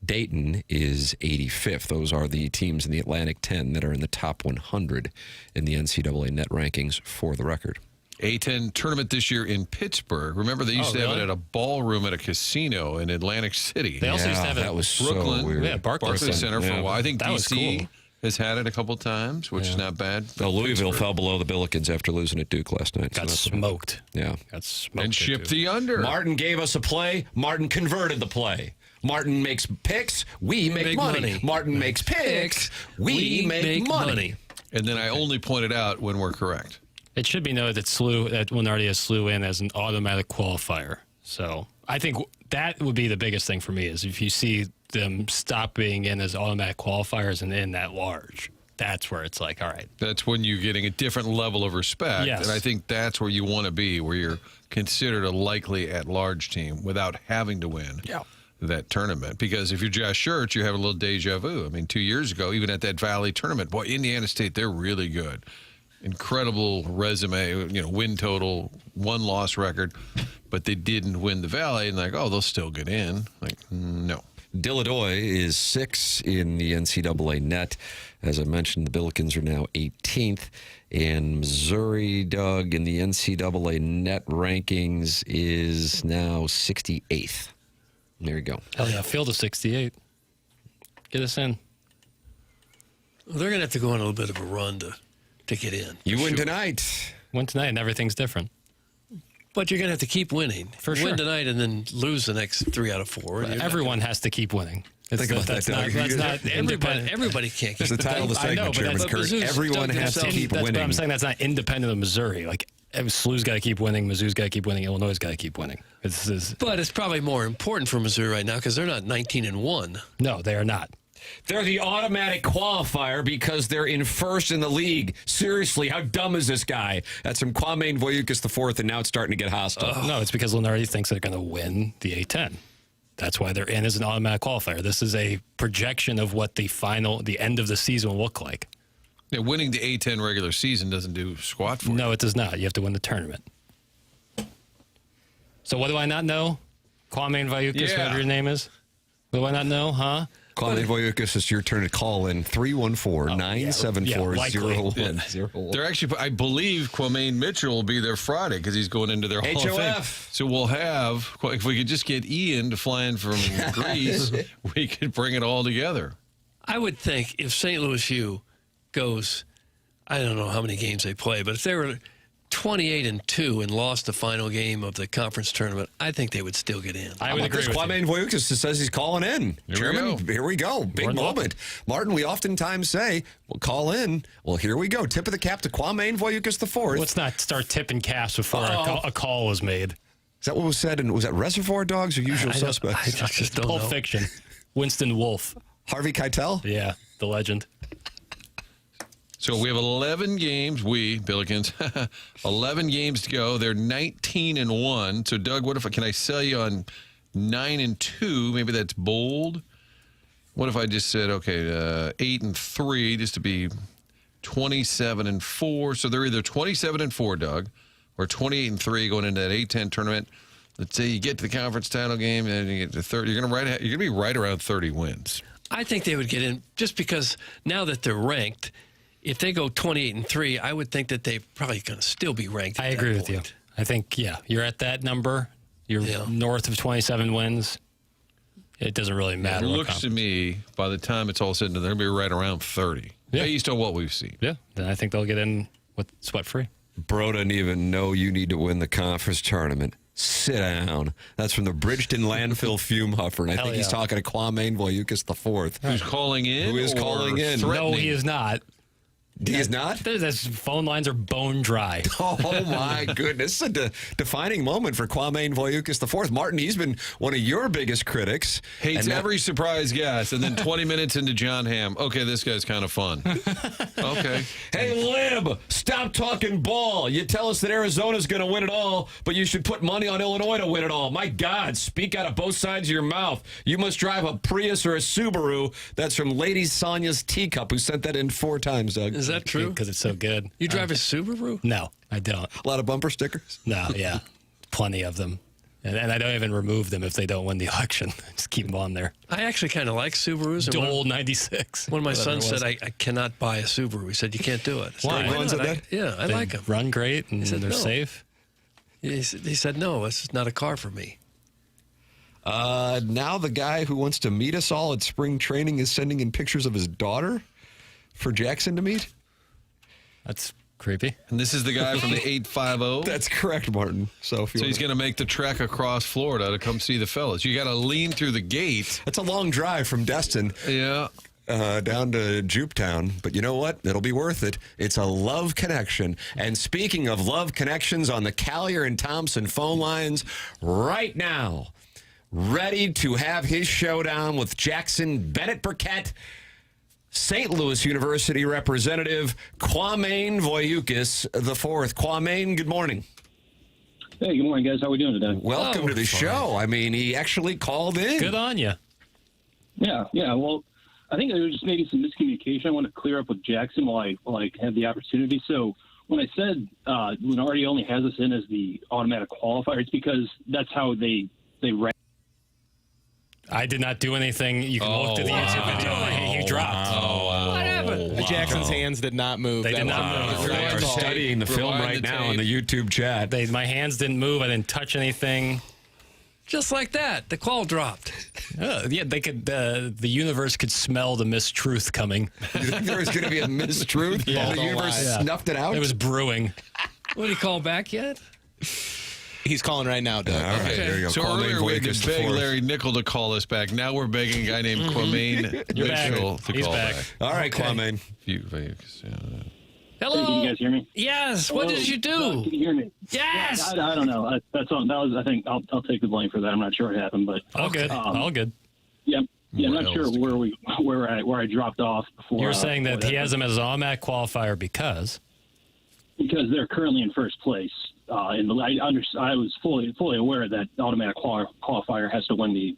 S1: Dayton, is 85th. Those are the teams in the Atlantic 10 that are in the top 100 in the NCAA net rankings for the record.
S3: A-10 tournament this year in Pittsburgh. Remember, they used to have it
S4: really?
S3: at a ballroom at a casino in Atlantic City.
S4: They also used to have
S1: that
S4: it
S1: was
S3: Brooklyn,
S1: so weird.
S4: Yeah,
S3: Barclays Center for a while. I think
S4: That was
S3: D.C.
S4: cool.
S3: has had it a couple times, which is not bad.
S1: Well, Louisville
S3: Pittsburgh.
S1: fell below the Billikens after losing at Duke last night.
S4: Got
S1: so
S4: smoked.
S1: yeah.
S4: Got smoked.
S3: And
S4: there,
S3: shipped
S4: too.
S3: the under.
S1: Martin gave us a play. Martin converted the play. Martin makes picks. We make money. Martin makes picks. We make money.
S3: And then I only pointed out when we're correct.
S4: It should be noted that Winardi has SLU in as an automatic qualifier. So I think that would be the biggest thing for me is if you see them stop being in as automatic qualifiers and in that large. That's where it's like, all right.
S3: That's when you're getting a different level of respect.
S4: Yes.
S3: And I think that's where you want to be, where you're considered a likely at-large team without having to win that tournament. Because if you're Josh Schertz, you have a little deja vu. I mean, 2 years ago, even at that Valley tournament, boy, Indiana State, they're really good. Incredible resume, win total, 1-loss record, but they didn't win the Valley. And like, oh, they'll still get in. Like, no.
S1: Dilladoy is 6 in the NCAA net. As I mentioned, the Billikens are now 18th. And Missouri, Doug, in the NCAA net rankings is now 68th. There you go.
S4: Hell yeah, field of 68. Get us in.
S2: Well, they're going to have to go on a little bit of a run to get in.
S1: You win
S2: sure.
S1: tonight.
S4: Win tonight and everything's different.
S2: But you're going to have to keep winning.
S4: For sure.
S2: Win tonight and then lose the next 3 out of 4.
S4: Everyone has to keep winning.
S1: Think about that, Doug.
S4: That's not independent.
S2: Everybody can't keep
S1: That's the title of the
S4: I know,
S1: segment,
S4: but
S1: Chairman
S4: that's-
S1: Kurt.
S2: Mizzou's
S1: Everyone
S2: dug
S1: has to
S2: themselves-
S1: keep
S4: That's
S1: winning.
S4: what I'm saying. That's not independent of Missouri. Like, SLU's got to keep winning. Mizzou's got to keep winning. Illinois' got to keep winning.
S2: But it's probably more important for Missouri right now because they're not 19-1.
S4: No, they are not.
S1: They're the automatic qualifier because they're in first in the league. Seriously, how dumb is this guy? That's from Kwame Voyoukas IV, and now it's starting to get hostile.
S4: No, it's because Lenardi thinks they're going to win the A10. That's why they're in as an automatic qualifier. This is a projection of what the end of the season will look like.
S3: Yeah, winning the A10 regular season doesn't do squat for you.
S4: No, it does not. You have to win the tournament. So what do I not know? Kwame Voyoukas,
S3: Yeah.
S4: whatever your name is. What do I not know, huh?
S1: Kwame Voyoukas, it's your turn to call in 314-974-0101.
S3: They're actually, I believe Kwame Mitchell will be there Friday because he's going into their Hall of Fame.
S1: HOF.
S3: So we'll have, if we could just get Ian to fly in from Greece, we could bring it all together.
S2: I would think if St. Louis U goes, I don't know how many games they play, but if they were 28-2 and lost the final game of the conference tournament, I think they would still get in.
S4: I would agree with
S1: Kwame
S4: you.
S1: Voyoukas says he's calling in.
S3: Here we go.
S1: Here we go. Big
S4: More than
S1: moment. Martin, we oftentimes say, well, call in. Well, here we go. Tip of the cap to Kwame Voyoukas IV.
S4: Let's not start tipping caps before a call was made.
S1: Is that what was said? And was that Reservoir Dogs or Usual Suspects?
S2: I just don't
S4: Pulp
S2: know.
S4: Fiction. Winston Wolfe.
S1: Harvey Keitel?
S4: Yeah, the legend.
S3: So we have 11 games, Billikens, 11 games to go. They're 19-1. So, Doug, can I sell you on 9-2? Maybe that's bold. What if I just said, 8-3, just to be 27-4. So they're either 27-4, Doug, or 28-3 going into that A10 tournament. Let's say you get to the conference title game and you get to 30. You're going to be right around 30 wins.
S2: I think they would get in just because now that they're ranked, if they go 28-3, I would think that they're probably going to still be ranked.
S4: I agree with you. I think, you're at that number. You're north of 27 wins. It doesn't really matter.
S3: It looks to me, by the time it's all said and done, they're going to be right around 30, based on what we've seen.
S4: Yeah, then I think they'll get in with sweat-free.
S1: Bro doesn't even know you need to win the conference tournament. Sit down. That's from the Bridgeton Landfill Fume Huffer. And I think he's talking to Kwame Voyoukas IV.
S3: Who's calling in?
S1: Who is calling in?
S3: Threatening?
S4: No, he is not.
S1: He is not?
S4: His phone lines are bone dry.
S1: Oh, my goodness. It's a defining moment for Kwame Voyoukas IV. Martin, he's been one of your biggest critics.
S3: Hates
S1: And that-
S3: every surprise guest, and then 20 minutes into John Hamm. Okay, this guy's kind of fun. Okay.
S1: Hey, Lib, stop talking ball. You tell us that Arizona's going to win it all, but you should put money on Illinois to win it all. My God, speak out of both sides of your mouth. You must drive a Prius or a Subaru. That's from Lady Sonia's Teacup, who sent that in 4 times, Doug.
S2: Is that true?
S4: Because it's so good.
S2: You drive a Subaru?
S4: No, I don't.
S1: A lot of bumper stickers.
S4: No, yeah. Plenty of them. And I don't even remove them if they don't win the election. Just keep them on there.
S2: I actually kind of like Subarus. And
S4: Dole 96.
S2: when my son
S4: whatever it
S2: said, I cannot buy a Subaru, he said, you can't do it. I said,
S4: Why?
S2: not?
S1: Said that?
S2: Yeah, I
S4: They
S2: like them.
S4: run great and
S2: said
S4: they're
S2: no.
S4: safe.
S2: He said, no, this is not a car for me.
S1: Now the guy who wants to meet us all at spring training is sending in pictures of his daughter for Jackson to meet?
S4: That's creepy.
S3: And this is the guy from the 850.
S1: That's correct, Martin. So
S3: He's going to make the trek across Florida to come see the fellas. You got to lean through the gate.
S1: That's a long drive from Destin.
S3: Yeah.
S1: Down to Jupetown, but you know what? It'll be worth it. It's a love connection. And speaking of love connections on the Callier and Thompson phone lines right now, ready to have his showdown with Jackson Burkett, St. Louis University representative Kwame Voyoukas IV. Kwame, good morning.
S10: Hey, good morning, guys. How are we doing today?
S1: Welcome to the show. I mean, he actually called in.
S4: Good on you.
S10: Yeah. Well, I think there was just maybe some miscommunication I want to clear up with Jackson while I have the opportunity. So when I said Lenardi only has us in as the automatic qualifier, it's because that's how they rank.
S4: I did not do anything. You can look to the YouTube video. You dropped.
S2: What happened?
S6: Jackson's hands did not move.
S4: They
S6: That
S4: did
S6: was
S4: not
S6: a
S4: move.
S1: They are studying the film
S3: Rewind
S1: right
S3: the
S1: now
S3: tape.
S1: on the YouTube chat.
S4: My hands didn't move. I didn't touch anything.
S2: Just like that, the call dropped.
S4: Yeah, they could. The universe could smell the mistruth coming.
S1: You think there was going to be a mistruth?
S4: Yeah.
S1: The universe
S4: Yeah.
S1: snuffed it out?
S4: It was brewing.
S2: What, did he call back yet?
S6: He's calling right now, Doug.
S1: All right, there you go.
S3: So
S1: Call
S3: earlier
S1: name
S3: we had
S1: Voyagist
S3: to beg
S1: IV.
S3: Larry Nickel to call us back. Now we're begging a guy named Quamaine
S4: You're back.
S3: Mitchell to
S4: He's
S3: call
S4: back.
S3: back.
S1: All right, Kwame.
S2: Hello.
S10: Can you guys hear me?
S2: Yes. What did you do?
S10: Can you hear me?
S2: Yes.
S10: I don't know. That's all. That was. I think I'll take the blame for that. I'm not sure what happened, but
S4: All good. All good.
S10: yeah. Yeah, I'm
S3: What
S10: not sure
S3: else?
S10: where I dropped off before.
S4: You're saying that
S10: before
S4: he has him as an automatic qualifier because
S10: because they're currently in first place. And I was fully aware that automatic qualifier has to win the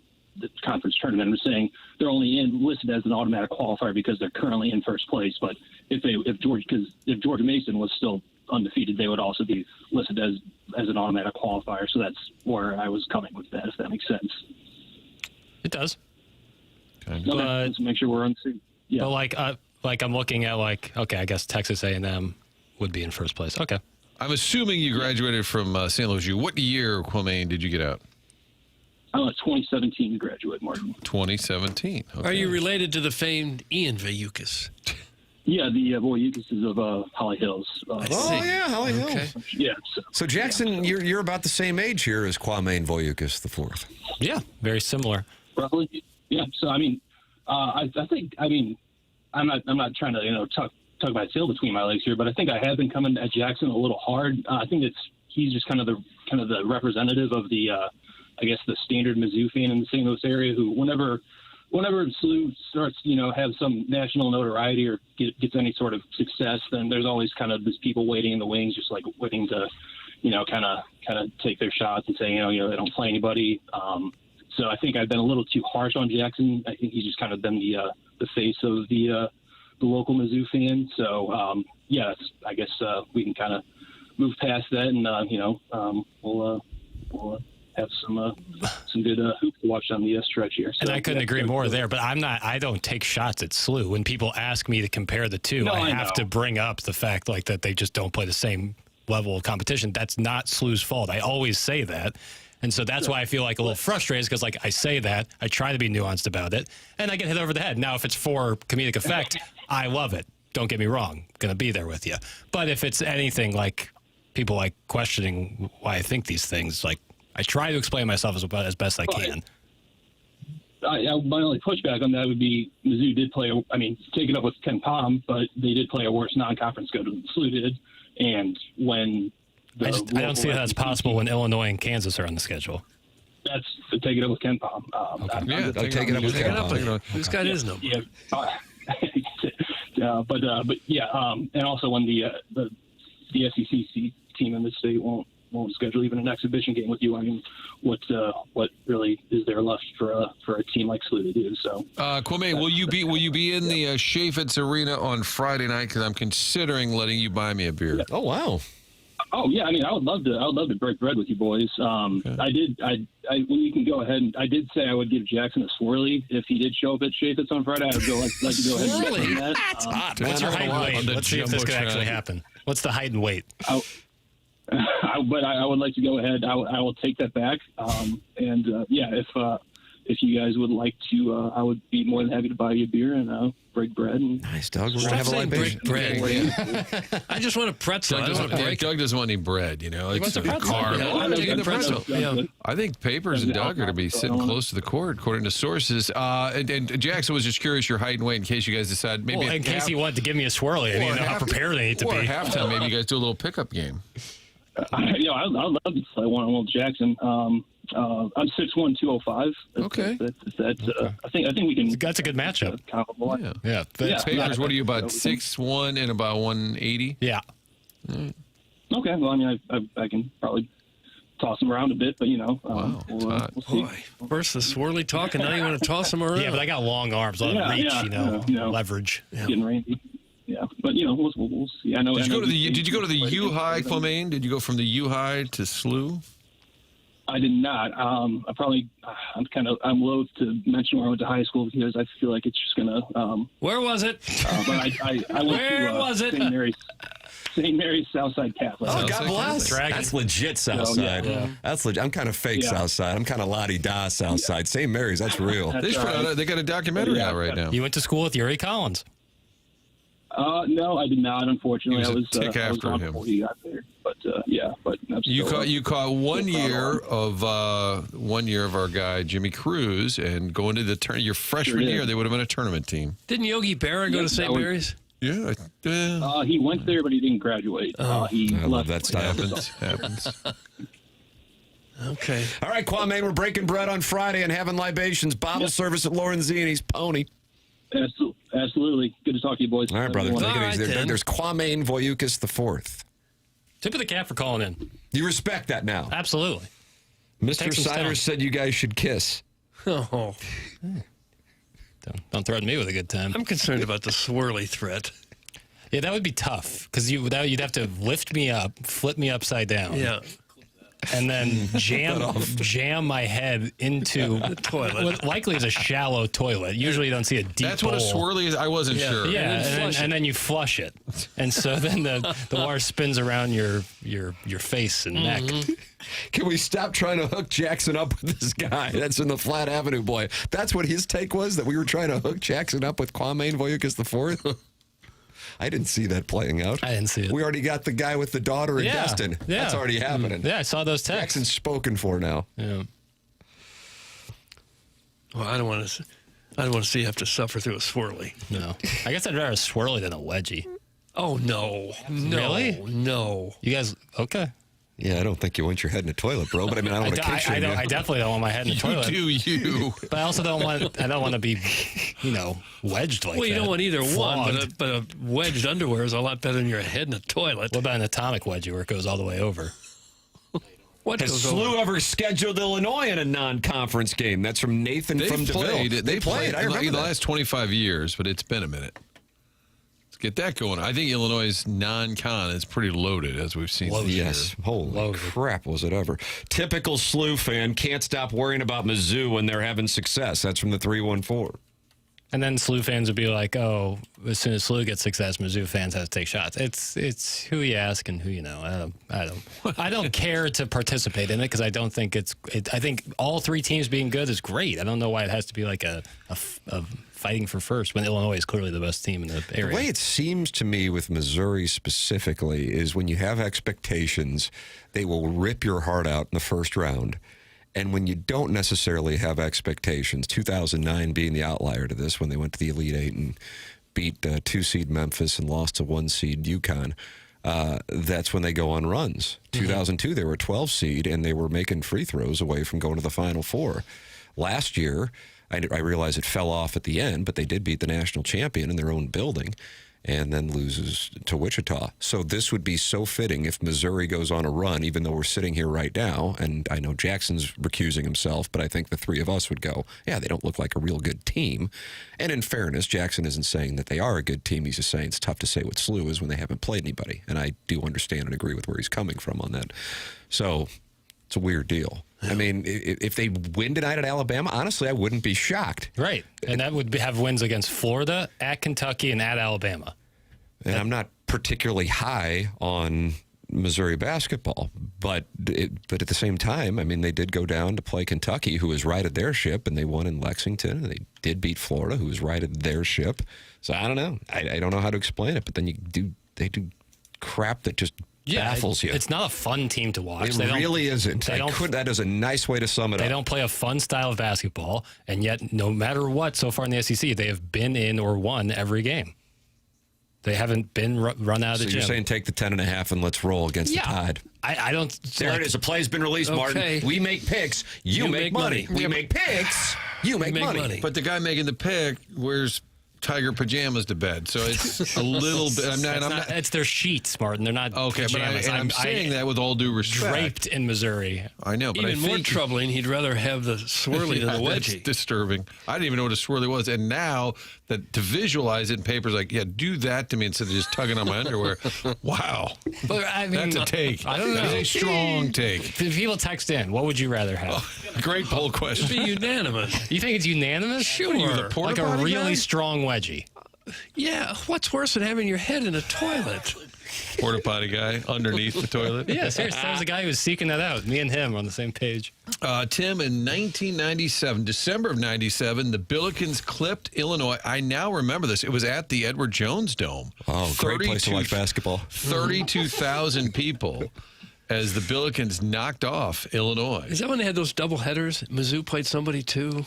S10: conference tournament. I'm saying they're only listed as an automatic qualifier because they're currently in first place. But if George Mason was still undefeated, they would also be listed as an automatic qualifier. So that's where I was coming with that, if that makes sense.
S4: it does.
S10: Okay,
S4: But-
S10: let's make sure we're on the same. Yeah.
S4: But like I'm looking at okay, I guess Texas A&M would be in first place. Okay.
S3: I'm assuming you graduated from St. Louis U. What year, Quamaine, did you get out?
S10: I'm a 2017 graduate, Martin.
S3: 2017. Okay.
S2: Are you related to the famed Ian Vayukis?
S10: Yeah, the Voyukas of Holly Hills.
S1: Oh, yeah, Holly Hills.
S2: Okay.
S10: Yeah.
S1: So, Jackson, you're about the same age here as Kwame Voyagist IV.
S4: Yeah, very similar.
S10: Roughly. Yeah. So I mean, I think I'm not trying to tuck my tail between my legs here, but I think I have been coming at Jackson a little hard. I think he's just kind of the representative of the I guess the standard Mizzou fan in the St. Louis area who whenever SLU starts have some national notoriety or gets any sort of success, then there's always kind of these people waiting in the wings, just like waiting to kind of take their shots and say they don't play anybody. So I think I've been a little too harsh on Jackson. I think he's just kind of been the face of the local Mizzou fan. So yeah, I guess we can kind of move past that, and we'll have some good hoops to watch on the stretch here. So,
S4: And I couldn't agree more there, but I don't take shots at SLU. When people ask me to compare the two, I have to bring up the fact that they just don't play the same level of competition. That's not SLU's fault. I always say that. And so that's why I feel like a little frustrated because I say that, I try to be nuanced about it, and I get hit over the head. Now, if it's for comedic effect, I love it. Don't get me wrong. I'm going to be there with you. But if it's anything like people questioning why I think these things, I try to explain myself as best I can.
S10: My only pushback on that would be Mizzou did play, take it up with Ken Palm, but they did play a worse non-conference schedule than SLU did. And when
S4: I don't see how that's possible when Illinois and Kansas are on the schedule.
S10: That's to take it up with Ken Palm.
S3: Yeah,
S1: take it up with Ken Palm.
S2: Who's got his number?
S10: Yeah. But yeah, and also when the SEC team in the state won't schedule even an exhibition game with you, what really is there left for a team like SLU to do? So,
S3: Quamaine, will you be in the Chaffetz Arena on Friday night? Because I'm considering letting you buy me a beer.
S1: Oh, wow.
S10: Oh yeah, I would love to break bread with you boys. Okay. When you can go ahead, and I did say I would give Jackson a swirly if he did show up at Chaffetz on Friday. I'd like to go ahead and get that.
S1: That's hot.
S4: What's your height and weight?
S3: On the
S4: Let's see if this could actually happen. What's the height and weight?
S10: But I would like to go ahead. I will take that back. If you guys would like to, I would be more than happy to buy you a beer and break bread. And
S1: Nice, Doug. We're going to have a
S2: saying
S1: libation.
S2: break bread. I just want a pretzel. I don't want to break.
S3: Doug doesn't want any bread,
S4: wants a pretzel.
S3: carb.
S2: Yeah,
S3: I'm taking the pretzel.
S2: Yeah.
S3: I think Papers and Doug are going to be sitting close to the court, according to sources. And Jackson was just curious your height and weight in case you guys decide maybe.
S4: Well, in case he wanted to give me a swirly, I didn't know how prepared I need to
S3: or
S4: be.
S3: at halftime, maybe you guys do a little pickup game.
S10: I'd love to play one-on-one with Jackson. I'm 6'1", 205.
S3: Okay.
S10: I think we can.
S4: That's a good matchup.
S3: Yeah.
S10: Yeah.
S3: Papers, what are you, about 6'1" and about 180?
S4: Yeah.
S10: Okay. Well, I can probably toss him around a bit, but
S3: Wow,
S10: we'll see.
S2: Boy, first the swirly talk, and now you want to toss him around.
S4: Yeah, but I got long arms. I'll have reach, leverage.
S10: Getting rangy. Yeah, but we'll see. I know.
S3: Did you go to the U High, Quamaine? Did you go from the U High to SLU?
S10: I did not. I'm loath to mention where I went to high school because I feel like it's just gonna.
S2: Where was it?
S10: But I went
S2: Where
S10: to
S2: was it?
S10: St. Mary's. St. Mary's Southside Catholic.
S1: Oh, God bless.
S4: Dragon.
S1: That's legit Southside.
S10: yeah.
S1: That's legit. I'm kind of fake Southside. I'm kind of la-di-da Southside. St. Mary's, that's real.
S3: They got a documentary out right now.
S4: You went to school with Yuri Collins.
S10: No, I did not. Unfortunately,
S3: He
S10: I
S3: was
S10: was
S3: a tick after
S10: on
S3: him.
S10: before he got there. But but
S3: You caught 1 year of our guy Jimmy Cruz, and going to the your freshman
S10: Sure did.
S3: year, they would have been a tournament team.
S2: Didn't Yogi Berra go to St. Mary's?
S3: Yeah,
S10: he went there, but he didn't graduate. He
S1: I
S10: left.
S1: love that stuff.
S3: happens.
S2: Okay.
S1: All right, Kwame, we're breaking bread on Friday and having libations. Bottle service at Lorenzini's. Pony.
S10: Absolutely. Good to talk to you, boys.
S1: All right, brother.
S10: Everyone.
S1: Take it easy.
S2: right, then.
S1: There's Kwame Voyoukas IV.
S4: Tip of the cap for calling in.
S1: You respect that now.
S4: Absolutely.
S1: Mr.
S4: Take some
S1: Siders
S4: stone.
S1: said you guys should kiss.
S2: Oh,
S4: Don't threaten me with a good time.
S2: I'm concerned about the swirly threat.
S4: Yeah, that would be tough because you'd have to lift me up, flip me upside down,
S2: Yeah.
S4: and then jam my head into
S2: The toilet.
S4: what likely is a shallow toilet. Usually you don't see a deep
S3: That's what a
S4: bowl.
S3: swirly is. I wasn't sure.
S4: Yeah, and then you flush it, and so then the water spins around your face and neck.
S1: Can we stop trying to hook Jackson up with this guy? That's in the Flat Avenue boy. That's what his take was, that we were trying to hook Jackson up with Kwame Voyoukas IV. I didn't see that playing out.
S4: I didn't see it.
S1: We already got the guy with the daughter and
S4: Yeah,
S1: Destin.
S4: yeah.
S1: That's already happening.
S4: Yeah, I saw those texts.
S1: Jackson's spoken for now.
S4: Yeah.
S2: Well, I don't want to see you have to suffer through a swirly.
S4: No, I guess I'd rather a swirly than a wedgie.
S2: Oh, no.
S4: Really?
S2: No.
S4: You guys okay?
S1: Yeah, I don't think you want your head in a toilet, bro. But I mean, I don't want to kick
S4: I definitely don't want my head in the toilet.
S3: You.
S4: But I also don't want to be, wedged like that.
S2: Well, you don't want either one,
S4: Flogged.
S2: but a wedged underwear is a lot better than your head in a toilet.
S4: What about an atomic wedgie where it goes all the way over?
S2: What
S1: Has
S2: goes
S1: SLU
S2: over?
S1: ever scheduled Illinois in a non-conference game? That's from Nathan from DeVille.
S3: They played.
S1: I remember
S3: in the
S1: that.
S3: last 25 years, but it's been a minute. Let's get that going. I think Illinois' non-con is pretty loaded, as we've seen. this
S1: Yes.
S3: year.
S1: Holy crap, was it ever. Typical SLU fan can't stop worrying about Mizzou when they're having success. That's from the 314.
S4: And then SLU fans would be like, "Oh, as soon as SLU gets success, Mizzou fans have to take shots." It's who you ask and who you know. I don't care to participate in it because I don't think I think all three teams being good is great. I don't know why it has to be like a fighting for first when Illinois is clearly the best team in the area.
S1: The way it seems to me with Missouri specifically is when you have expectations, they will rip your heart out in the first round. And when you don't necessarily have expectations, 2009 being the outlier to this, when they went to the Elite Eight and beat 2-seed Memphis and lost to 1-seed UConn, that's when they go on runs. 2002, they were a 12-seed, and they were making free throws away from going to the Final Four. Last year, I realize it fell off at the end, but they did beat the national champion in their own building and then loses to Wichita. So this would be so fitting if Missouri goes on a run, even though we're sitting here right now, and I know Jackson's recusing himself, but I think the three of us would go, yeah, they don't look like a real good team. And in fairness, Jackson isn't saying that they are a good team. He's just saying it's tough to say what SLU is when they haven't played anybody. And I do understand and agree with where he's coming from on that. So it's a weird deal. I mean, if they win tonight at Alabama, honestly, I wouldn't be shocked.
S4: Right. And that would have wins against Florida, at Kentucky, and at Alabama.
S1: And I'm not particularly high on Missouri basketball, but at the same time, I mean, they did go down to play Kentucky, who has righted their ship, and they won in Lexington, and they did beat Florida, who has righted their ship. So I don't know. I don't know how to explain it, but then they do crap that just baffles you.
S4: It's not a fun team to watch.
S1: It really isn't. That is a nice way to sum it up.
S4: They don't play a fun style of basketball, and yet no matter what, so far in the SEC, they have been in or won every game. They haven't been run out of the gym.
S1: So you're saying take the 10.5 and let's roll against the Tide.
S4: I don't.
S1: There it is. A play's been released, Martin. We make picks. You make money. We make picks. You make money.
S3: But the guy making the pick wears tiger pajamas to bed, so it's a little bit. I'm not.
S4: It's their sheets, Martin. They're not pajamas.
S3: But I'm saying that with all due respect.
S4: Draped in Missouri.
S3: I know, but
S2: Even more troubling, he'd rather have the swirly than the wedgie.
S3: That's disturbing. I didn't even know what a swirly was, and now that to visualize it in papers, like, yeah, do that to me instead of just tugging on my underwear. Wow,
S4: but I mean,
S3: that's a take.
S4: I don't know.
S3: That's a strong take.
S4: If people text in, what would you rather have?
S3: Great poll question.
S2: It'd be unanimous.
S4: You think it's unanimous?
S2: Sure.
S3: You the porta
S4: like a
S3: potty
S4: really
S3: guy?
S4: strong wedgie.
S2: Yeah, what's worse than having your head in a toilet?
S3: Porta potty guy underneath the toilet.
S4: Yeah, seriously, there was a guy who was seeking that out. Me and him were on the same page.
S3: Tim, in 1997, December of 97, the Billikens clipped Illinois. I now remember this. It was at the Edward Jones Dome.
S1: Oh, great place to watch basketball.
S3: 32,000 people as the Billikens knocked off Illinois.
S2: Is that when they had those double headers? Mizzou played somebody too.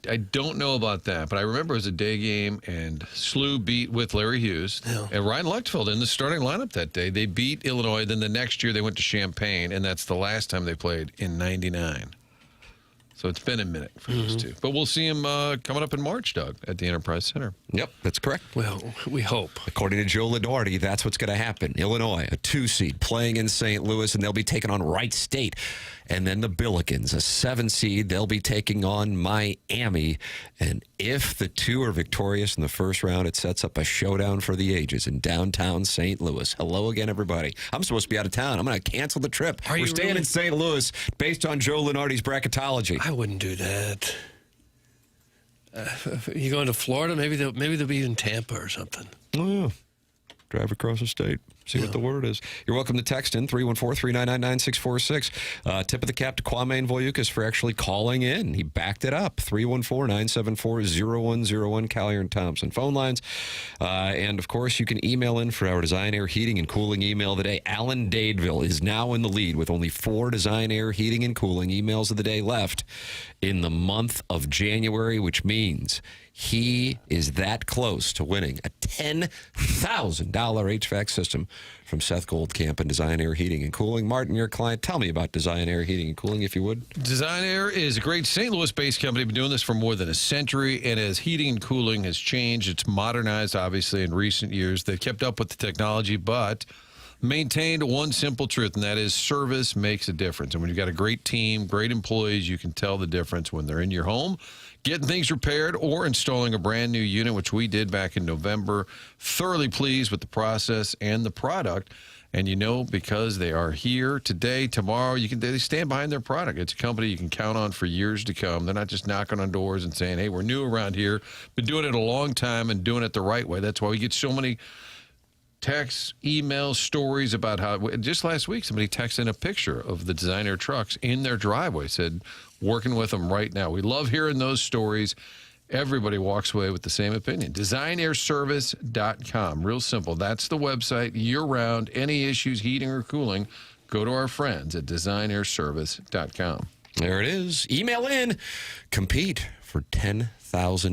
S3: I don't know about that, but I remember it was a day game, and SLU beat with Larry Hughes.
S2: Yeah.
S3: And Ryan Luchtfeld in the starting lineup that day. They beat Illinois. Then the next year they went to Champaign, and that's the last time they played in 99. So it's been a minute for those two. But we'll see them coming up in March, Doug, at the Enterprise Center.
S1: Yep, that's correct.
S2: Well, we hope.
S1: According to Joe Lenardi, that's what's going to happen. Illinois, a 2-seed, playing in St. Louis, and they'll be taking on Wright State. And then the Billikens, a 7-seed, they'll be taking on Miami. And if the two are victorious in the first round, it sets up a showdown for the ages in downtown St. Louis. Hello again, everybody. I'm supposed to be out of town. I'm going to cancel the trip. We're staying
S2: really?
S1: in St. Louis based on Joe Lenardi's bracketology.
S2: I wouldn't do that. You going to Florida? Maybe they'll be in Tampa or something.
S1: Oh, yeah. Drive across the state. See what the word is. You're welcome to text in 314-399-9646. Tip of the cap to Kwame Voyukas for actually calling in. He backed it up. 314-974-0101, Collier and Thompson phone lines. And, of course, you can email in for our Design Air Heating and Cooling email of the day. Alan Dadeville is now in the lead with only 4 Design Air Heating and Cooling emails of the day left in the month of January, which means he is that close to winning a $10,000 HVAC system from Seth Goldcamp and Design Air Heating and Cooling. Martin, your client, tell me about Design Air Heating and Cooling, if you would.
S3: Design Air is a great St. Louis-based company. Been doing this for more than a century, and as heating and cooling has changed, it's modernized, obviously, in recent years. They've kept up with the technology, but maintained one simple truth, and that is service makes a difference. And when you've got a great team, great employees, you can tell the difference when they're in your home, getting things repaired, or installing a brand new unit, which we did back in November. Thoroughly pleased with the process and the product. And you know, because they are here today, tomorrow, they stand behind their product. It's a company you can count on for years to come. They're not just knocking on doors and saying, hey, we're new around here. Been doing it a long time and doing it the right way. That's why we get so many texts, emails, stories about how, just last week, somebody texted in a picture of the Design Air trucks in their driveway, said, working with them right now. We love hearing those stories. Everybody walks away with the same opinion. DesignAirService.com. Real simple. That's the website year-round. Any issues, heating or cooling, go to our friends at DesignAirService.com.
S1: There it is. Email in. Compete for $10,000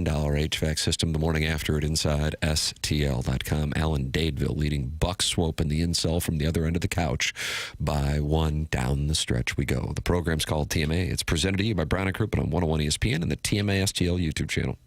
S1: HVAC system the morning after at InsideSTL.com. Alan Dadeville leading Buck Swope in the incel from the other end of the couch by 1 down the stretch we go. The program's called TMA. It's presented to you by Brown & Crouppen on 101 ESPN and the TMA STL YouTube channel.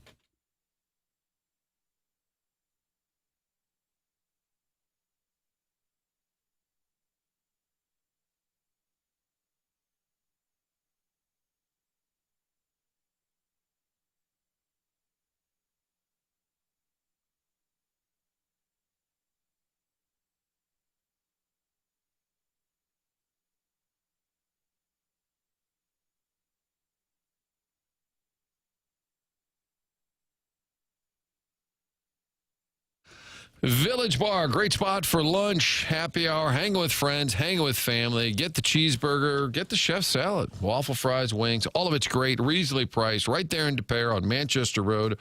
S3: Village Bar, great spot for lunch, happy hour, hanging with friends, hanging with family. Get the cheeseburger, get the chef salad, waffle fries, wings. All of it's great, reasonably priced, right there in De Pere on Manchester Road.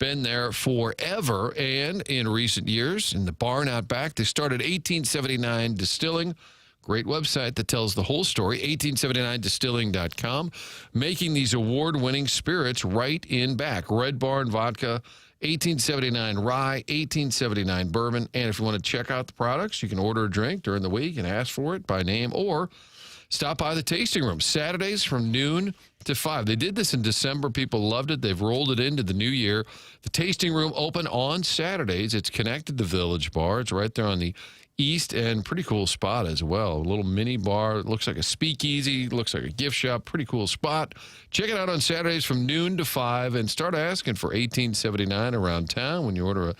S3: Been there forever, and in recent years, in the barn out back, they started 1879 Distilling. Great website that tells the whole story, 1879distilling.com. Making these award-winning spirits right in back. Red Barn Vodka, 1879 Rye, 1879 Bourbon. And if you want to check out the products, you can order a drink during the week and ask for it by name, or stop by the tasting room Saturdays from noon to 5. They did this in December. People loved it. They've rolled it into the new year. The tasting room open on Saturdays. It's connected to Village Bar. It's right there on the east end. Pretty cool spot as well. A little mini bar. It looks like a speakeasy. Looks like a gift shop. Pretty cool spot. Check it out on Saturdays from noon to 5 and start asking for 1879 around town. When you order a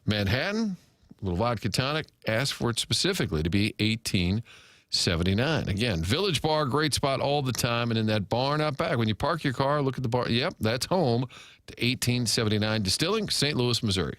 S3: Manhattan, a little vodka tonic, ask for it specifically to be 1879. Again, Village Bar, great spot all the time. And in that barn out back, when you park your car, look at the bar. Yep, that's home to 1879 Distilling, St. Louis, Missouri.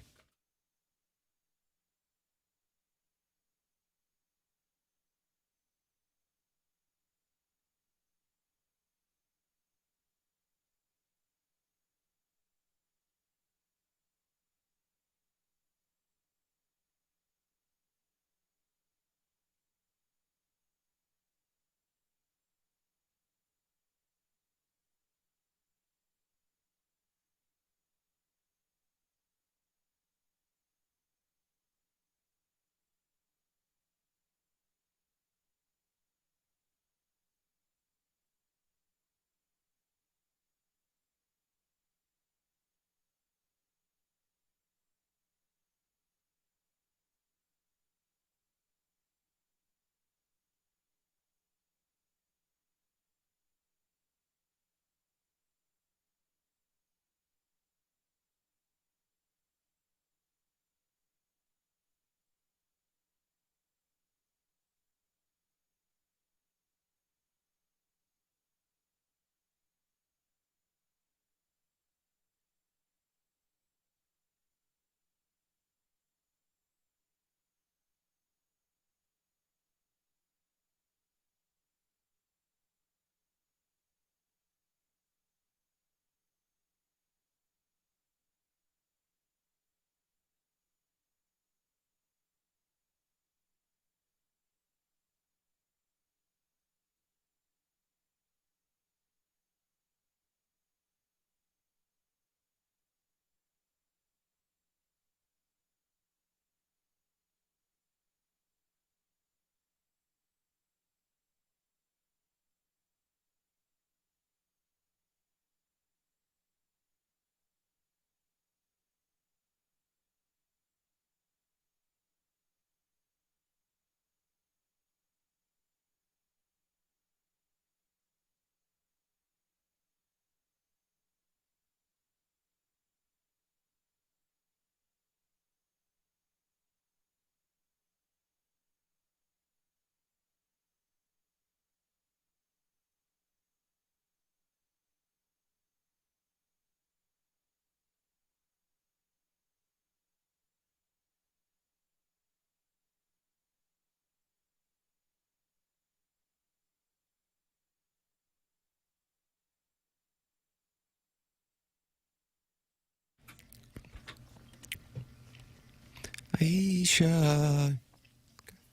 S1: Aisha,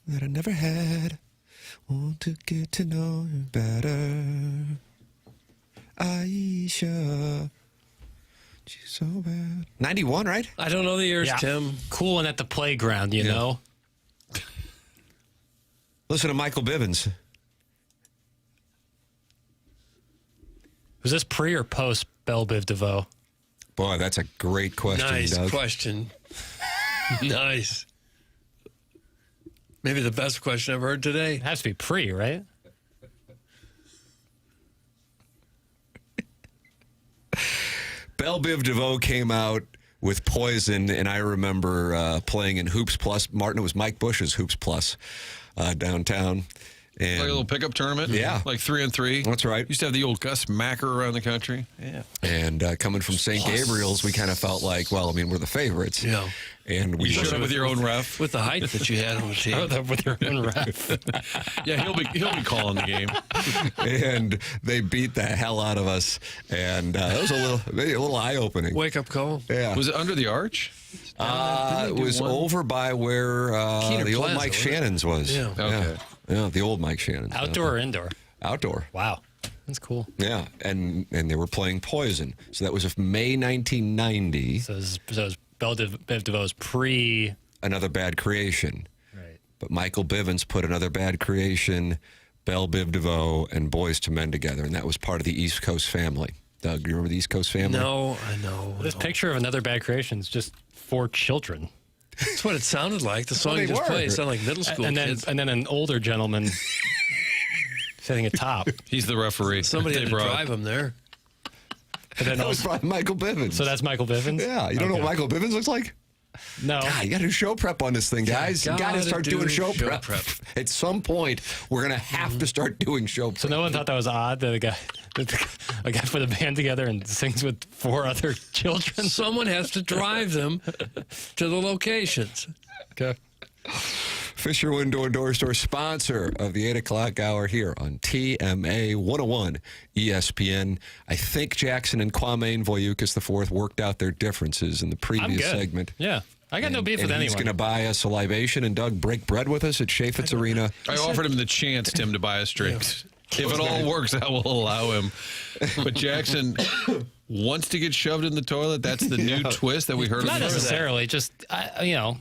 S1: that I never had. Want to get to know you better. Aisha, she's so bad. 91, right?
S2: I don't know the years, Tim.
S4: Cool and at the playground, you know?
S1: Listen to Michael Bivins.
S4: Was this pre or post Belle Biv DeVoe?
S1: Boy, that's a great question,
S2: Nice
S1: Doug.
S2: question. Nice. Maybe the best question I've heard today.
S4: It has to be pre, right?
S1: Belle Biv DeVoe came out with Poison, and I remember playing in Hoops Plus. Martin, it was Mike Bush's Hoops Plus downtown. And
S3: Like a little pickup tournament?
S1: Yeah.
S3: Like 3-on-3?
S1: That's right.
S3: Used to have the old Gus Macker around the country.
S2: Yeah.
S1: And coming from St. Gabriel's, we kind of felt like, well, I mean, we're the favorites.
S2: Yeah.
S1: And we
S3: You showed up with your own ref.
S2: With the height that you had on the team.
S4: With your own ref.
S3: Yeah, he'll be calling the game.
S1: And they beat the hell out of us. And it was a little eye-opening.
S2: Wake up call.
S1: Yeah.
S3: Was it under the arch?
S1: It was over by where
S2: Keener
S1: the old
S2: Plaza,
S1: Mike
S2: wasn't it?
S1: Shannon's was.
S2: Yeah.
S3: Okay.
S1: Yeah, the old Mike Shannon's.
S4: Outdoor or indoor?
S1: Outdoor.
S4: Wow. That's cool.
S1: Yeah, and they were playing Poison. So that was of May 1990.
S4: So it was Belle Biv DeVoe's pre...
S1: Another Bad Creation.
S4: Right.
S1: But Michael Bivins put Another Bad Creation, Belle Biv DeVoe, and Boys to Men together, and that was part of the East Coast family. Doug, do you remember the East Coast family?
S2: No, I know.
S4: This picture of Another Bad Creation is just 4 children.
S2: That's what it sounded like. The song
S1: Well,
S2: you
S1: they
S2: just
S1: were.
S2: played sounded like middle school
S4: And then,
S2: kids.
S4: and then an older gentleman sitting atop.
S3: He's the referee.
S2: Somebody had
S3: They
S2: to
S3: brought-
S2: drive him there.
S4: But then
S1: That was
S4: also,
S1: probably Michael Bivins.
S4: so that's Michael Bivins?
S1: Yeah, you don't know what Michael Bivins looks like?
S4: No.
S1: God, you got to do show prep on this thing, guys. You got to
S2: gotta
S1: start
S2: do
S1: doing show
S2: show
S1: prep.
S2: prep.
S1: At some point, we're going to have to start doing show prep.
S4: So no one thought that was odd that a guy put a band together and sings with 4 other children?
S2: Someone has to drive them to the locations.
S4: Okay.
S1: Fisher Window Door Store, sponsor of the 8 o'clock hour here on TMA 101 ESPN. I think Jackson and Kwame Voyukas IV worked out their differences in the
S4: I'm
S1: previous
S4: good.
S1: segment.
S4: Yeah. I got no beef with
S1: and he's
S4: anyone.
S1: going to buy us a libation and Doug break bread with us at Chaffetz Arena.
S3: I offered him the chance, Tim, to buy us drinks. If it all works out, we'll allow him. But Jackson wants to get shoved in the toilet. That's the new twist that we heard.
S4: Not
S3: of.
S4: necessarily. Just,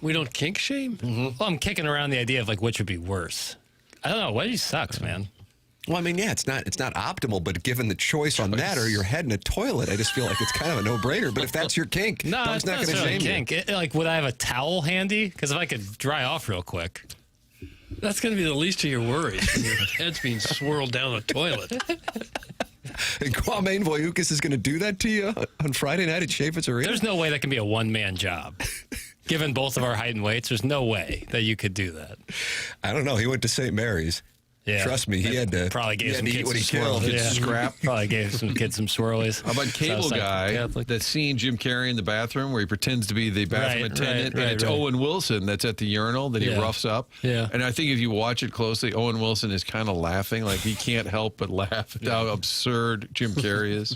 S2: We don't kink shame?
S4: well, I'm kicking around the idea of like which would be worse. I don't know. Wedgie sucks, man.
S1: Well, I mean, yeah, it's not optimal, but given the choice on that or your head in a toilet, I just feel like it's kind of a no-brainer. But if that's your kink,
S4: No,
S1: Doug's
S4: it's
S1: not
S4: not
S1: going to
S4: necessarily
S1: shame
S4: kink.
S1: you.
S4: Like, would I have a towel handy? Because if I could dry off real quick.
S2: That's going to be the least of your worries when your head's being swirled down a toilet.
S1: And Kwame Voyukas is going to do that to you on Friday night at Chaffetz Arena?
S4: There's no way that can be a one-man job. Given both of our height and weights, there's no way that you could do that.
S1: I don't know. He went to St. Mary's.
S4: Yeah.
S1: Trust me, he had to
S4: Probably
S1: he
S4: gave
S1: had
S4: some
S1: to eat
S4: kids
S1: what he
S4: some
S1: killed.
S4: swirlies. Yeah.
S3: Scrap.
S4: Probably gave some kids some swirlies.
S3: How about Cable
S4: Sounds like
S3: Guy,
S4: Catholic.
S3: that scene Jim Carrey in the bathroom where he pretends to be the bathroom
S4: Right,
S3: attendant,
S4: right,
S3: and it's
S4: right.
S3: Owen Wilson that's at the urinal that he
S4: Yeah.
S3: roughs up.
S4: Yeah.
S3: And I think if you watch it closely, Owen Wilson is kind of laughing, like he can't help but laugh at how absurd Jim Carrey is.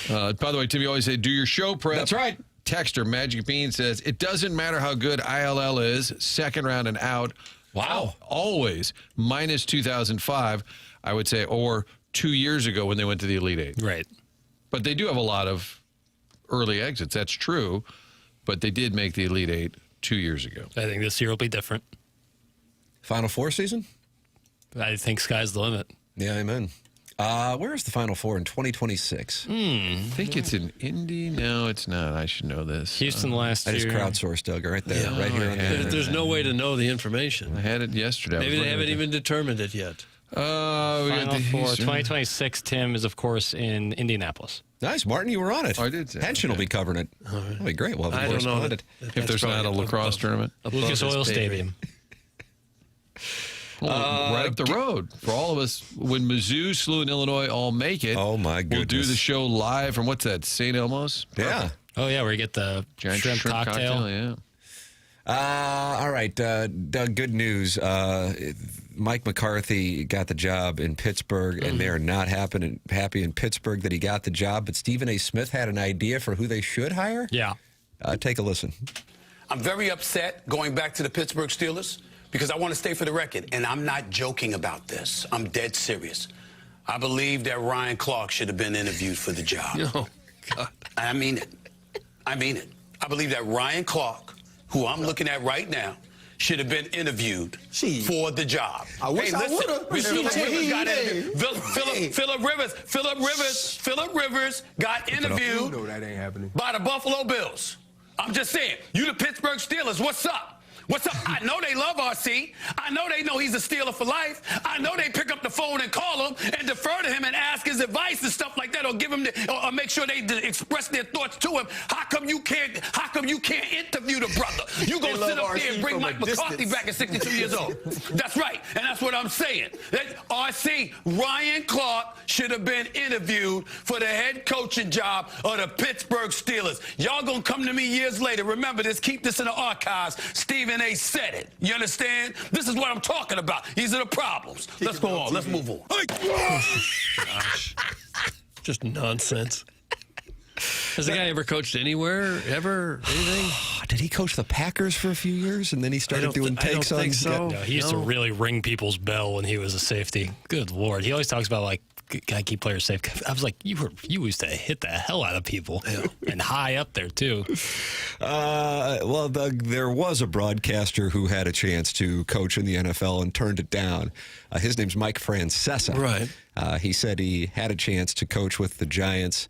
S3: By the way, Tim, you always say, do your show prep.
S1: That's right.
S3: Texter Magic Bean says, it doesn't matter how good ILL is, second round and out.
S1: Wow.
S3: Always minus 2005, I would say, or 2 years ago when they went to the Elite Eight.
S4: Right.
S3: But they do have a lot of early exits. That's true. But they did make the Elite Eight 2 years ago.
S4: I think this year will be different.
S1: Final Four season?
S4: I think sky's the limit.
S1: Yeah, amen. Where is the Final Four in 2026?
S3: I think it's in Indy. No, it's not. I should know this.
S4: Houston last
S1: I just
S4: year.
S1: crowdsourced, Doug, right there,
S2: Yeah,
S1: right here on the internet.
S2: There's no way to know the information.
S3: I had it yesterday. I was
S2: Maybe they
S3: looking
S2: haven't
S3: at
S2: even determined it yet.
S3: we got
S4: Final
S3: the
S4: Four.
S3: Houston.
S4: 2026, Tim, is, of course, in Indianapolis.
S1: Nice, Martin, you were on it.
S3: I did say
S1: Pension
S3: okay.
S1: will be covering it. That'll be great. We'll have a
S2: I don't know.
S1: correspondent.
S3: If there's not a lacrosse tournament.
S4: Lucas Oil Stadium.
S3: Right up the road. For all of us, when Mizzou, SLU, and Illinois all make it,
S1: Oh, my
S3: we'll do
S1: goodness.
S3: the show live from, what's that, St. Elmo's?
S1: Yeah.
S4: Oh, yeah, where you get the
S3: Giant
S4: shrimp cocktail.
S3: Yeah.
S1: All right, Doug, good news. Mike McCarthy got the job in Pittsburgh, and they're not happy in Pittsburgh that he got the job. But Stephen A. Smith had an idea for who they should hire.
S4: Yeah.
S1: Take a listen.
S11: I'm very upset going back to the Pittsburgh Steelers because I want to stay for the record, and I'm not joking about this. I'm dead serious. I believe that Ryan Clark should have been interviewed for the job.
S2: Oh, God.
S11: I mean it. I mean it. I believe that Ryan Clark, who I'm looking at right now, should have been interviewed for the job.
S7: I wish I would've.
S11: Phillip Rivers got interviewed
S8: that ain't happening.
S11: by the Buffalo Bills. I'm just saying, you the Pittsburgh Steelers, what's up? What's up? I know they love RC. I know they know he's a Steeler for life. I know they pick up the phone and call him and defer to him and ask his advice and stuff like that, or give him or make sure they express their thoughts to him. How come you can't interview the brother? You go sit up there and bring Mike McCarthy back at 62 years old. That's right, and that's what I'm saying. RC, Ryan Clark should have been interviewed for the head coaching job of the Pittsburgh Steelers. Y'all gonna come to me years later. Remember this. Keep this in the archives. Stephen A. said it. You understand? This is what I'm talking about. These are the problems. Let's go on. Let's move on.
S2: Gosh. Just nonsense. Has the guy ever coached anywhere? Ever? Anything?
S1: Did he coach the Packers for a few years, and then he started doing takes on?
S2: So.
S4: No, he used to really ring people's bell when he was a safety. Good Lord. He always talks about, like, gotta keep players safe. I was like, you used to hit the hell out of people, and high up there too.
S1: Well, Doug, there was a broadcaster who had a chance to coach in the NFL and turned it down. His name's Mike Francesa.
S2: Right.
S1: He said he had a chance to coach with the Giants,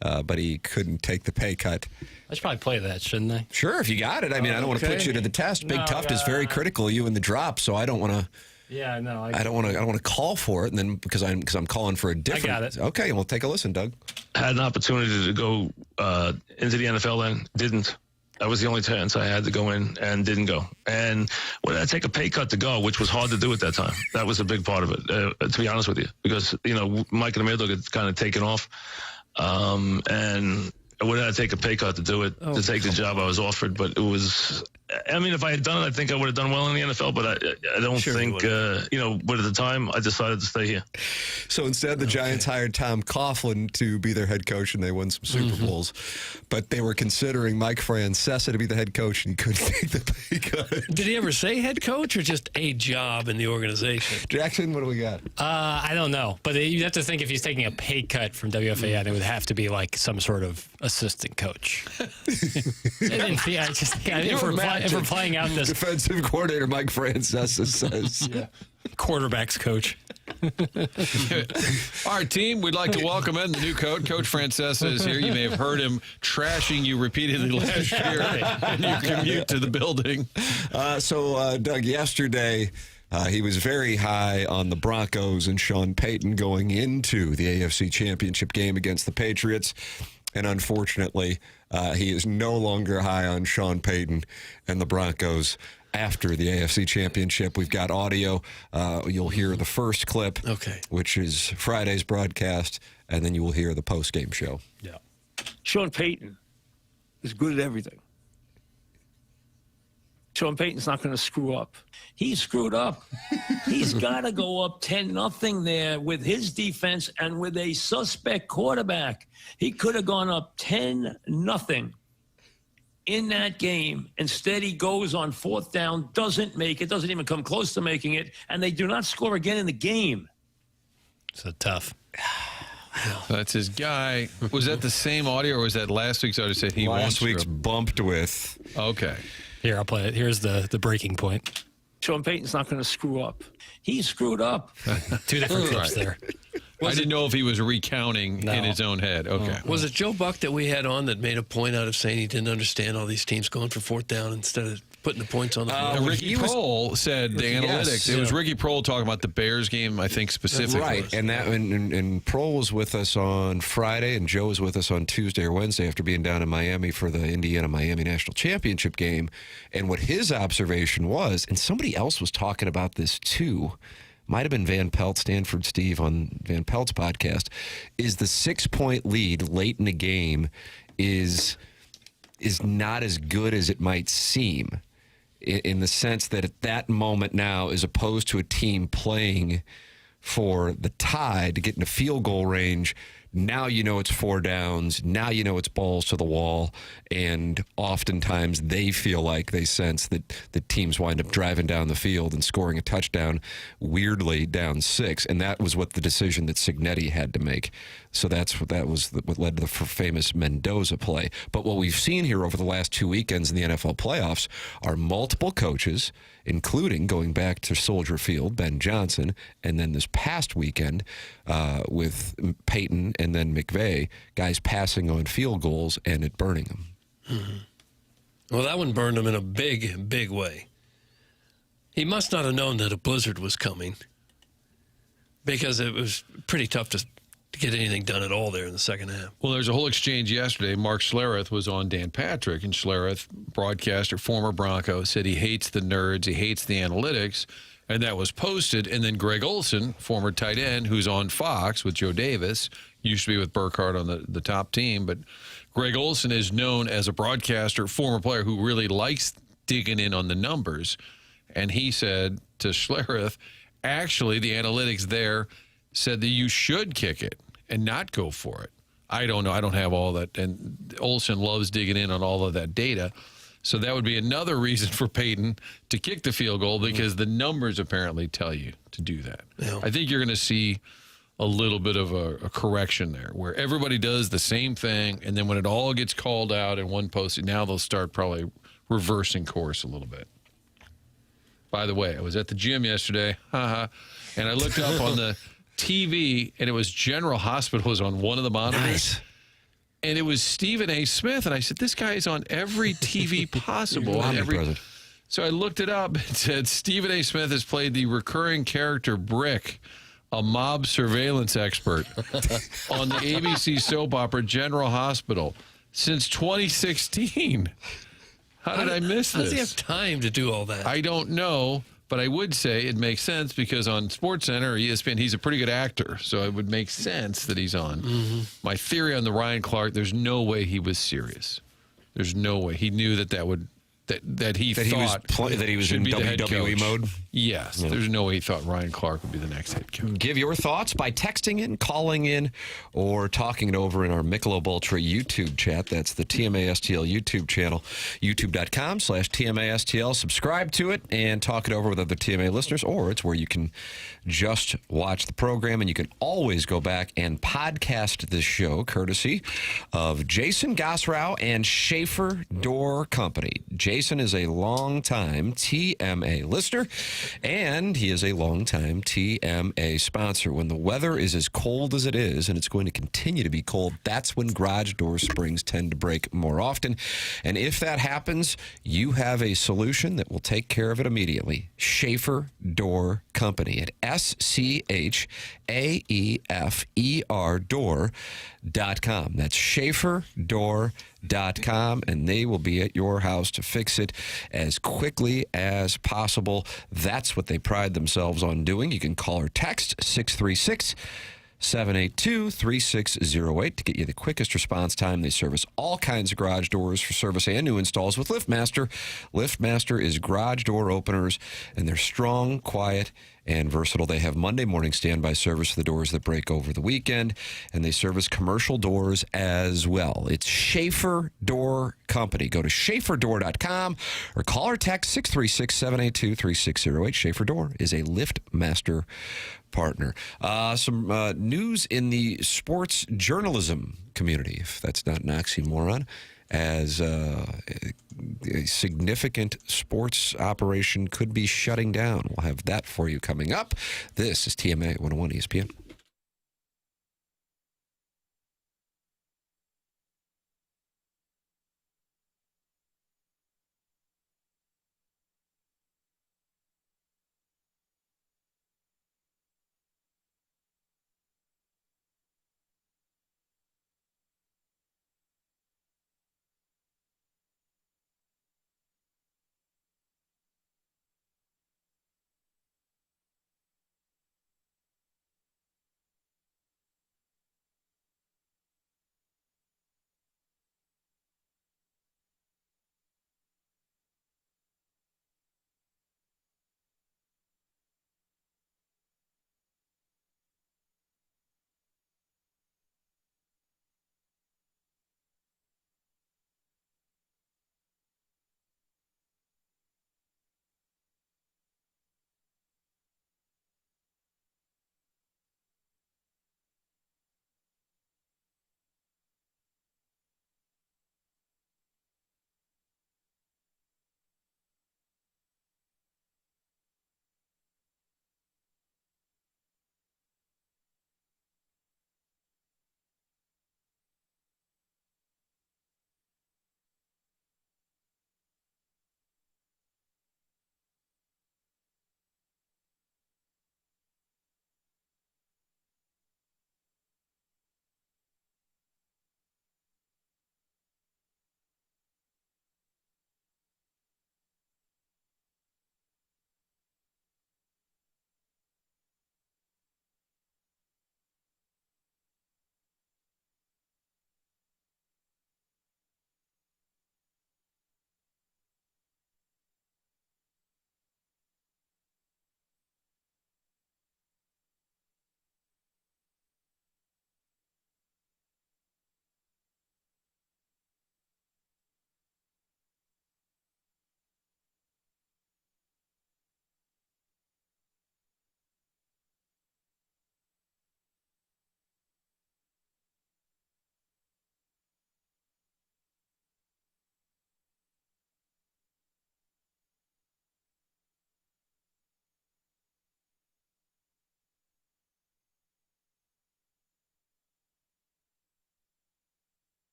S1: but he couldn't take the pay cut.
S4: I should probably play that, shouldn't I?
S1: Sure, if you got it. I mean, I don't want to put you to the test. Big Tuft is very critical of you in the drop, so I don't want to.
S4: Yeah, no.
S1: I don't want to call for it, and then because I'm calling for a different.
S4: I got it.
S1: Okay, well, take a listen, Doug.
S12: Had an opportunity to go into the NFL and didn't. That was the only chance I had to go in and didn't go. And when I take a pay cut to go, which was hard to do at that time, that was a big part of it, to be honest with you, because, Mike and Amir had kind of taken off. And when I take a pay cut to do it, to take the job I was offered, but it was, I mean, if I had done it, I think I would have done well in the NFL, but I don't think, but at the time, I decided to stay here.
S1: So instead, the Giants hired Tom Coughlin to be their head coach, and they won some Super Bowls. But they were considering Mike Francesa to be the head coach, and he couldn't take the pay cut.
S2: Did he ever say head coach or just a job in the organization?
S1: Jackson, what do we got?
S4: I don't know. But you have to think if he's taking a pay cut from WFAN, it would have to be like some sort of assistant coach. If we're playing out this
S1: defensive coordinator Mike Francesa says
S4: quarterbacks coach.
S3: All right, team, we'd like to welcome in the new coach. Coach Francesa is here. You may have heard him trashing you repeatedly last year in your commute to the building.
S1: So, Doug, yesterday he was very high on the Broncos and Sean Payton going into the AFC Championship game against the Patriots. And unfortunately, he is no longer high on Sean Payton and the Broncos after the AFC Championship. We've got audio. You'll hear the first clip, which is Friday's broadcast, and then you will hear the post-game show.
S13: Yeah. Sean Payton is good at everything. Sean Payton's not going to screw up. He screwed up. He's got to go up 10-0 there with his defense and with a suspect quarterback. He could have gone up 10-0 in that game. Instead, he goes on 4th down, doesn't make it, doesn't even come close to making it, and they do not score again in the game.
S4: So tough.
S3: That's his guy. Was that the same audio, or was that last week's audio? Said he
S1: last week's bumped with.
S3: Okay.
S4: Here, I'll play it. Here's the breaking point.
S13: Sean Payton's not going to screw up. He screwed up.
S4: 2 different clips there.
S3: I didn't know if he was recounting in his own head. Okay.
S2: Was it Joe Buck that we had on that made a point out of saying he didn't understand all these teams going for 4th down instead of putting the points on the board?
S3: Ricky Prohl said the analytics. It was Ricky Prohl talking about the Bears game, I think, specifically.
S1: Right, and Prohl was with us on Friday, and Joe was with us on Tuesday or Wednesday after being down in Miami for the Indiana-Miami National Championship game. And what his observation was, and somebody else was talking about this too, might have been Van Pelt, Stanford Steve on Van Pelt's podcast, is the 6-point lead late in the game is not as good as it might seem, in the sense that at that moment now, as opposed to a team playing for the tie to get into field goal range, Now you know it's 4 downs. Now you know it's balls to the wall. And oftentimes they feel like they sense that the teams wind up driving down the field and scoring a touchdown, weirdly down 6. And that was what the decision that Cignetti had to make. So that was what led to the famous Mendoza play. But what we've seen here over the last 2 weekends in the NFL playoffs are multiple coaches, including going back to Soldier Field, Ben Johnson, and then this past weekend with Peyton and then McVay, guys passing on field goals and it burning them.
S2: Mm-hmm. Well, that one burned him in a big, big way. He must not have known that a blizzard was coming, because it was pretty tough to get anything done at all there in the second half.
S3: Well, there's a whole exchange yesterday. Mark Schlereth was on Dan Patrick, and Schlereth, broadcaster, former Bronco, said he hates the nerds, he hates the analytics, and that was posted. And then Greg Olson, former tight end, who's on Fox with Joe Davis, used to be with Burkhardt on the top team, but Greg Olson is known as a broadcaster, former player who really likes digging in on the numbers. And he said to Schlereth, actually, the analytics there said that you should kick it and not go for it. I don't know. I don't have all that. And Olson loves digging in on all of that data. So that would be another reason for Peyton to kick the field goal, because the numbers apparently tell you to do that. Yeah. I think you're going to see a little bit of a correction there, where everybody does the same thing, and then when it all gets called out in one post, now they'll start probably reversing course a little bit. By the way, I was at the gym yesterday, and I looked up on the TV, and it was General Hospital was on one of the monitors. Nice. And it was Stephen A. Smith, and I said, this guy is on every TV possible. So I looked it up. It said Stephen A. Smith has played the recurring character Brick, a mob surveillance expert, on the ABC soap opera General Hospital since 2016. How did I miss this?
S2: How does he have time to do all that?
S3: I don't know, but I would say it makes sense, because on SportsCenter or ESPN, he's a pretty good actor, so it would make sense that he's on. Mm-hmm. My theory on the Ryan Clark, there's no way he was serious. There's no way. He knew that he was in WWE mode. Yes, yeah. There's no way he thought Ryan Clark would be the next head coach.
S1: Give your thoughts by texting in, calling in, or talking it over in our Michelob Ultra YouTube chat. That's the TMASTL YouTube channel, youtube.com/TMASTL. Subscribe to it and talk it over with other TMA listeners, or it's where you can just watch the program, and you can always go back and podcast this show courtesy of Jason Gosrow and Schaefer Door Company. Jason is a longtime TMA listener, and he is a longtime TMA sponsor. When the weather is as cold as it is, and it's going to continue to be cold, that's when garage door springs tend to break more often. And if that happens, you have a solution that will take care of it immediately. Schaefer Door Company at SCHAEFER door.com. That's SchaeferDoor.com, and they will be at your house to fix it as quickly as possible. That's what they pride themselves on doing. You can call or text 636-782-3608 to get you the quickest response time. They service all kinds of garage doors for service and new installs with LiftMaster. LiftMaster is garage door openers, and they're strong, quiet, and versatile. They have Monday morning standby service for the doors that break over the weekend, and they service commercial doors as well. It's Schaefer Door Company. Go to SchaeferDoor.com or call or text 636-782-3608. Schaefer Door is a LiftMaster partner. Some news in the sports journalism community, if that's not an oxymoron, as a significant sports operation could be shutting down. We'll have that for you coming up. This is TMA 101 ESPN.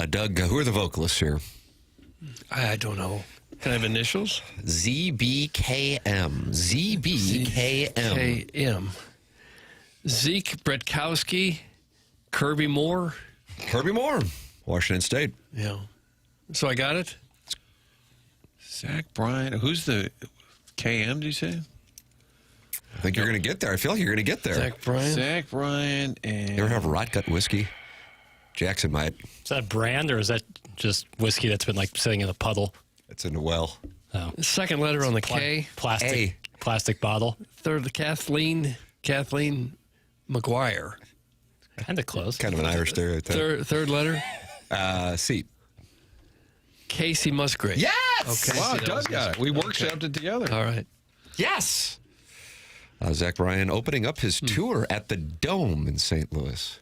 S1: Doug, who are the vocalists here?
S2: I don't know. Can I have initials?
S1: ZBKM. ZBKM.
S2: KM. Zeke Bretkowski, Kirby Moore.
S1: Kirby Moore, Washington State.
S2: Yeah. So I got it?
S3: Zach Bryan. Who's the KM, did you say?
S1: I think you're going to get there. I feel like you're going to get there.
S2: Zach Bryan.
S3: Zach Bryan and...
S1: You ever have rot gut whiskey? Jackson might.
S4: Is that a brand or is that just whiskey that's been like sitting in a puddle?
S1: It's in the well.
S4: Oh.
S2: Second letter on the K.
S4: Plastic bottle.
S2: Third, Kathleen McGuire.
S4: Kind of close.
S1: Kind of an Irish stereotype.
S2: Third letter.
S1: C.
S2: Casey Musgrave.
S1: Yes!
S2: Okay.
S3: Wow, Doug got it. We workshopped it together.
S2: All right.
S1: Yes! Zach Bryan opening up his tour at the Dome in St. Louis.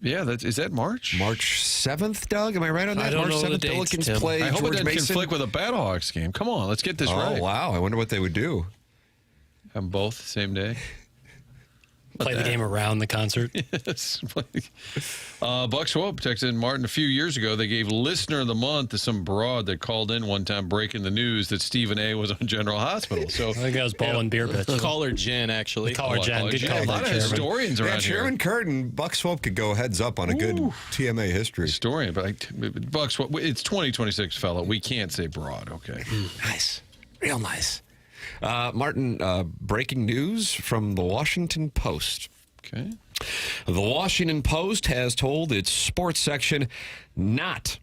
S3: Yeah, is that March?
S1: March 7th, Doug? Am I right on that?
S2: I don't
S1: March
S2: know
S1: 7th,
S2: the dates,
S1: Billikens
S2: Tim.
S1: play
S3: I hope
S1: George
S3: it doesn't
S1: Mason.
S3: conflict with a Battlehawks game. Come on, let's get this right.
S1: Oh, wow. I wonder what they would do.
S3: Have them both the same day.
S4: Play the game around the concert.
S3: Yes. Buck Swope texted in Martin a few years ago. They gave Listener of the Month to some broad that called in one time breaking the news that Stephen A. was on General Hospital. So
S4: I think that was Ball and Beer Bitch.
S6: Caller Jen, actually.
S4: Caller Jen. Good call,
S3: a lot of
S4: Chairman.
S3: historians around here.
S1: Chairman Curtin, Buck Swope could go heads up on a good TMA history.
S3: Historian, but Buck Swope, it's 2026, fella. We can't say broad, okay?
S1: Nice. Real nice. Martin, breaking news from the Washington Post.
S3: Okay.
S1: The Washington Post has told its sports section not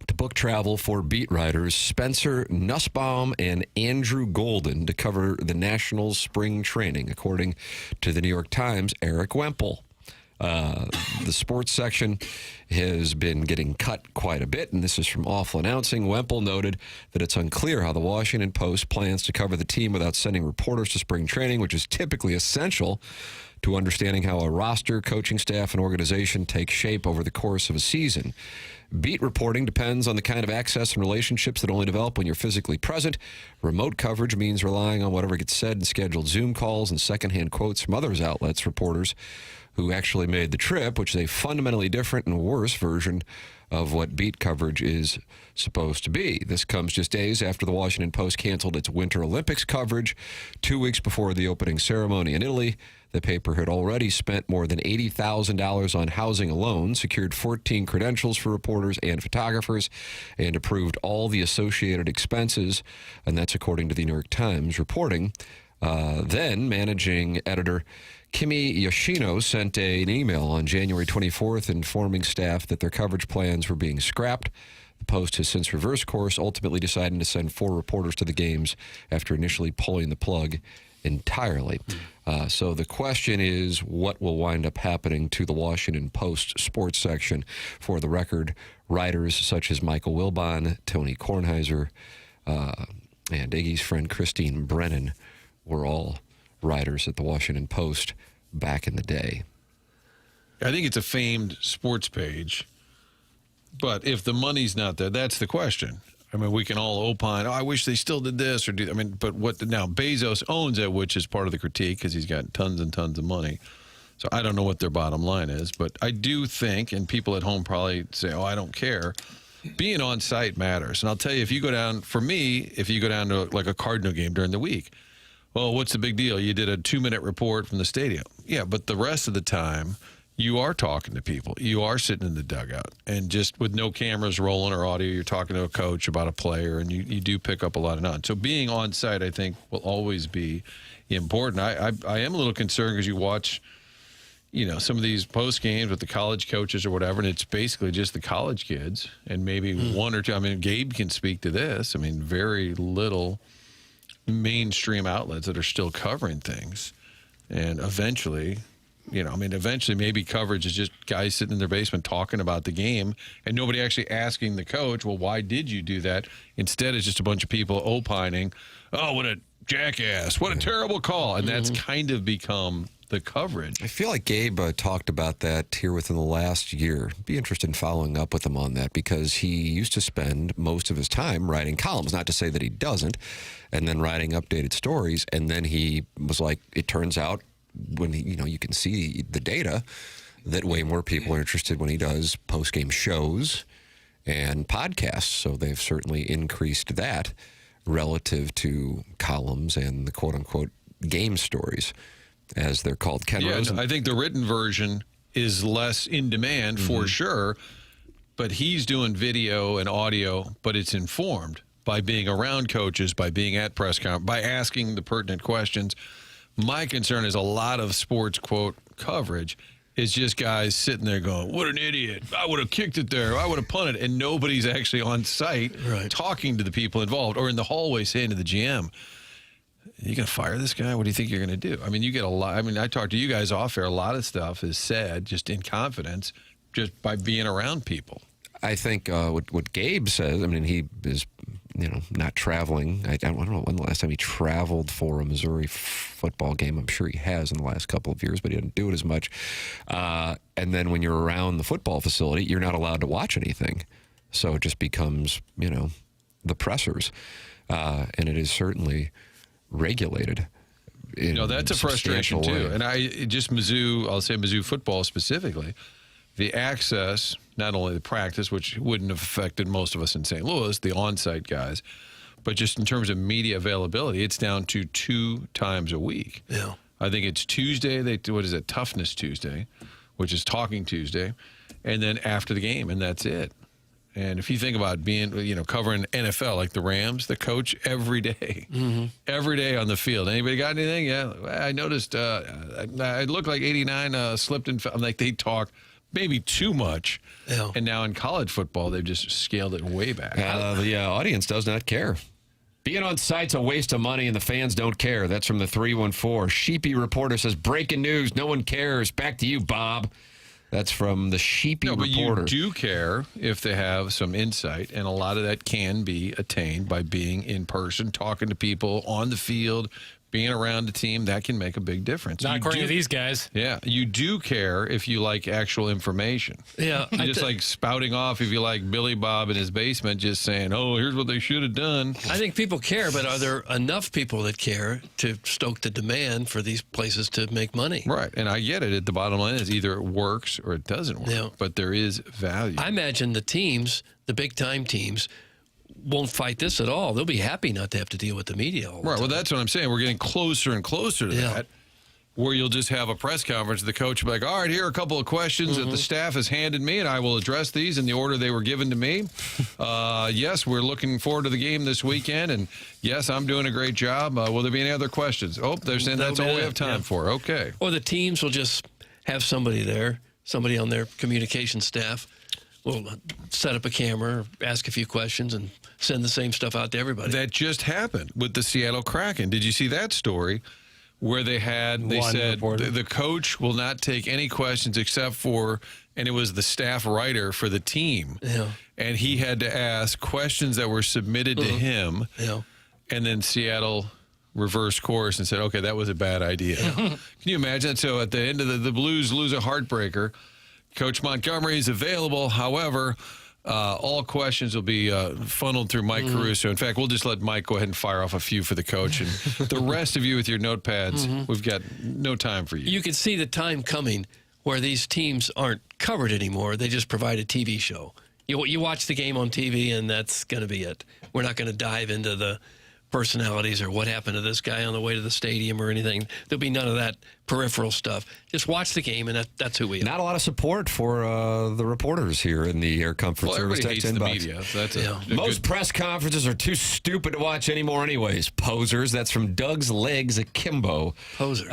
S1: to book travel for beat writers Spencer Nussbaum and Andrew Golden to cover the Nationals spring training, according to the New York Times' Eric Wemple. The sports section has been getting cut quite a bit, and this is from Awful Announcing. Wemple noted that it's unclear how the Washington Post plans to cover the team without sending reporters to spring training, which is typically essential to understanding how a roster, coaching staff, and organization take shape over the course of a season. Beat reporting depends on the kind of access and relationships that only develop when you're physically present. Remote coverage means relying on whatever gets said in scheduled Zoom calls and secondhand quotes from others outlets, reporters who actually made the trip, which is a fundamentally different and worse version of what beat coverage is supposed to be. This comes just days after the Washington Post canceled its Winter Olympics coverage. 2 weeks before the opening ceremony in Italy, the paper had already spent more than $80,000 on housing alone, secured 14 credentials for reporters and photographers, and approved all the associated expenses. And that's according to the New York Times reporting. Then managing editor Kimi Yoshino sent an email on January 24th informing staff that their coverage plans were being scrapped. The Post has since reversed course, ultimately deciding to send 4 reporters to the games after initially pulling the plug entirely. So the question is, what will wind up happening to the Washington Post sports section? For the record, writers such as Michael Wilbon, Tony Kornheiser, and Iggy's friend Christine Brennan were all writers at the Washington Post back in the day.
S3: I think it's a famed sports page, but if the money's not there, that's the question. I mean, we can all opine, I wish they still did this or do. I mean, but now Bezos owns it, which is part of the critique because he's got tons and tons of money. So I don't know what their bottom line is, but I do think, and people at home probably say, oh, I don't care. Being on site matters. And I'll tell you, if you go down to like a Cardinal game during the week, well, what's the big deal? You did a 2-minute report from the stadium. Yeah, but the rest of the time, you are talking to people. You are sitting in the dugout. And just with no cameras rolling or audio, you're talking to a coach about a player, and you do pick up a lot of knowledge. So being on site, I think, will always be important. I am a little concerned because you watch, some of these post games with the college coaches or whatever, and it's basically just the college kids and maybe one or two. I mean, Gabe can speak to this. I mean, very little mainstream outlets that are still covering things. And eventually, maybe coverage is just guys sitting in their basement talking about the game and nobody actually asking the coach, well, why did you do that? Instead, it's just a bunch of people opining, oh, what a jackass, what a terrible call. And that's kind of become the coverage.
S1: I feel like Gabe talked about that here within the last year. Be interested in following up with him on that because he used to spend most of his time writing columns, not to say that he doesn't, and then writing updated stories. And then he was like, it turns out when you can see the data, that way more people are interested when he does post-game shows and podcasts. So they've certainly increased that relative to columns and the quote-unquote game stories, as they're called. Ken Rosen.
S3: I think the written version is less in demand for sure, but he's doing video and audio, but it's informed by being around coaches, by being at press conference, by asking the pertinent questions. My concern is a lot of sports, quote, coverage is just guys sitting there going, what an idiot. I would have kicked it there. I would have punted. And nobody's actually on site talking to the people involved or in the hallway saying to the GM, you going to fire this guy? What do you think you're going to do? I mean, you get a lot. I mean, I talked to you guys off air. A lot of stuff is said just in confidence, just by being around people.
S1: I think what Gabe says, I mean, he is, not traveling. I don't know when the last time he traveled for a Missouri football game. I'm sure he has in the last couple of years, but he didn't do it as much. And then when you're around the football facility, you're not allowed to watch anything. So it just becomes, the pressers. And it is certainly regulated.
S3: That's a frustration too. And I'll say Mizzou football specifically, the access, not only the practice, which wouldn't have affected most of us in St. Louis, the on-site guys, but just in terms of media availability, it's down to 2 times a week.
S2: Yeah.
S3: I think it's Tuesday, Toughness Tuesday, which is Talking Tuesday, and then after the game, and that's it. And if you think about being, covering NFL like the Rams, the coach every day, every day on the field. Anybody got anything? Yeah, I noticed I looked like 89 slipped and fell. Like they talk maybe too much. Yeah. And now in college football, they've just scaled it way back.
S1: The audience does not care. Being on site's a waste of money, and the fans don't care. That's from the 314. Sheepy reporter says, breaking news, no one cares. Back to you, Bob. That's from the Sheepy reporter.
S3: But you do care if they have some insight, and a lot of that can be attained by being in person, talking to people on the field, being around the team. That can make a big difference.
S4: Not according to these guys.
S3: Yeah, you do care if you like actual information.
S2: Yeah.
S3: You just like spouting off if you like Billy Bob in his basement just saying, oh, here's what they should have done.
S2: I think people care, but are there enough people that care to stoke the demand for these places to make money?
S3: Right, and I get it. The bottom line is either it works or it doesn't work,
S2: Yeah.
S3: but there is value.
S2: I imagine the teams, the big-time teams, won't fight this at all. They'll be happy not to have to deal with the media all the time.
S3: Well, that's what I'm saying. We're getting closer and closer to that, where you'll just have a press conference. The coach will be like, all right, here are a couple of questions that the staff has handed me, and I will address these in the order they were given to me. Yes, we're looking forward to the game this weekend, and yes, I'm doing a great job. Will there be any other questions? Oh, they're saying that's all we have time for. Okay.
S2: Or the teams will just have somebody there, somebody on their communication staff will set up a camera, ask a few questions, and send the same stuff out to everybody.
S3: That just happened with the Seattle Kraken. Did you see that story where they said the coach will not take any questions except for, and it was the staff writer for the team.
S2: Yeah.
S3: And he had to ask questions that were submitted to him.
S2: Yeah.
S3: And then Seattle reversed course and said, okay, that was a bad idea. Can you imagine? So at the end of the Blues lose a heartbreaker. Coach Montgomery is available. However, all questions will be funneled through Mike Caruso. In fact, we'll just let Mike go ahead and fire off a few for the coach. And the rest of you with your notepads, we've got no time for you.
S2: You can see the time coming where these teams aren't covered anymore. They just provide a TV show. You watch the game on TV, and that's going to be it. We're not going to dive into the personalities or what happened to this guy on the way to the stadium or anything. There'll be none of that peripheral stuff. Just watch the game, and that's who we are.
S1: Not a lot of support for the reporters here in the Air Comfort Service
S3: everybody
S1: text
S3: hates
S1: inbox.
S3: the media. So that's
S1: Most press conferences are too stupid to watch anymore anyways. Posers. That's from Doug's Legs Akimbo.
S2: Posers.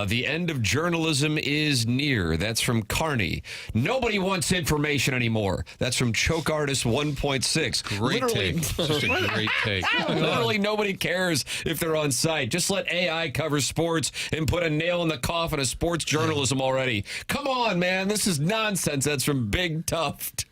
S1: The end of journalism is near. That's from Carney. Nobody wants information anymore. That's from Choke Artist 1.6.
S3: Great take. Such a great take.
S1: Literally nobody cares if they're on site. Just let AI cover sports and put a nail in the coffin of sports journalism already. Come on, man. This is nonsense. That's from Big Tuft.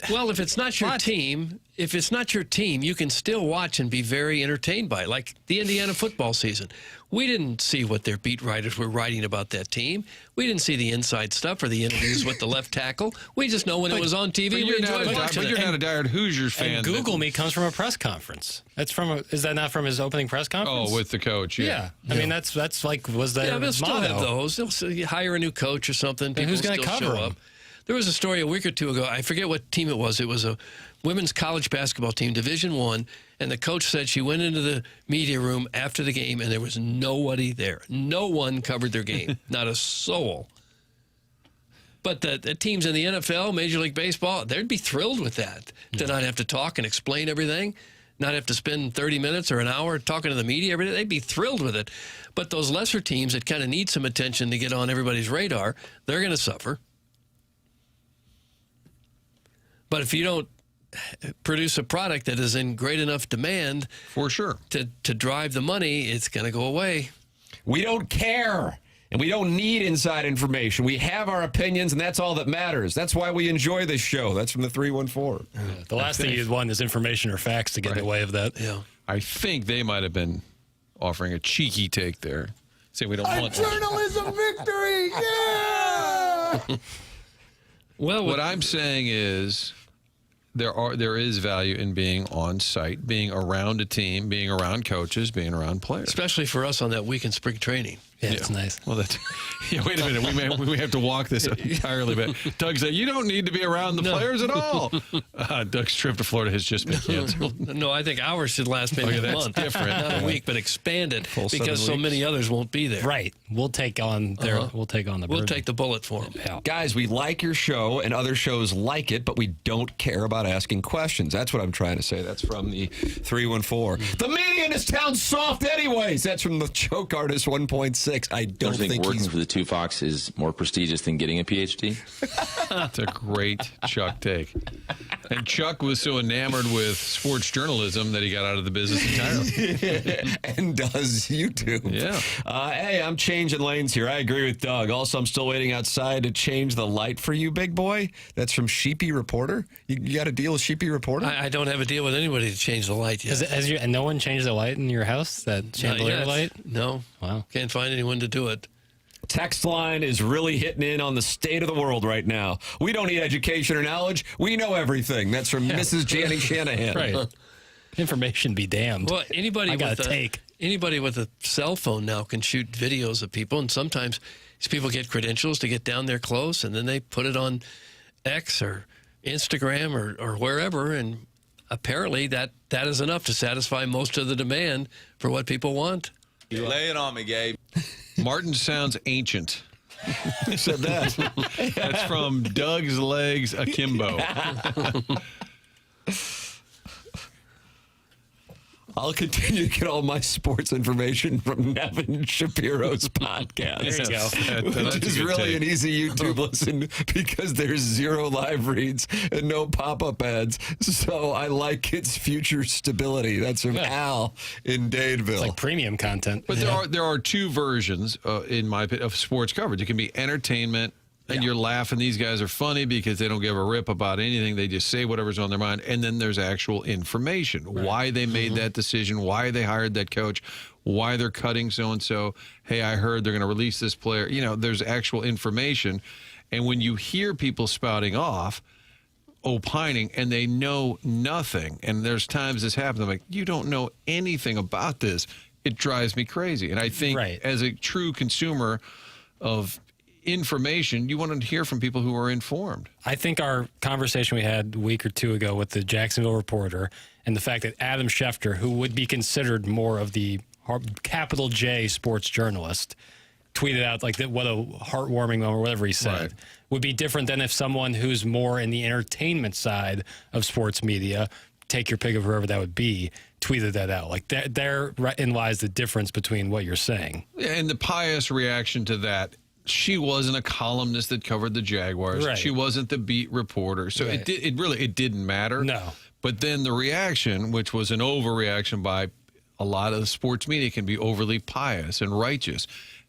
S2: Well, if it's not your team, you can still watch and be very entertained by it. Like the Indiana football season. We didn't see what their beat writers were writing about that team. We didn't see the inside stuff or the interviews with the left tackle. We just know when it was on TV.
S3: But you're not a diehard Hoosiers fan.
S4: And Google Me comes from a press conference. That's is that not from his opening press conference?
S3: Oh, with the coach. Yeah.
S4: I mean, that's like was that.
S2: Yeah, they'll still
S4: motto.
S2: have those. They'll hire a new coach or something.
S4: And who's
S2: going to
S4: cover them?
S2: There was a story a week or two ago. I forget what team it was. It was a women's college basketball team, Division I, and the coach said she went into the media room after the game, and there was nobody there. No one covered their game, not a soul. But the teams in the NFL, Major League Baseball, they'd be thrilled with that, to not have to talk and explain everything, not have to spend 30 minutes or an hour talking to the media every day. They'd be thrilled with it. But those lesser teams that kind of need some attention to get on everybody's radar, they're going to suffer. But if you don't produce a product that is in great enough demand,
S3: for sure,
S2: to drive the money, it's going to go away.
S1: We don't care, and we don't need inside information. We have our opinions, and that's all that matters. That's why we enjoy this show. That's from the 314.
S4: Yeah, the last thing you'd want is information or facts to get in the way of that.
S2: Yeah,
S3: I think they might have been offering a cheeky take there. Say we don't want
S7: journalism victory. Yeah.
S2: Well,
S3: what I'm saying is there is value in being on site, being around a team, being around coaches, being around players.
S2: Especially for us on that week in spring training.
S4: Yeah, it's nice.
S3: Well, that's wait a minute. We have to walk this entirely back. Doug said, you don't need to be around the players at all. Doug's trip to Florida has just been canceled.
S2: No, I think ours should last maybe a month.
S3: Different.
S2: Not a week, but expand it because so many others won't be there.
S4: Right. We'll take on we'll take on the
S2: We'll
S4: burden.
S2: take the bullet for them.
S4: Yeah.
S1: Guys, we like your show, and other shows like it, but we don't care about asking questions. That's what I'm trying to say. That's from the 314. The media in this town's soft anyways. That's from the Choke Artist 1.6. I don't think
S14: working
S1: he's...
S14: for the Two Fox is more prestigious than getting a PhD?
S3: That's a great Chuck take. And Chuck was so enamored with sports journalism that he got out of the business entirely.
S1: And does YouTube.
S3: Yeah.
S1: Hey, I'm changing lanes here. I agree with Doug. Also, I'm still waiting outside to change the light for you, big boy. That's from Sheepy Reporter. You got a deal with Sheepy Reporter?
S2: I don't have a deal with anybody to change the light yet.
S4: And no one changed the light in your house? That chandelier light?
S2: No.
S4: Wow.
S2: Can't find anyone to do it.
S1: Text line is really hitting in on the state of the world right now. We don't need education or knowledge. We know everything. That's from Mrs. Janny Shanahan.
S4: Right. Information be damned.
S2: Well, anybody with a cell phone now can shoot videos of people, and sometimes these people get credentials to get down there close, and then they put it on X or Instagram or wherever, and apparently that is enough to satisfy most of the demand for what people want.
S15: You lay it on me, Gabe.
S3: Martin sounds ancient.
S1: Who said that?
S3: That's from Doug's Legs Akimbo.
S1: I'll continue to get all my sports information from Nevin Shapiro's podcast.
S4: There you go.
S1: Which is really an easy YouTube listen because there's 0 live reads and no pop-up ads. So I like its future stability. That's from Al in Dadeville.
S4: It's like premium content.
S3: But there are two versions, in my opinion, of sports coverage. It can be entertainment, and you're laughing. These guys are funny because they don't give a rip about anything. They just say whatever's on their mind. And then there's actual information. Right. Why they made that decision, why they hired that coach, why they're cutting so-and-so. Hey, I heard they're going to release this player. You know, there's actual information. And when you hear people spouting off, opining, and they know nothing, and there's times this happens, I'm like, you don't know anything about this. It drives me crazy. And I think as a true consumer of information, you want to hear from people who are informed.
S4: I think our conversation we had a week or two ago with the Jacksonville Reporter and the fact that Adam Schefter, who would be considered more of the capital J sports journalist, tweeted out like that, what a heartwarming moment, or whatever he said, would be different than if someone who's more in the entertainment side of sports media, take your pick of whoever that would be, tweeted that out. Like therein lies the difference between what you're saying.
S3: And the pious reaction to that, she wasn't a columnist that covered the Jaguars.
S4: Right.
S3: She wasn't the beat reporter. So it didn't matter.
S4: No.
S3: But then the reaction, which was an overreaction by a lot of the sports media, can be overly pious and righteous.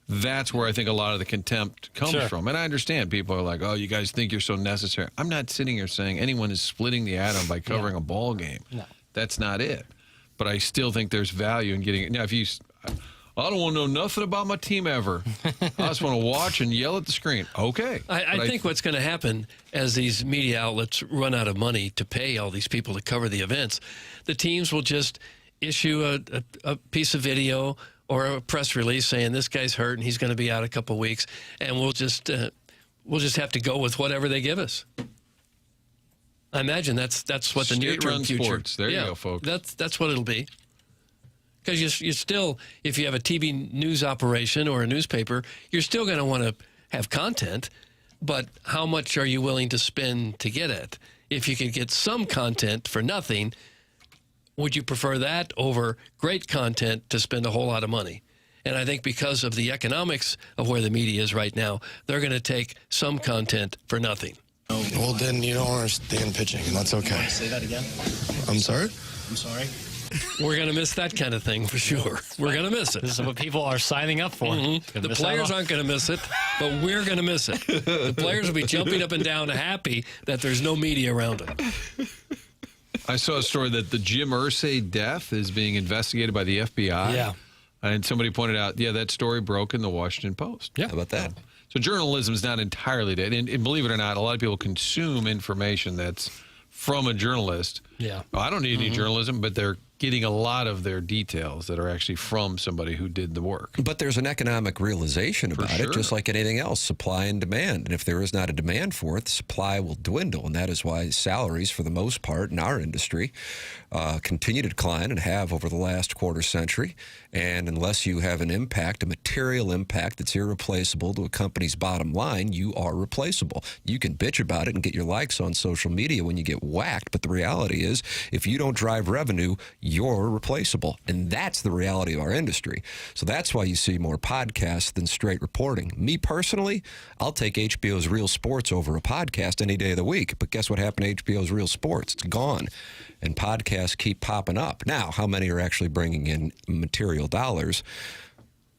S3: That's where I think a lot of the contempt comes
S4: Sure.
S3: from. And I understand people are like, oh, you guys think you're so necessary. I'm not sitting here saying anyone is splitting the atom by covering a ball game.
S4: No.
S3: That's not it. But I still think there's value in getting it. Now, if you, I don't want to know nothing about my team ever. I just want to watch and yell at the screen. Okay.
S2: I think what's going to happen as these media outlets run out of money to pay all these people to cover the events, the teams will just issue a piece of video or a press release saying this guy's hurt and he's going to be out a couple weeks, and we'll just have to go with whatever they give us. I imagine that's what the near-term future.
S3: Sports. There you go, folks.
S2: That's what it'll be. Because you still, if you have a TV news operation or a newspaper, you're still going to want to have content, but how much are you willing to spend to get it? If you could get some content for nothing, would you prefer that over great content to spend a whole lot of money? And I think because of the economics of where the media is right now, they're going to take some content for nothing.
S15: Well, then you don't understand pitching, and that's okay.
S4: Say that again.
S15: I'm sorry?
S4: I'm sorry.
S2: We're going to miss that kind of thing for sure. We're going to miss it.
S4: This is what people are signing up for.
S2: Mm-hmm. The players aren't going to miss it, but we're going to miss it. The players will be jumping up and down happy that there's no media around them.
S3: I saw a story that the Jim Irsay death is being investigated by the FBI.
S4: Yeah.
S3: And somebody pointed out, that story broke in the Washington Post.
S1: Yeah. How about that?
S3: So journalism is not entirely dead. And believe it or not, a lot of people consume information that's from a journalist.
S4: Yeah.
S3: Well, I don't need any journalism, but they're getting a lot of their details that are actually from somebody who did the work.
S1: But there's an economic realization about it, just like anything else, supply and demand. And if there is not a demand for it, the supply will dwindle. And that is why salaries, for the most part, in our industry, continue to decline and have over the last quarter century. And unless you have an impact, a material impact that's irreplaceable to a company's bottom line, you are replaceable. You can bitch about it and get your likes on social media when you get whacked. But the reality is, if you don't drive revenue, you're replaceable. And that's the reality of our industry. So that's why you see more podcasts than straight reporting. Me personally, I'll take HBO's Real Sports over a podcast any day of the week. But guess what happened to HBO's Real Sports? It's gone. And podcasts keep popping up. Now, how many are actually bringing in material dollars?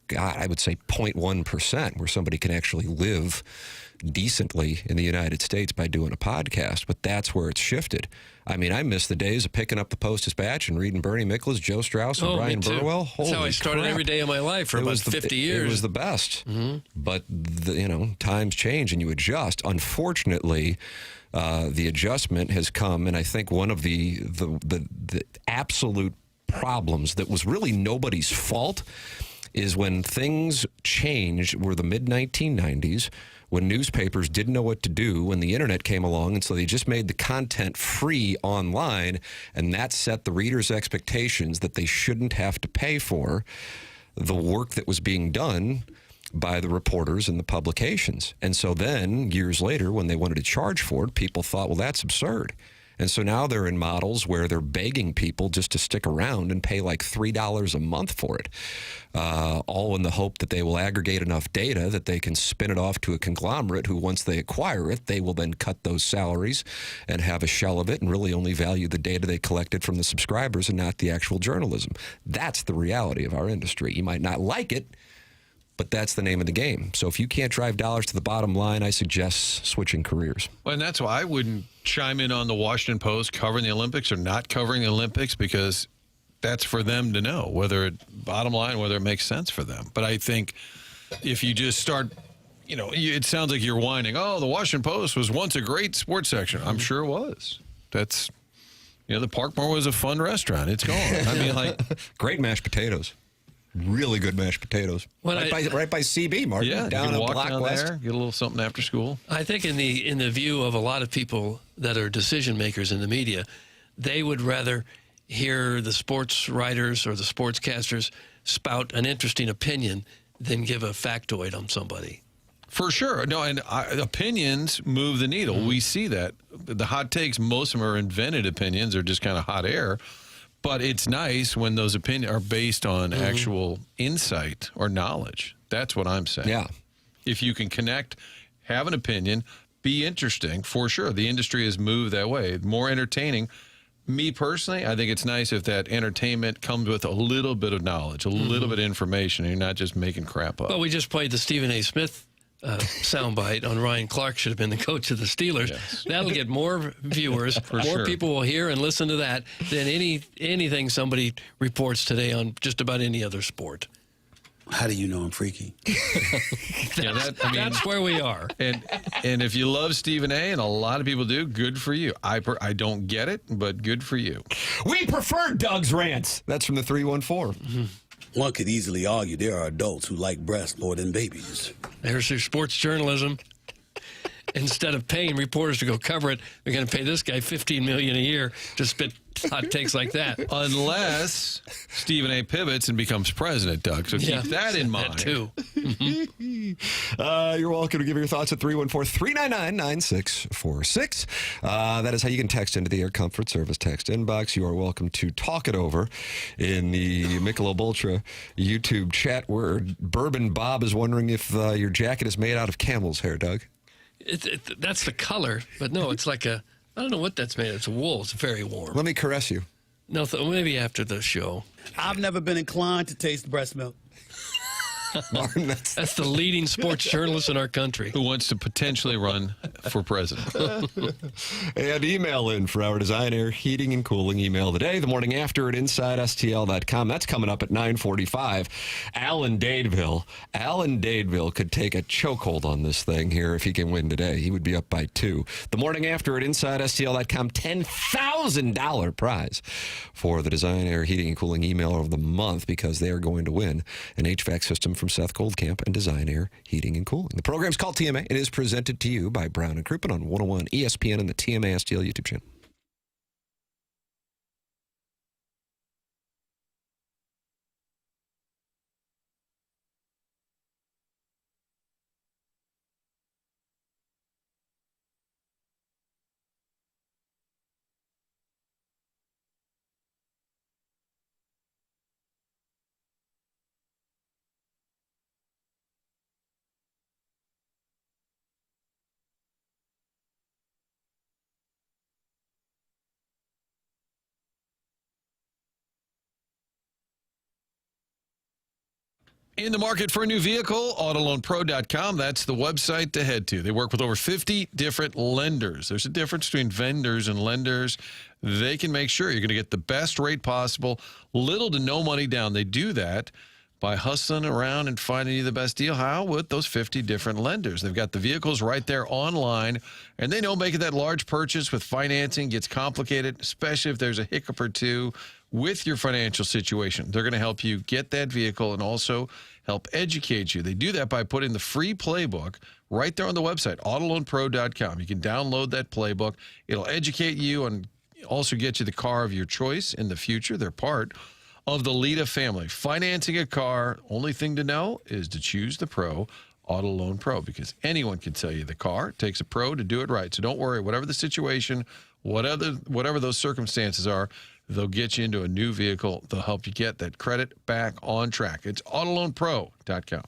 S1: God, I would say 0.1%, where somebody can actually live decently in the United States by doing a podcast. But that's where it's shifted. I mean, I miss the days of picking up the Post-Dispatch and reading Bernie Miklasz, Joe Strauss, and Brian Burwell.
S2: That's how I started every day of my life for about 50 years.
S1: It was the best. But, times change and you adjust. Unfortunately, the adjustment has come, and I think one of the absolute problems that was really nobody's fault is when things changed, were the mid-1990s, when newspapers didn't know what to do, when the internet came along, and so they just made the content free online, and that set the reader's expectations that they shouldn't have to pay for the work that was being done by the reporters and the publications. And so then, years later, when they wanted to charge for it, people thought, well, that's absurd. And so now they're in models where they're begging people just to stick around and pay like $3 a month for it, all in the hope that they will aggregate enough data that they can spin it off to a conglomerate who, once they acquire it, they will then cut those salaries and have a shell of it and really only value the data they collected from the subscribers and not the actual journalism. That's the reality of our industry. You might not like it, but that's the name of the game. So if you can't drive dollars to the bottom line, I suggest switching careers.
S3: Well, and that's why I wouldn't chime in on the Washington Post covering the Olympics or not covering the Olympics, because that's for them to know, whether it makes sense for them. But I think if you just start, it sounds like you're whining, oh, the Washington Post was once a great sports section. I'm sure it was. That's, the Parkmore was a fun restaurant. It's gone. I mean,
S1: great mashed potatoes. Really good mashed potatoes. Right by CB, Martin.
S3: Yeah,
S1: down
S3: you can
S1: on
S3: walk
S1: Block
S3: down
S1: West.
S3: there, get a little something after school.
S2: I think in the view of a lot of people that are decision makers in the media, they would rather hear the sports writers or the sportscasters spout an interesting opinion than give a factoid on somebody.
S3: For sure. No, and opinions move the needle. We see that. The hot takes, most of them are invented opinions or just kind of hot air. But it's nice when those opinions are based on actual insight or knowledge. That's what I'm saying.
S1: Yeah.
S3: If you can connect, have an opinion, be interesting, for sure. The industry has moved that way. More entertaining Me personally, I think it's nice if that entertainment comes with a little bit of knowledge, a little bit of information, and you're not just making crap up.
S2: Well, we just played the Stephen A. Smith soundbite on Ryan Clark should have been the coach of the Steelers.
S3: Yes.
S2: That'll get more viewers. More
S3: sure.
S2: people will hear and listen to that than anything somebody reports today on just about any other sport.
S16: How do you know I'm freaky?
S2: That's where we are.
S3: And if you love Stephen A., and a lot of people do, good for you. I don't get it, but good for you.
S1: We prefer Doug's rants. That's from the 314.
S16: One could easily argue there are adults who like breasts more than babies.
S2: There's your sports journalism. Instead of paying reporters to go cover it, we're going to pay this guy $15 million a year to spit hot takes like that.
S3: Unless Stephen A. pivots and becomes president, Doug. So keep that in mind.
S2: That too.
S1: You're welcome to give your thoughts at 314-399-9646. That is how you can text into the Air Comfort Service text inbox. You are welcome to talk it over in the Michelob Ultra YouTube chat, where Bourbon Bob is wondering if your jacket is made out of camel's hair, Doug.
S2: That's the color, but no, it's like I don't know what that's made of. It's wool. It's very warm.
S1: Let me caress you.
S2: No, maybe after the show.
S16: I've never been inclined to taste breast milk.
S1: Martin,
S2: that's the leading sports journalist in our country.
S3: Who wants to potentially run for president.
S1: And email in for our Design Air Heating and Cooling email today, the morning after at InsideSTL.com. That's coming up at 9:45. Alan Dadeville could take a chokehold on this thing here if he can win today. He would be up by 2. The morning after at InsideSTL.com, $10,000 prize for the Design Air Heating and Cooling email of the month, because they are going to win an HVAC system from Seth Goldcamp and Design Air Heating and Cooling. The program's called TMA. It is presented to you by Brown and Crouppen on 101 ESPN and the TMA STL YouTube channel.
S3: In the market for a new vehicle, AutoLoanPro.com. That's the website to head to. They work with over 50 different lenders. There's a difference between vendors and lenders. They can make sure you're going to get the best rate possible, little to no money down. They do that by hustling around and finding you the best deal. How? With those 50 different lenders. They've got the vehicles right there online, and they know making that large purchase with financing gets complicated, especially if there's a hiccup or two with your financial situation. They're going to help you get that vehicle and also help educate you. They do that by putting the free playbook right there on the website, AutoLoanPro.com. You can download that playbook. It'll educate you and also get you the car of your choice in the future. They're part of the Lita family. Financing a car, only thing to know is to choose the pro, Auto Loan Pro, because anyone can sell you the car. It takes a pro to do it right. So don't worry, whatever the situation, whatever those circumstances are, they'll get you into a new vehicle. They'll help you get that credit back on track. It's AutoLoanPro.com.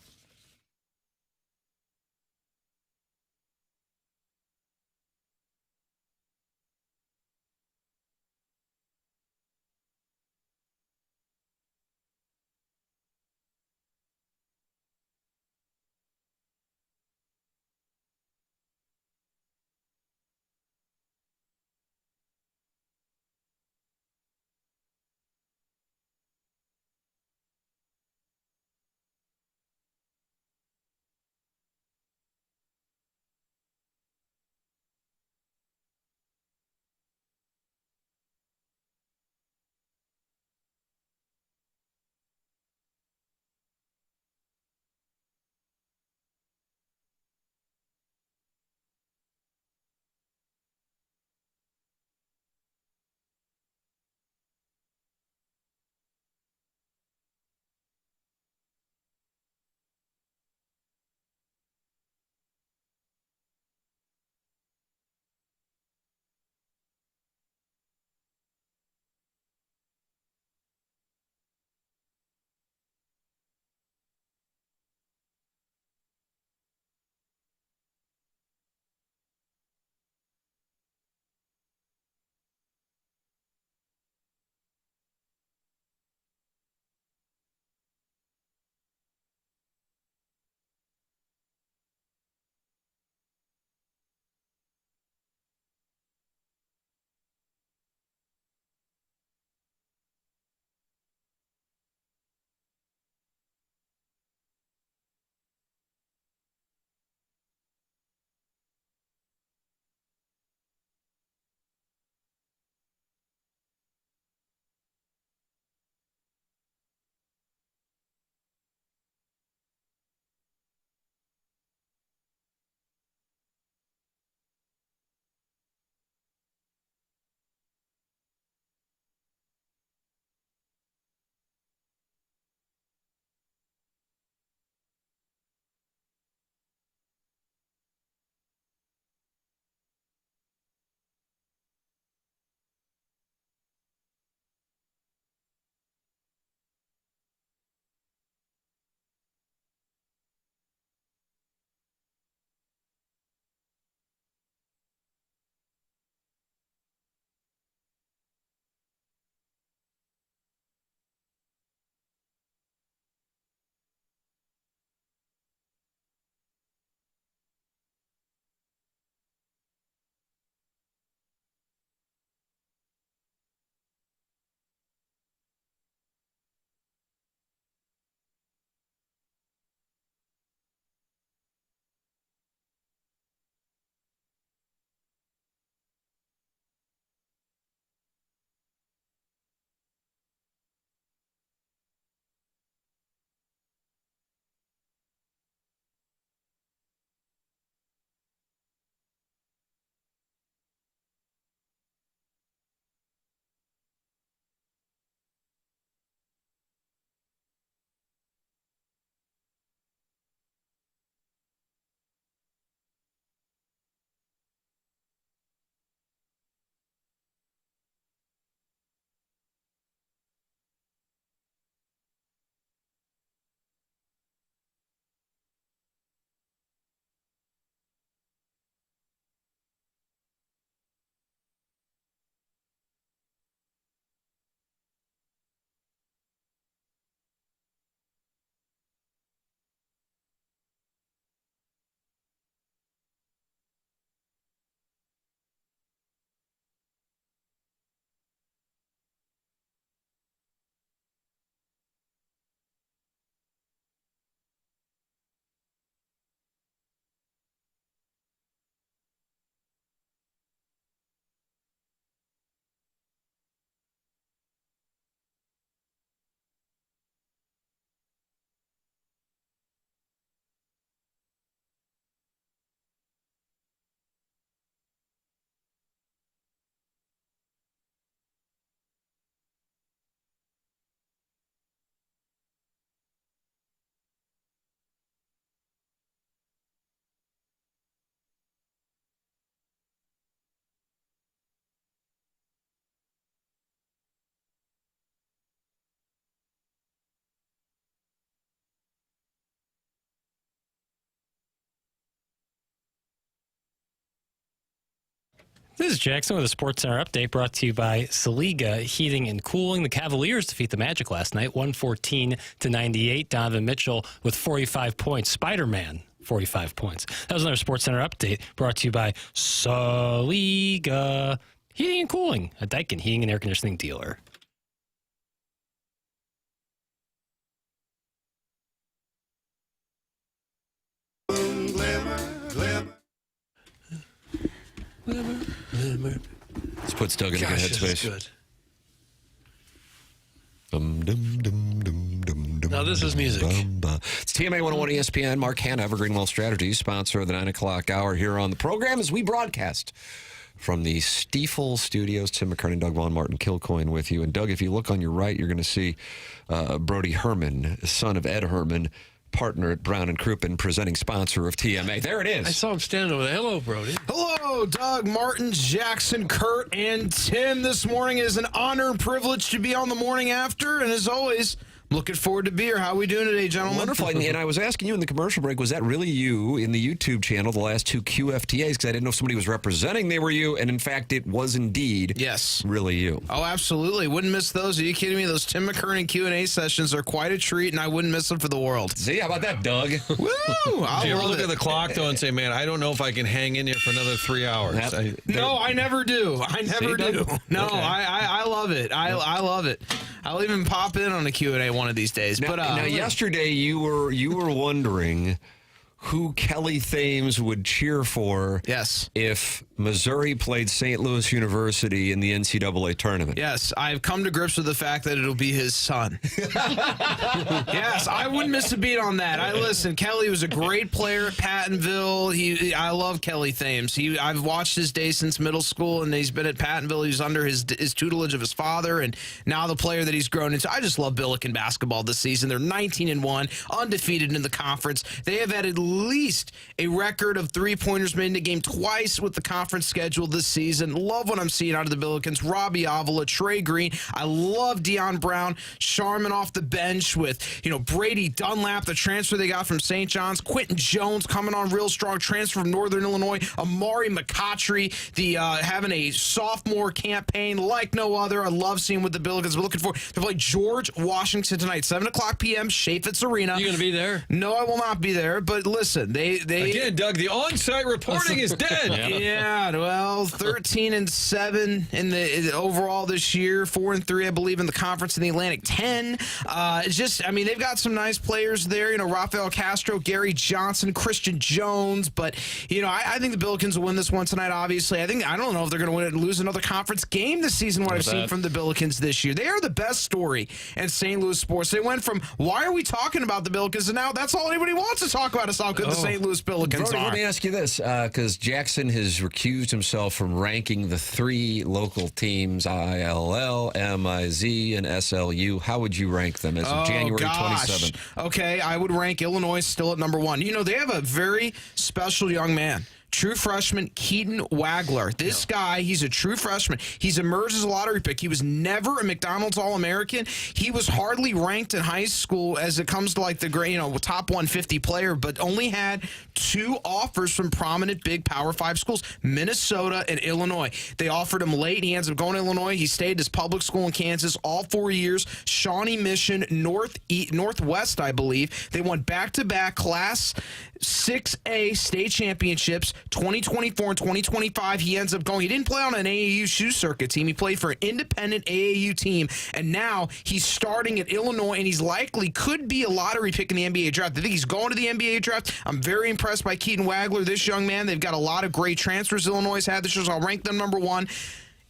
S4: This is Jackson with a Sports Center update brought to you by Saliga Heating and Cooling. The Cavaliers defeat the Magic last night, 114-98. Donovan Mitchell with 45 points. Spider-Man, 45 points. That was another Sports Center update brought to you by Saliga Heating and Cooling, a Daikin heating and air conditioning dealer.
S1: This puts Doug in a good headspace.
S2: Good. Now this is music.
S1: It's TMA 101 ESPN. Mark Hanna, Evergreen Wealth Strategies, sponsor of the 9 o'clock hour here on the program as we broadcast from the Stiefel Studios. Tim McKernan, Doug Vaughn, Martin Kilcoyne with you. And Doug, if you look on your right, you're going to see Brody Herman, son of Ed Herman, partner at Brown and Crouppen, presenting sponsor of TMA. There it is.
S2: I saw him standing over there. Hello, Brody.
S6: Hello, Doug, Martin, Jackson, Kurt, and Tim. This morning is an honor and privilege to be on the morning after, and as always, looking forward to be here. How are we doing today, gentlemen?
S1: Wonderful. And I was asking you in the commercial break, was that really you in the YouTube channel, the last two QFTAs? Because I didn't know if somebody was representing they were you, and in fact, it was indeed really you.
S6: Oh, absolutely. Wouldn't miss those. Are you kidding me? Those Tim McKernan Q&A sessions are quite a treat, and I wouldn't miss them for the world.
S1: See, how about that, Doug?
S6: Woo!
S3: Do you ever look at the clock, though, and say, man, I don't know if I can hang in here for another 3 hours?
S6: No, I never do. I never do. No, okay. I love it. I love it. I'll even pop in on a Q&A one of these days.
S1: Now, yesterday you were wondering who Kelly Thames would cheer for if Missouri played St. Louis University in the NCAA tournament.
S6: Yes, I've come to grips with the fact that it'll be his son. Yes, I wouldn't miss a beat on that. Listen, Kelly was a great player at Pattonville. I love Kelly Thames. I've watched his day since middle school, and he's been at Pattonville. He's under his tutelage of his father, and now the player that he's grown into. I just love Billiken basketball this season. They're 19-1, undefeated in the conference. They have had at least a record of three-pointers made in the game twice with the conference schedule this season. Love what I'm seeing out of the Billikens. Robbie Avila, Trey Green. I love Deion Brown. Sharman off the bench with, Brady Dunlap, the transfer they got from St. John's. Quentin Jones coming on real strong, transfer from Northern Illinois. Amari McCautry, having a sophomore campaign like no other. I love seeing what the Billikens are looking for. They play George Washington tonight, 7 o'clock p.m., Chaffetz Arena.
S2: You going to be there?
S6: No, I will not be there, but listen, they
S3: again, Doug, the on-site reporting is dead.
S6: Yeah, well, 13-7 in the overall this year, 4-3, I believe, in the conference in the Atlantic 10. They've got some nice players there. Rafael Castro, Gary Johnson, Christian Jones, but I think the Billikens will win this one tonight. Obviously, I don't know if they're going to win it and lose another conference game this season. What I've seen from the Billikens this year, they are the best story in St. Louis sports. They went from why are we talking about the Billikens, and now that's all anybody wants to talk about is how good the St. Louis Billikens
S1: Brody,
S6: are.
S1: Let me ask you this, because Jackson has recused himself from ranking the three local teams, ILL, MIZ, and SLU. How would you rank them as of January 27th?
S6: Okay, I would rank Illinois still at number one. They have a very special young man. True freshman Keaton Wagler. This guy, he's a true freshman. He's emerged as a lottery pick. He was never a McDonald's All-American. He was hardly ranked in high school as it comes to the top 150 player, but only had 2 offers from prominent big Power 5 schools, Minnesota and Illinois. They offered him late. He ends up going to Illinois. He stayed at his public school in Kansas all 4 years. Shawnee Mission, Northwest, I believe. They won back-to-back Class 6A state championships, 2024 and 2025. He ends up going. He didn't play on an AAU shoe circuit team. He played for an independent AAU team, and now he's starting at Illinois, and he's likely could be a lottery pick in the NBA draft. I think he's going to the NBA draft. I'm very impressed by Keaton Wagler, this young man. They've got a lot of great transfers Illinois has had this year, so I'll rank them number 1.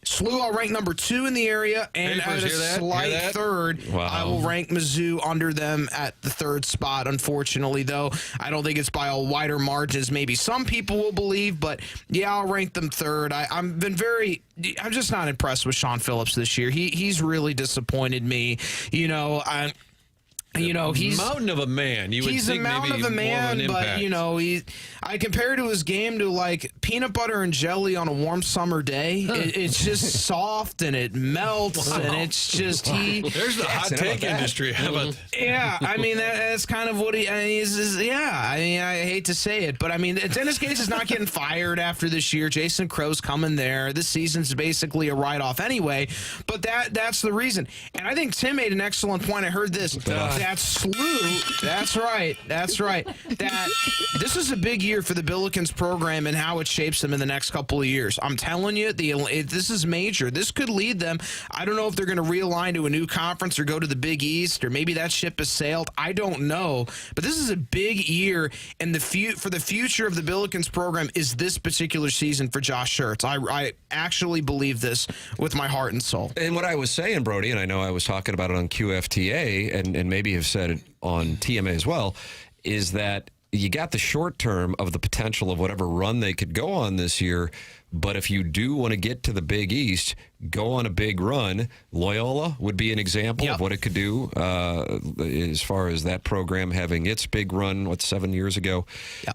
S6: SLU, I'll rank number 2 in the area, and at a slight third, I will rank Mizzou under them at the 3rd spot. Unfortunately, though, I don't think it's by a wider margin as maybe some people will believe, but yeah, I'll rank them 3rd. I'm just not impressed with Sean Phillips this year. He's really disappointed me. You know, he's
S3: mountain of a man.
S6: He's a mountain of a man, but you know, I compare to his game to like peanut butter and jelly on a warm summer day. It's just soft and it melts, and it's just
S3: There's the hot take industry. How about that?
S6: Yeah, I mean that's kind of what he is. Yeah, I mean I hate to say it, but I mean Dennis Gates is not getting fired after this year. Jason Crow's coming there. This season's basically a write-off anyway. But that's the reason. And I think Tim made an excellent point. I heard this. That slew. That's right. That this is a big year for the Billikens program and how it shapes them in the next couple of years. I'm telling you, this is major. This could lead them. I don't know if they're going to realign to a new conference or go to the Big East, or maybe that ship has sailed. I don't know. But this is a big year, and for the future of the Billikens program is this particular season for Josh Schertz. I actually believe this with my heart and soul.
S1: And what I was saying, Brody, and I know I was talking about it on QFTA and maybe have said it on TMA as well, is that you got the short term of the potential of whatever run they could go on this year. But if you do want to get to the Big East, go on a big run. Loyola would be an example of what it could do as far as that program having its big run, 7 years ago.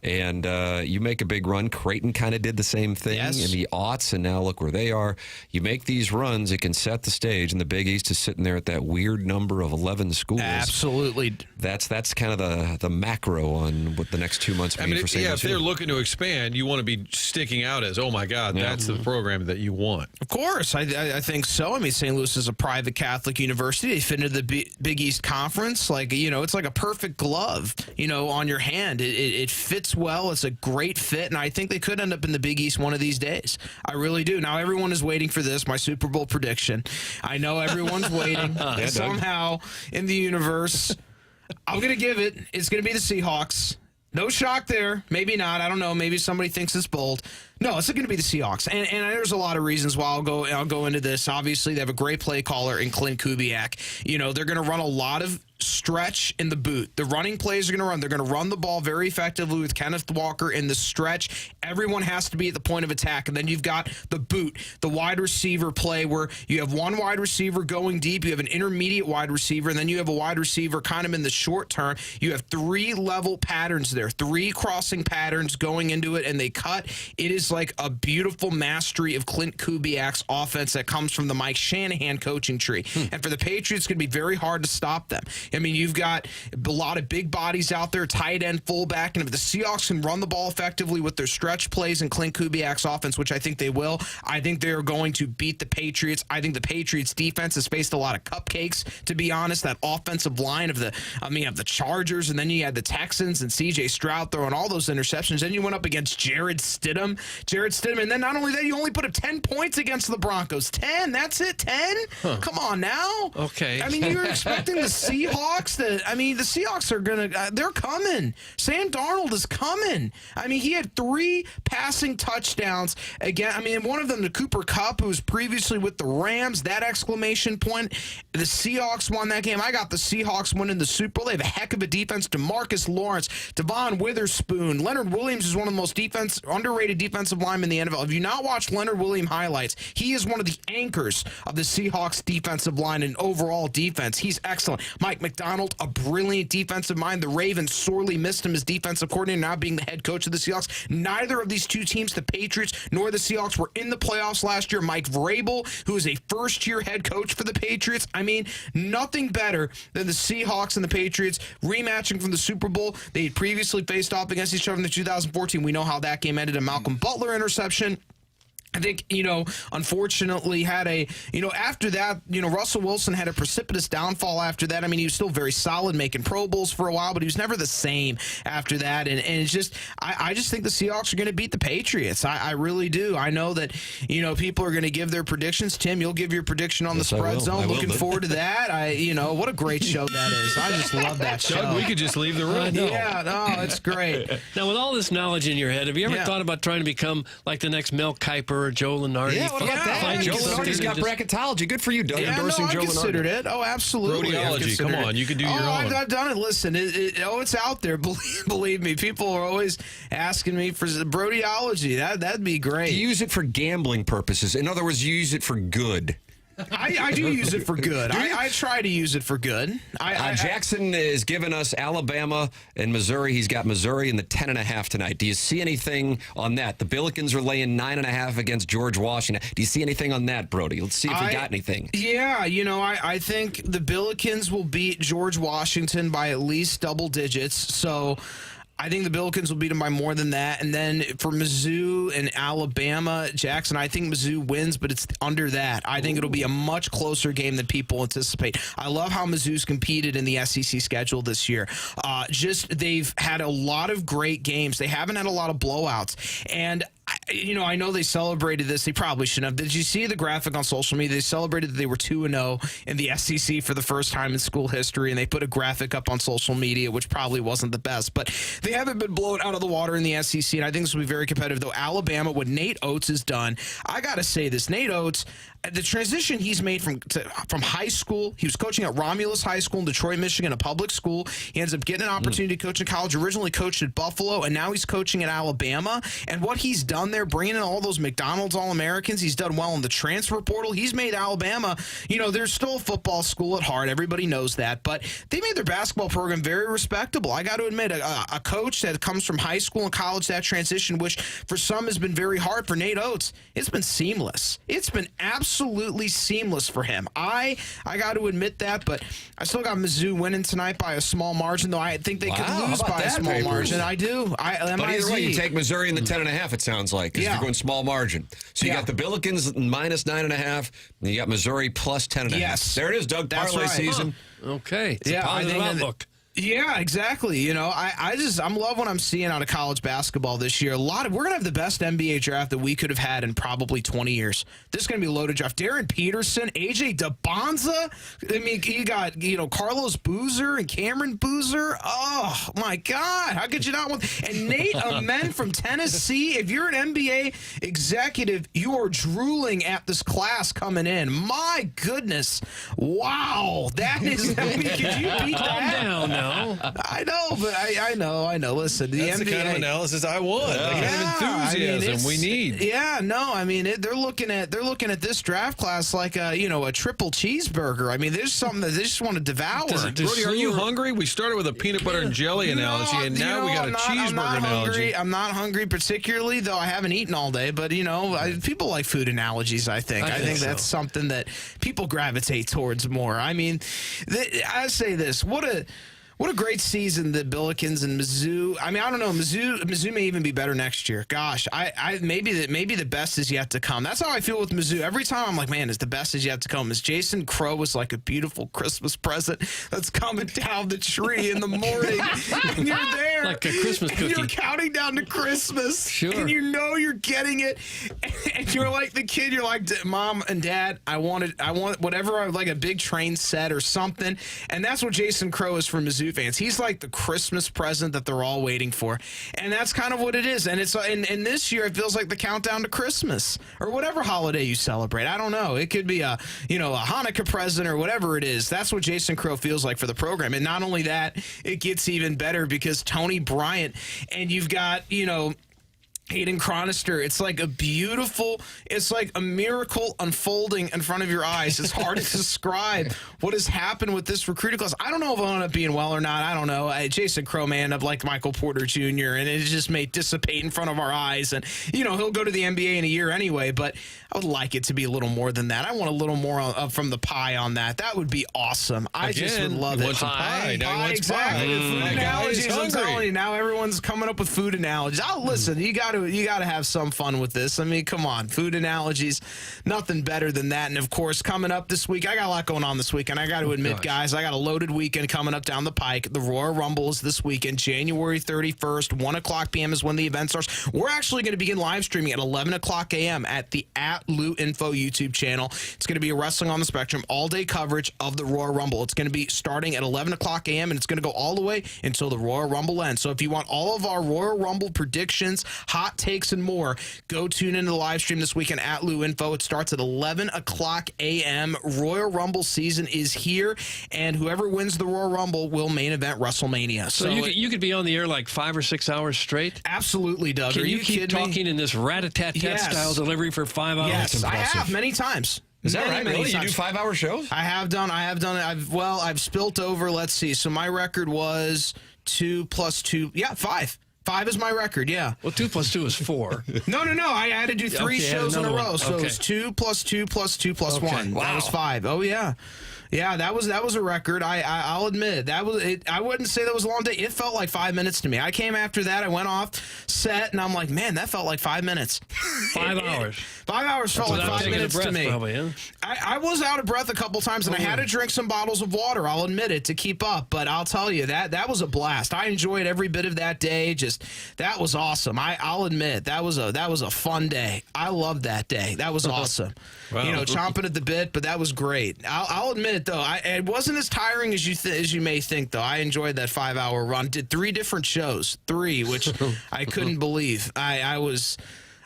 S1: And you make a big run. Creighton kind of did the same thing in the aughts, and now look where they are. You make these runs, it can set the stage, and the Big East is sitting there at that weird number of 11 schools.
S6: Absolutely.
S1: That's kind of the macro on what the next 2 months mean for St. Louis.
S3: If they're looking to expand, you want to be sticking out as, oh my God, that's the program that you want.
S6: Of course, I think so. I mean, St. Louis is a private Catholic university. They fit into the Big East Conference. Like, you know, it's like a perfect glove, you know, on your hand. It fits well. It's a great fit, and I think they could end up in the Big East one of these days. I really do. Now, everyone is waiting for this, my Super Bowl prediction. I know everyone's waiting somehow in the universe. I'm going to give it. It's going to be the Seahawks. No shock there. Maybe not. I don't know. Maybe somebody thinks it's bold. No, it's going to be the Seahawks. And there's a lot of reasons why I'll go into this. Obviously, they have a great play caller in Clint Kubiak. You know, they're going to run a lot of stretch in the boot. The running plays are going to run. They're going to run the ball very effectively with Kenneth Walker in the stretch. Everyone has to be at the point of attack. And then you've got the boot, the wide receiver play where you have one wide receiver going deep. You have an intermediate wide receiver, and then you have a wide receiver kind of in the short term. You have 3 level patterns there, 3 crossing patterns going into it, and they cut. It is like a beautiful mastery of Clint Kubiak's offense that comes from the Mike Shanahan coaching tree. And for the Patriots, it's going to be very hard to stop them. I mean, you've got a lot of big bodies out there, tight end, fullback, and if the Seahawks can run the ball effectively with their stretch plays and Clint Kubiak's offense, which I think they will, I think they're going to beat the Patriots. I think the Patriots defense has faced a lot of cupcakes, to be honest. That offensive line of the Chargers, and then you had the Texans and C.J. Stroud throwing all those interceptions. Then you went up against Jared Stidham, and then not only that, you only put up 10 points against the Broncos. 10, that's it, 10? Come on now.
S2: Okay.
S6: I mean, you're expecting the Seahawks the Seahawks are they're coming. Sam Darnold is coming. I mean, he had 3 passing touchdowns again. I mean, one of them to Cooper Kupp, who was previously with the Rams, that exclamation point. The Seahawks won that game. I got the Seahawks winning the Super Bowl. They have a heck of a defense. DeMarcus Lawrence, Devon Witherspoon, Leonard Williams is one of the most underrated defensive linemen in the NFL. If you not watched Leonard Williams highlights, he is one of the anchors of the Seahawks defensive line and overall defense. He's excellent. Mike McDonald, a brilliant defensive mind. The Ravens sorely missed him as defensive coordinator, now being the head coach of the Seahawks. Neither of these two teams, the Patriots nor the Seahawks, were in the playoffs last year. Mike Vrabel, who is a first-year head coach for the Patriots. I mean, nothing better than the Seahawks and the Patriots rematching from the Super Bowl. They had previously faced off against each other in the 2014. We know how that game ended, a Malcolm Butler interception. I think, unfortunately after that, Russell Wilson had a precipitous downfall after that. I mean, he was still very solid, making Pro Bowls for a while, but he was never the same after that. And it's just, I just think the Seahawks are going to beat the Patriots. I really do. I know that, people are going to give their predictions. Tim, you'll give your prediction on the spread zone. Looking forward to that. What a great show that is. I just love that show.
S3: Doug, we could just leave the room.
S6: Yeah, no, it's great.
S2: Now, with all this knowledge in your head, have you ever thought about trying to become like the next Mel Kiper or Joe Lenardi?
S1: Yeah, what about that? Joe Lenardi's got bracketology. Good for you, Doug, endorsing Joe Lenardi.
S6: I considered it. Oh, absolutely.
S3: Brodyology, come on. You can do your own.
S6: I've done it. Listen, it's out there. Believe me. People are always asking me for Brodyology. That'd be great.
S1: You use it for gambling purposes. In other words, you use it for good.
S6: I do use it for good. I try to use it for good.
S1: Jackson is giving us Alabama and Missouri. He's got Missouri in the 10.5 tonight. Do you see anything on that? The Billikens are laying 9.5 against George Washington. Do you see anything on that, Brody? Let's see if we got anything.
S6: Yeah, I think the Billikens will beat George Washington by at least double digits. So I think the Billikens will beat them by more than that. And then for Mizzou and Alabama, Jackson, I think Mizzou wins, but it's under that. I think it'll be a much closer game than people anticipate. I love how Mizzou's competed in the SEC schedule this year. They've had a lot of great games. They haven't had a lot of blowouts. And I know they celebrated this. They probably shouldn't have. Did you see the graphic on social media? They celebrated that they were 2-0 in the SEC for the first time in school history, and they put a graphic up on social media, which probably wasn't the best. But they haven't been blown out of the water in the SEC, and I think this will be very competitive. Though Alabama, what Nate Oates has done, I got to say this. Nate Oates, the transition he's made from high school, he was coaching at Romulus High School in Detroit, Michigan, a public school. He ends up getting an opportunity to coach in college, originally coached at Buffalo, and now he's coaching at Alabama. And what he's done there, bringing in all those McDonald's All-Americans, he's done well in the transfer portal. He's made Alabama, they're still a football school at heart. Everybody knows that. But they made their basketball program very respectable. I got to admit, a coach that comes from high school and college, that transition, which for some has been very hard, for Nate Oates, it's been seamless. It's been absolutely seamless for him. I got to admit that, but I still got Mizzou winning tonight by a small margin, though I think they could lose by a small margin. I do.
S1: But either way, you take Missouri in the 10.5, it sounds like, because you're going small margin. So you got the Billikens minus 9.5, and you got Missouri plus 10.5.
S6: Yes.
S1: There it is, Doug. Parlay season.
S2: Okay. It's a positive outlook.
S6: Yeah, exactly. I'm loving what I'm seeing out of college basketball this year. We're gonna have the best NBA draft that we could have had in probably 20 years. This is gonna be a loaded draft. Darren Peterson, AJ DeBonza. I mean, you got Carlos Boozer and Cameron Boozer. Oh my God, how could you not want? And Nate Amen from Tennessee. If you're an NBA executive, you are drooling at this class coming in. My goodness, wow, that is. I mean, could you beat that?
S2: Calm down now.
S6: I know, but I know. Listen,
S3: that's
S6: NBA,
S3: the kind of analysis I want. The kind of enthusiasm we need.
S6: Yeah, no, I mean they're looking at this draft class like a triple cheeseburger. I mean, there's something that they just want to devour.
S3: Brody, are you hungry? We started with a peanut butter and jelly analogy, and now we got a cheeseburger analogy.
S6: I'm not hungry particularly, though I haven't eaten all day. But people like food analogies. I think that's something that people gravitate towards more. I mean, I say this: what a great season the Billikens and Mizzou. I mean, I don't know. Mizzou may even be better next year. Gosh, maybe the best is yet to come. That's how I feel with Mizzou. Every time I'm like, man, is the best is yet to come. As Jason Crow was like a beautiful Christmas present that's coming down the tree in the morning, and you're there
S2: like a Christmas cookie.
S6: You're counting down to Christmas,
S2: sure,
S6: and you're getting it, and you're like the kid. You're like, Mom and Dad, I want whatever, like a big train set or something, and that's what Jason Crow is for Mizzou fans. He's like the Christmas present that they're all waiting for, and that's kind of what it is. And it's and this year it feels like the countdown to Christmas or whatever holiday you celebrate. I don't know. It could be a Hanukkah present or whatever it is. That's what Jason Crow feels like for the program. And not only that, it gets even better because Tony Bryant, and you've got Hayden Chronister. It's like a miracle unfolding in front of your eyes. It's hard to describe what has happened with this recruiting class. I don't know if I'll end up being well or not. I don't know. Jason Crow may end up like Michael Porter Jr., and it just may dissipate in front of our eyes. And, he'll go to the NBA in a year anyway, but I would like it to be a little more than that. I want a little more from the pie on that. That would be awesome. I just would love it.
S3: Pie.
S6: Exactly. Food analogies. I'm telling you, now everyone's coming up with food analogies. Listen, you got to have some fun with this. I mean, come on. Food analogies, nothing better than that. And, of course, coming up this week, I got a lot going on this week. And I got to admit, guys, I got a loaded weekend coming up down the pike. The Royal Rumble is this weekend, January 31st, 1 o'clock p.m. is when the event starts. We're actually going to begin live streaming at 11 o'clock a.m. at the @LouInfo YouTube channel. It's going to be a Wrestling on the Spectrum all-day coverage of the Royal Rumble. It's going to be starting at 11 o'clock a.m. and it's going to go all the way until the Royal Rumble ends. So if you want all of our Royal Rumble predictions, hot takes, and more, go tune into the live stream this weekend at LouInfo. It starts at 11 o'clock a.m. Royal Rumble season is here, and whoever wins the Royal Rumble will main event WrestleMania.
S2: So you could be on the air like 5 or 6 hours straight?
S6: Absolutely, Doug.
S2: Can you keep talking in this rat-a-tat-tat style delivery for 5 hours?
S6: Yes, I have many times.
S1: Is that right?
S6: Many
S1: Really? You do
S6: times.
S1: 5-hour shows?
S6: I have done it. I've spilt over. Let's see. So my record was 2 plus 2. Yeah, 5. 5 is my record, yeah.
S2: Well, 2 plus 2 is 4.
S6: No. I had to do 3
S2: Okay,
S6: shows in a
S2: another
S6: row.
S2: one.
S6: So
S2: Okay.
S6: it was 2 plus 2 plus 2 plus
S2: Okay.
S6: 1. That was 5. Oh, yeah. Yeah, that was a record. I'll admit that was it. I wouldn't say that was a long day. It felt like 5 minutes to me. I came after that. I went off set, and I'm like, man, that felt like 5 minutes.
S2: 5 hours.
S6: 5 hours felt like
S2: Without
S6: 5
S2: taking a
S6: minutes to
S2: breath,
S6: me.
S2: probably, huh?
S6: I was out of breath a couple times, and I had to drink some bottles of water. I'll admit it to keep up. But I'll tell you that was a blast. I enjoyed every bit of that day. Just that was awesome. I'll admit that was a fun day. I loved that day. That was awesome.
S3: Wow.
S6: You know, chomping at the bit, but that was great. I'll admit it though. It wasn't as tiring as you may think though. I enjoyed that 5-hour run. Did 3 different shows, 3, which I couldn't believe.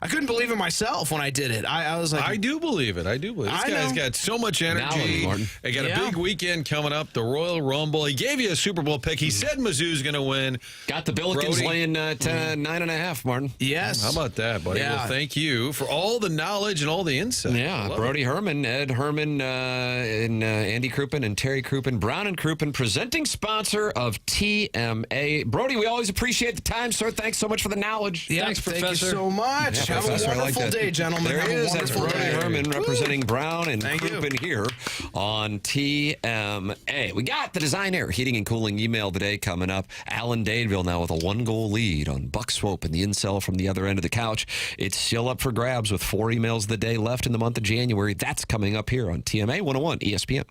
S6: I couldn't believe it myself when I did it. I was like,
S3: I do believe it. This guy's got so much energy. He got a big weekend coming up, the Royal Rumble. He gave you a Super Bowl pick. He said Mizzou's going to win.
S1: Got the Billikens
S3: Brody.
S1: laying 9.5, Martin.
S6: yes.
S3: How about that, buddy?
S6: Yeah.
S3: Well, thank you for all the knowledge and all the insight.
S1: Yeah,
S3: Love
S1: Brody Herman, Ed Herman, and Andy Crouppen and Terry Crouppen, Brown and Crouppen, presenting sponsor of TMA. Brody, we always appreciate the time, sir. Thanks so much for the knowledge.
S6: Yeah,
S2: Thanks,
S6: thank
S2: Professor.
S6: you so much.
S1: Yeah,
S6: Have
S1: Professor,
S6: a
S1: I like
S6: wonderful
S1: that.
S6: day, gentlemen.
S1: There
S6: Have
S1: he
S6: a
S1: is. That's
S6: wonderful
S1: Brody
S6: day.
S1: Herman representing Brown and
S6: Thank you.
S1: Crouppen here on TMA. We got the Design Air Heating and Cooling email today coming up. Alan Dadeville now with a 1-goal lead on Buck Swope and the incel from the other end of the couch. It's still up for grabs with 4 emails of the day left in the month of January. That's coming up here on TMA 101 ESPN.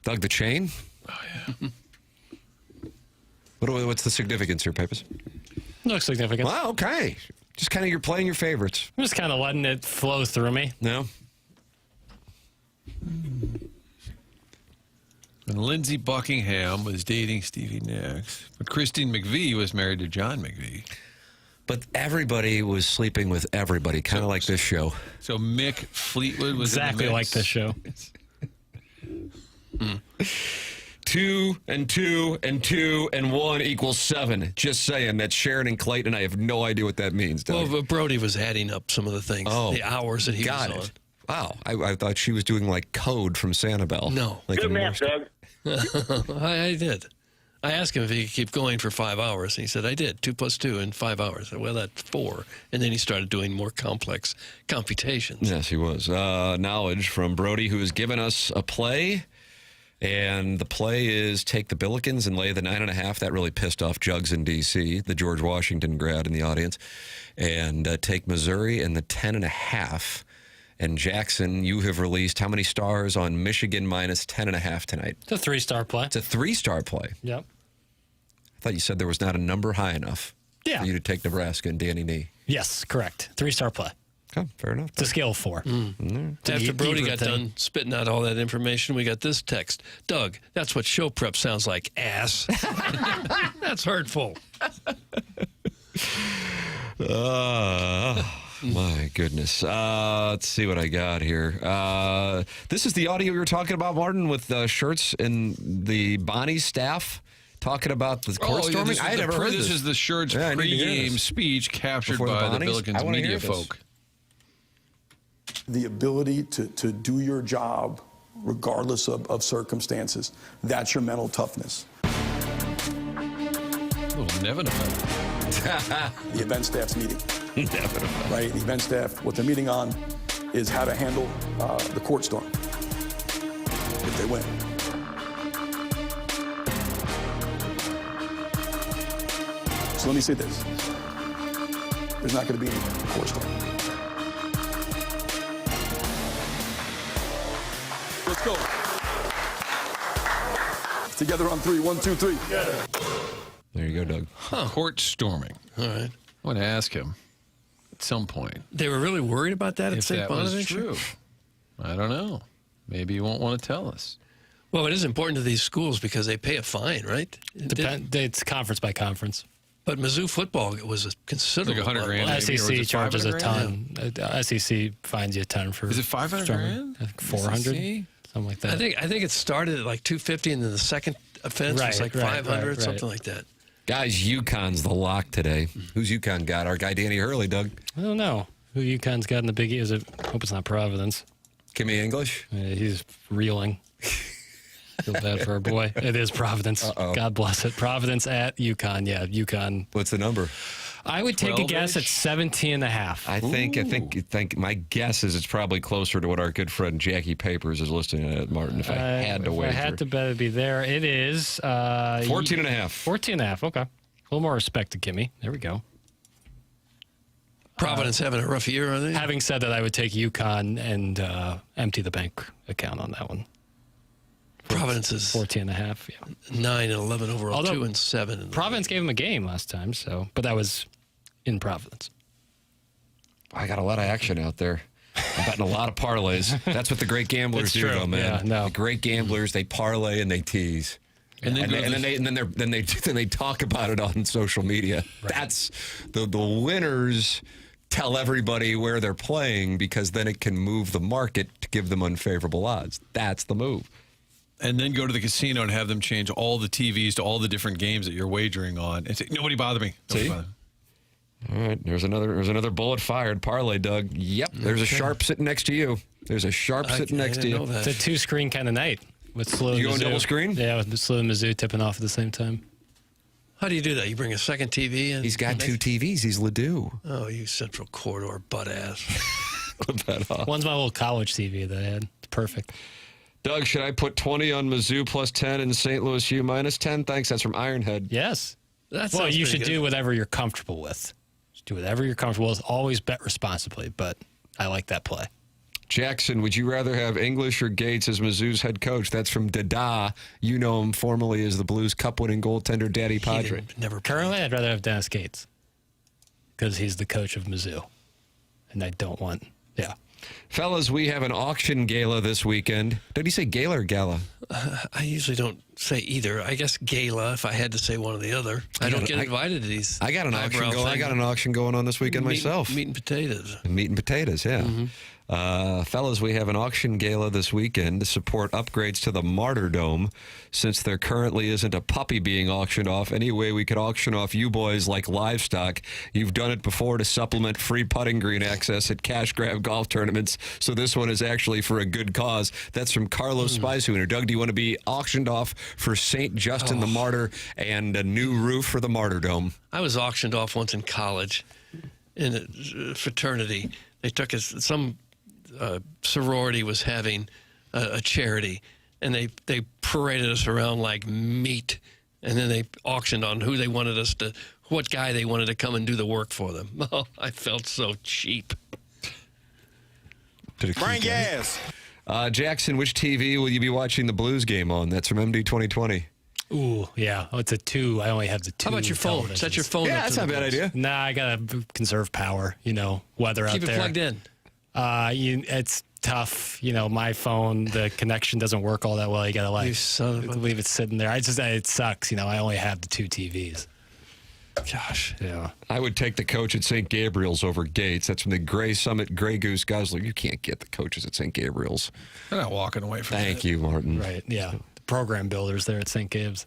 S1: Doug, the chain?
S3: Oh, yeah.
S1: What's the significance here, Pappas?
S4: No significance.
S1: Well, okay. Just kind of you're playing your favorites.
S4: I'm just kind of letting it flow through me.
S1: No?
S3: And Lindsey Buckingham was dating Stevie Nicks, but Christine McVie was married to John McVie.
S1: But everybody was sleeping with everybody, kind of like this show.
S3: So Mick Fleetwood was
S4: exactly
S3: in the
S4: like this show.
S1: 2 and 2 and 2 and 1 equals 7. Just saying. That's Sharon and Clayton. I have no idea what that means.
S2: Well, but Brody was adding up some of the things, the hours that he was on.
S1: Wow. I thought she was doing like code from Sanibel.
S2: No.
S1: Like
S9: Good math, Doug.
S2: I did. I asked him if he could keep going for 5 hours, and he said, I did. 2 plus 2 in 5 hours. Well, that's 4. And then he started doing more complex computations.
S1: Yes, he was. Knowledge from Brody, who has given us a play. And the play is take the Billikens and lay the 9.5. That really pissed off Jugs in D.C., the George Washington grad in the audience. And take Missouri and the 10.5. And Jackson, you have released how many stars on Michigan minus 10.5 tonight?
S4: It's a 3-star play.
S1: It's a 3-star play.
S4: Yep.
S1: I thought you said there was not a number high enough for you to take Nebraska and Danny Nee.
S4: Yes, correct. 3-star play.
S1: Okay, fair enough.
S4: It's a scale of 4.
S2: After Brody got done spitting out all that information, we got this text. Doug, that's what show prep sounds like, ass. That's hurtful.
S1: My goodness. Let's see what I got here. This is the audio you were talking about, Martin, with Schertz and the Bonnie staff talking about the court storming. I had never heard this.
S3: This is the Schertz pregame speech captured by the Billikens media folk.
S17: The ability to do your job regardless of circumstances. That's your mental toughness.
S3: Never know.
S17: The event staff's meeting. Right? The event staff, what they're meeting on is how to handle the court storm if they win. So let me say this. There's not going to be any court storm. Let's go. Together on 3. 1, 2, 3.
S1: There you go, Doug.
S3: Court storming.
S2: All right.
S3: I want to ask him at some point.
S2: They were really worried about that at St. Bonaventure?
S3: True. I don't know. Maybe you won't want to tell us.
S2: Well, it is important to these schools because they pay a fine, right?
S4: It's conference by conference.
S2: But Mizzou football was a considerable
S3: like $100,000.
S4: SEC charges a ton. SEC fines you a ton for.
S3: Is it $500,000?
S4: 400, something like that.
S2: I think it started at like $250, and then the second offense was like $500, something like that.
S1: Guys, UConn's the lock today. Who's UConn got? Our guy Danny Hurley, Doug.
S4: I don't know who UConn's got in the Big E. Hope it's not Providence.
S1: Kimmy English?
S4: Yeah, he's reeling. Feel bad for our boy. It is Providence. God bless it. Providence at UConn. Yeah, UConn.
S1: What's the number?
S4: I would take a guess at 17.5.
S1: I think my guess is it's probably closer to what our good friend Jackie Papers is listing at, Martin, if I had to wager.
S4: If I had to bet it'd be there. It is
S1: 14.5.
S4: 14.5, okay. A little more respect to Kimmy. There we go.
S2: Providence having a rough year, are they?
S4: Having said that, I would take UConn and empty the bank account on that one.
S2: Providence is
S4: 14.5. Yeah.
S2: 9 and 11 overall, 2 and 7.
S4: Providence gave him a game last time, but that was in Providence.
S1: I got a lot of action out there. I'm betting a lot of parlays. That's what the great gamblers do, though, man.
S4: Yeah,
S1: the great gamblers, they parlay and they tease. And then they talk about it on social media. Right. That's the winners tell everybody where they're playing because then it can move the market to give them unfavorable odds. That's the move.
S3: And then go to the casino and have them change all the TVs to all the different games that you're wagering on. And say, nobody bother me. Nobody bother me.
S1: All right, there's another bullet fired. Parlay, Doug. Yep, there's a sharp sitting next to you. There's a sharp sitting next to you.
S4: It's a 2-screen kind of night with SLU.
S1: You going double screen?
S4: Yeah, with SLU and Mizzou tipping off at the same time.
S2: How do you do that? You bring a second TV in?
S1: He's got 2 TVs. He's Ledoux.
S2: Oh, you Central Corridor butt ass.
S1: Clip that off.
S4: One's my little college TV that I had. It's perfect.
S1: Doug, should I put 20 on Mizzou plus 10 and St. Louis U minus 10? Thanks. That's from Ironhead.
S4: Yes.
S2: Well,
S4: you should do whatever you're comfortable with. Just do whatever you're comfortable with. Always bet responsibly, but I like that play.
S1: Jackson, would you rather have English or Gates as Mizzou's head coach? That's from Dada. You know him formerly as the Blues Cup-winning goaltender, Daddy Padre.
S4: Currently, I'd rather have Dennis Gates because he's the coach of Mizzou, and I don't want. Yeah.
S1: Fellas, we have an auction gala this weekend. Did you say gala or gala?
S2: I usually don't say either. I guess gala if I had to say one or the other. I don't get invited to these.
S1: I got an auction going on this weekend myself.
S2: Meat and potatoes.
S1: Meat and potatoes, yeah. Fellas, we have an auction gala this weekend to support upgrades to the Martyr Dome. Since there currently isn't a puppy being auctioned off, any way we could auction off you boys like livestock. You've done it before to supplement free putting green access at cash grab golf tournaments, so this one is actually for a good cause. That's from Carlos Spicehooner. Doug, do you want to be auctioned off for St. Justin the Martyr and a new roof for the Martyr Dome?
S2: I was auctioned off once in college in a fraternity. They took us some sorority was having a charity, and they paraded us around like meat, and then they auctioned on who they wanted us to, what guy they wanted to come and do the work for them. Oh, I felt so cheap.
S1: Bring gas. Jackson, which TV will you be watching the Blues game on? That's from MD 2020.
S4: Ooh, yeah. Oh, it's a 2. I only have the 2.
S2: How about your phone? Set your phone up.
S1: Yeah, that's not a bad idea.
S4: Nah, I got to conserve power, weather out there.
S2: Keep it plugged in.
S4: It's tough. My phone, the connection doesn't work all that well. You got to leave it sitting there. It sucks. I only have the 2 TVs.
S2: Gosh.
S4: Yeah.
S1: I would take the coach at St. Gabriel's over Gates. That's from the Gray Summit Gray Goose Guzzler. You can't get the coaches at St. Gabriel's.
S3: They're not walking away from it.
S1: Thank you, Martin.
S4: Right, yeah. The program builders there at St. Gabe's.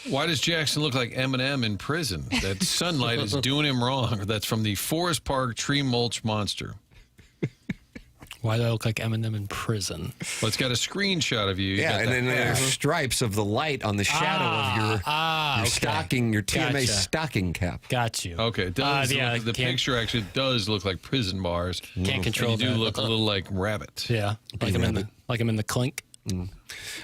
S3: Why does Jackson look like Eminem in prison? That sunlight is doing him wrong. That's from the Forest Park Tree Mulch Monster.
S4: Why do I look like Eminem in prison?
S3: Well, it's got a screenshot of you.
S1: Yeah, and then there are stripes of the light on the shadow of your stocking, your TMA stocking cap.
S4: Got you.
S3: Okay, it does the picture actually does look like prison bars.
S4: Can't control
S3: that. You do look a little like rabbit.
S4: Yeah, like I'm in the clink.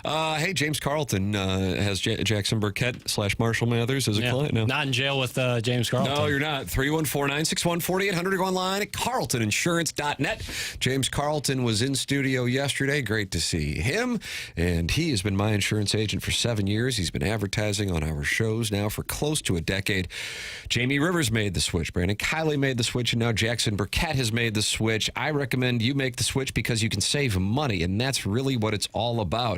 S1: Hey, James Carlton has Jackson Burkett / Marshall Mathers as a client now.
S4: Not in jail with James Carlton.
S1: No, you're not. 314-961-4800. Go online at carltoninsurance.net. James Carlton was in studio yesterday. Great to see him. And he has been my insurance agent for 7 years. He's been advertising on our shows now for close to a decade. Jamie Rivers made the switch. Brandon Kiley made the switch. And now Jackson Burkett has made the switch. I recommend you make the switch because you can save money. And that's really what it's all about.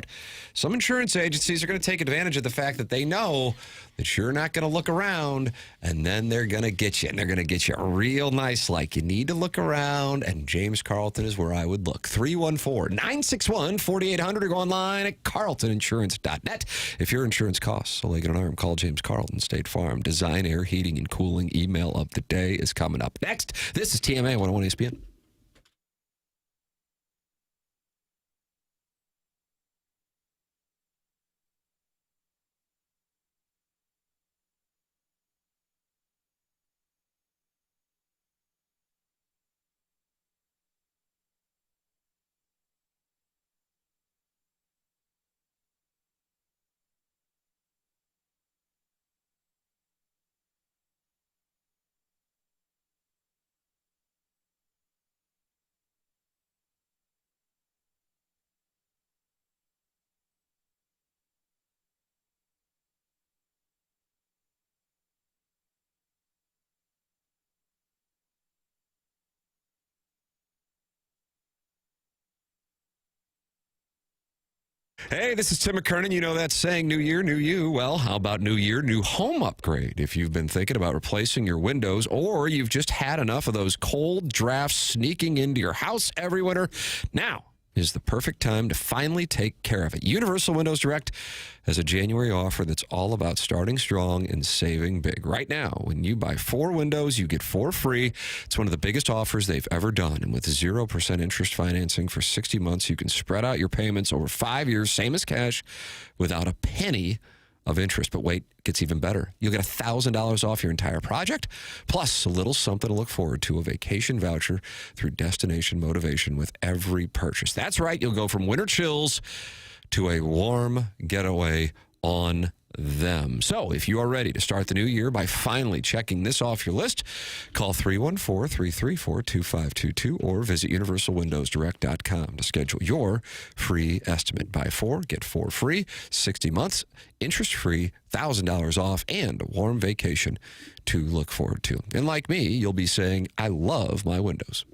S1: Some insurance agencies are going to take advantage of the fact that they know that you're not going to look around, and then they're going to get you, and they're going to get you real nice like. You need to look around, and James Carlton is where I would look. 314-961-4800 or go online at carltoninsurance.net. If your insurance costs a leg and an arm, call James Carlton, State Farm. Design, Air, Heating, and Cooling. Email of the day is coming up next. This is TMA 101 ESPN. Hey, this is Tim McKernan. You know that saying, new year, new you. Well, how about new year, new home upgrade? If you've been thinking about replacing your windows or you've just had enough of those cold drafts sneaking into your house every winter, now is the perfect time to finally take care of it. Universal Windows Direct has a January offer that's all about starting strong and saving big. Right now, when you buy 4 windows, you get 4 free. It's one of the biggest offers they've ever done. And with 0% interest financing for 60 months, you can spread out your payments over 5 years, same as cash, without a penny of interest. But wait, it gets even better. You'll get $1,000 off your entire project, plus a little something to look forward to, a vacation voucher through Destination Motivation with every purchase. That's right. You'll go from winter chills to a warm getaway on them. So if you are ready to start the new year by finally checking this off your list, call 314-334-2522 or visit universalwindowsdirect.com to schedule your free estimate. Buy 4, get 4 free, 60 months, interest-free, $1,000 off, and a warm vacation to look forward to. And like me, you'll be saying, I love my windows.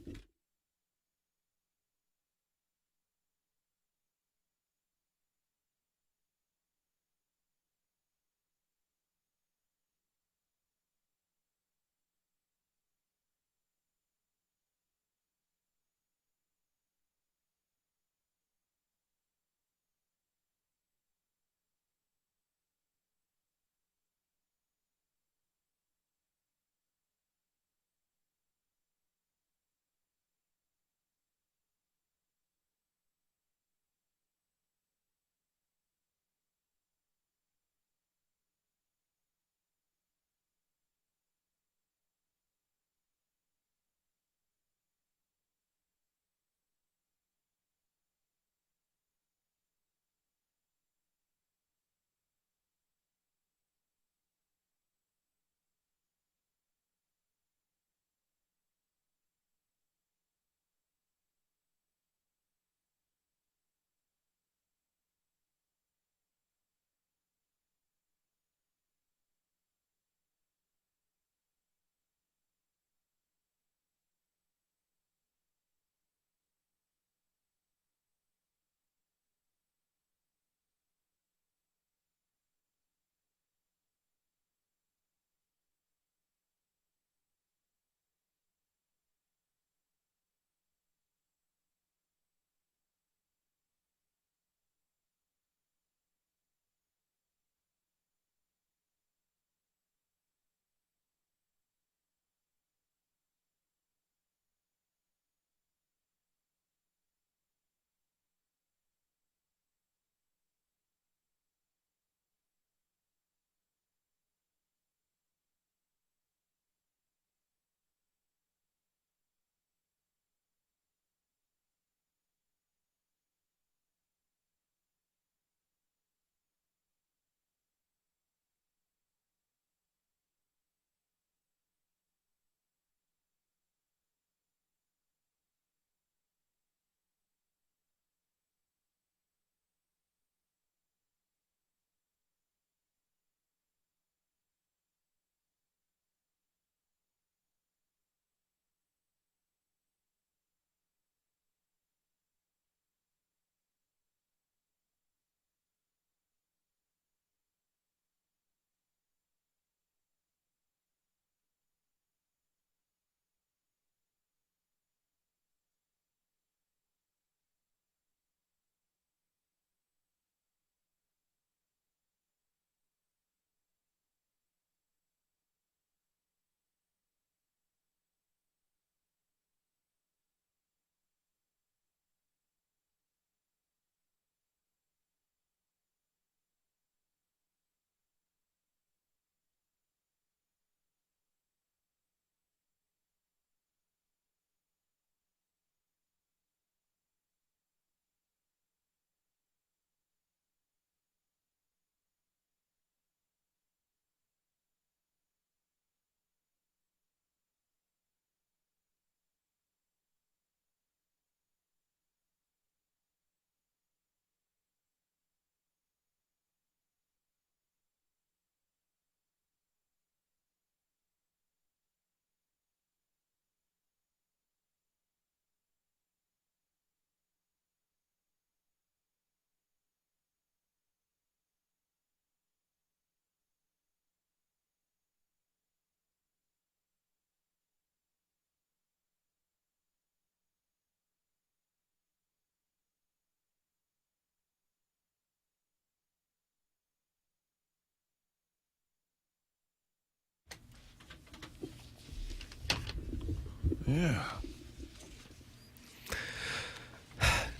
S1: Yeah.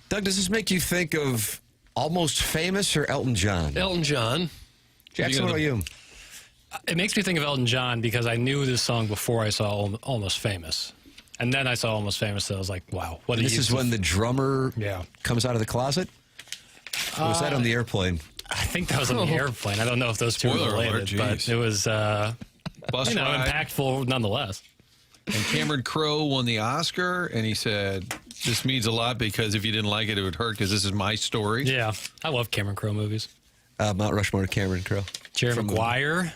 S1: Doug, does this make you think of Almost Famous or Elton John?
S2: Elton John.
S1: Jackson, what about you?
S4: It makes me think of Elton John because I knew this song before I saw Almost Famous. And then I saw Almost Famous, and I was like, wow.
S1: This is when the drummer comes out of the closet? Or was that on the airplane?
S4: I think that was on the airplane. I don't know if those two were
S3: Spoiler alert,
S4: related, but
S3: geez.
S4: it was
S3: Bus ride.
S4: impactful nonetheless.
S3: And Cameron Crowe won the Oscar, and he said, this means a lot because if you didn't like it, it would hurt because this is my story.
S4: Yeah, I love Cameron Crowe movies.
S1: Mount Rushmore, Cameron Crowe.
S4: Jerry Maguire.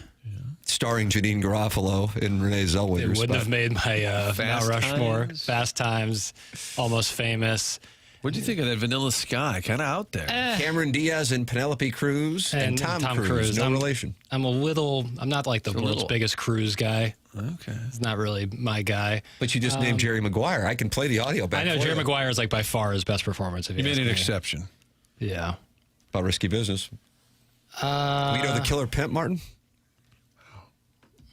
S1: Starring Janine Garofalo and Renee Zellweger.
S4: It wouldn't have made my Mount Rushmore.
S3: Times.
S4: Fast Times, Almost Famous.
S3: What do you think of that Vanilla Sky? Kind of out there.
S1: Cameron Diaz and Penelope Cruz and Tom Cruise. No relation.
S4: I'm not like the world's biggest Cruise guy.
S3: Okay.
S4: It's not really my guy.
S1: But you just named Jerry Maguire. I can play the audio back.
S4: I know
S1: for
S4: Jerry
S1: you.
S4: Maguire is like by far his best performance. If
S3: You made
S4: ask
S3: an
S4: me.
S3: exception.
S4: Yeah.
S1: About Risky Business. Guido the Killer Pimp, Martin?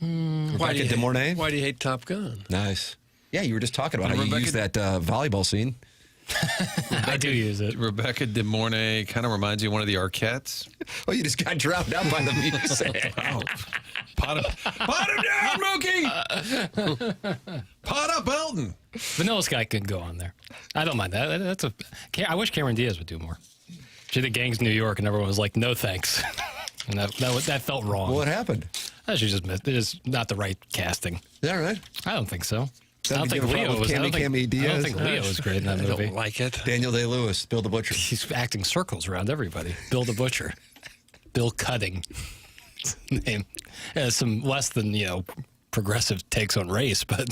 S1: Rebecca De Mornay?
S2: Why do you hate Top Gun?
S1: Nice. Yeah, you were just talking about how you used that volleyball scene.
S4: I do use it.
S3: Rebecca De Mornay kind of reminds you of one of the Arquettes.
S1: Oh, you just got drowned out by the music.
S3: Pot him down, Mookie! Pot up, Elton!
S4: Vanilla Sky can go on there. I don't mind that. I wish Cameron Diaz would do more. She did Gangs New York, and everyone was like, no thanks. And that felt wrong.
S1: What happened?
S4: She just missed. It is not the right casting.
S1: Is that right?
S4: I don't think so. I
S1: Did
S4: don't
S1: you
S4: think
S1: have a problem
S4: Leo
S1: with
S4: was. I don't
S1: Cammy Diaz?
S4: think Leo was great in that movie.
S2: I don't like it.
S1: Daniel Day-Lewis, Bill the Butcher.
S4: He's acting circles around everybody. Bill the Butcher. Bill Cutting. Name. Some less than, progressive takes on race, but,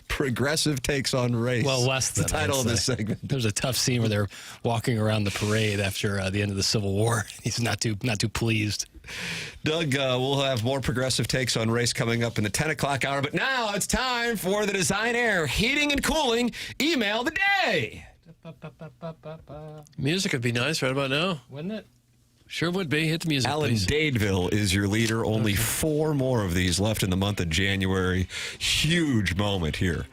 S1: Progressive takes on race.
S4: Well, less than
S1: the title of this segment.
S4: There's a tough scene where they're walking around the parade after the end of the Civil War. He's not too pleased.
S1: Doug, we'll have more progressive takes on race coming up in the 10 o'clock hour. But now it's time for the Design Air Heating and Cooling Email of the Day.
S2: Music would be nice right about now.
S4: Wouldn't it?
S2: Sure would be. Hit the music,
S1: Alan
S2: please.
S1: Dadeville is your leader. Only 4 more of these left in the month of January. Huge moment here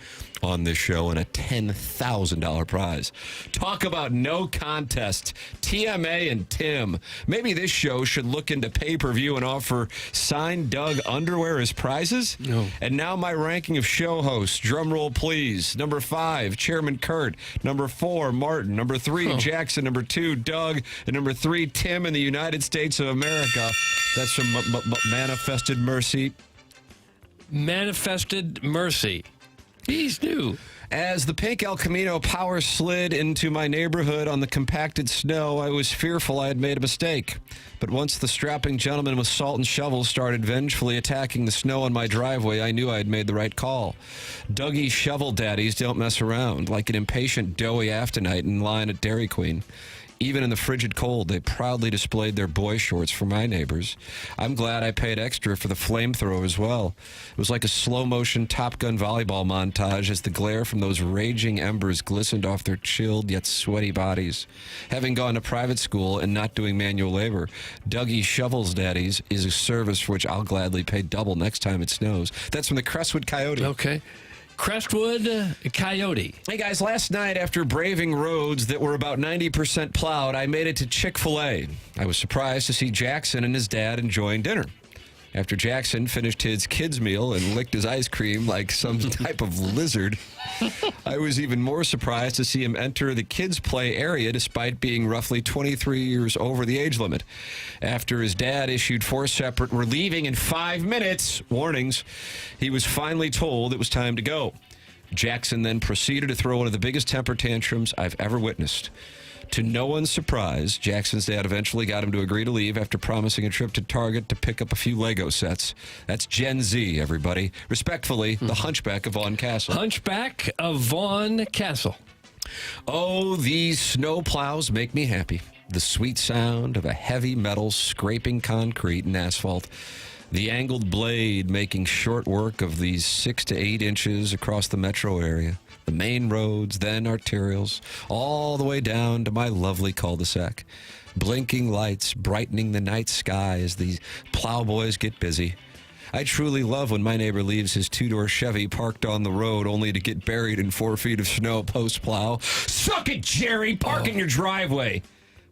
S1: on this show and a $10,000 prize. Talk about no contest. TMA and Tim. Maybe this show should look into pay-per-view and offer signed Doug underwear as prizes.
S2: No.
S1: And now my ranking of show hosts. Drum roll, please. Number 5, Chairman Kurt. Number 4, Martin. Number 3, Jackson. Number 2, Doug. And number 3, Tim in the United States of America. That's from Manifested Mercy.
S2: Manifested Mercy. He's new.
S1: As the pink El Camino power slid into my neighborhood on the compacted snow, I was fearful I had made a mistake. But once the strapping gentleman with salt and shovels started vengefully attacking the snow on my driveway, I knew I had made the right call. Dougie's shovel daddies don't mess around, like an impatient doughy afternight in line at Dairy Queen. Even in the frigid cold, they proudly displayed their boy shorts for my neighbors. I'm glad I paid extra for the flamethrower as well. It was like a slow-motion Top Gun volleyball montage as the glare from those raging embers glistened off their chilled yet sweaty bodies. Having gone to private school and not doing manual labor, Dougie Shovels Daddies is a service for which I'll gladly pay double next time it snows. That's from the Crestwood Coyote.
S2: Okay. Crestwood Coyote.
S1: Hey, guys, last night after braving roads that were about 90% plowed, I made it to Chick-fil-A. I was surprised to see Jackson and his dad enjoying dinner. After Jackson finished his kids' meal and licked his ice cream like some type of lizard, I was even more surprised to see him enter the kids' play area despite being roughly 23 years over the age limit. After his dad issued 4 separate "we're leaving in 5 minutes" warnings, he was finally told it was time to go. Jackson then proceeded to throw one of the biggest temper tantrums I've ever witnessed. To no one's surprise, Jackson's dad eventually got him to agree to leave after promising a trip to Target to pick up a few Lego sets. That's Gen Z, everybody. Respectfully, the Hunchback of Vaughn Castle.
S2: Hunchback of Vaughn Castle.
S1: Oh, these snow plows make me happy. The sweet sound of a heavy metal scraping concrete and asphalt. The angled blade making short work of these 6 to 8 inches across the metro area. The main roads, then arterials, all the way down to my lovely cul-de-sac. Blinking lights brightening the night sky as these plowboys get busy. I truly love when my neighbor leaves his 2-door Chevy parked on the road only to get buried in 4 feet of snow post-plow. Suck it, Jerry! Park in your driveway!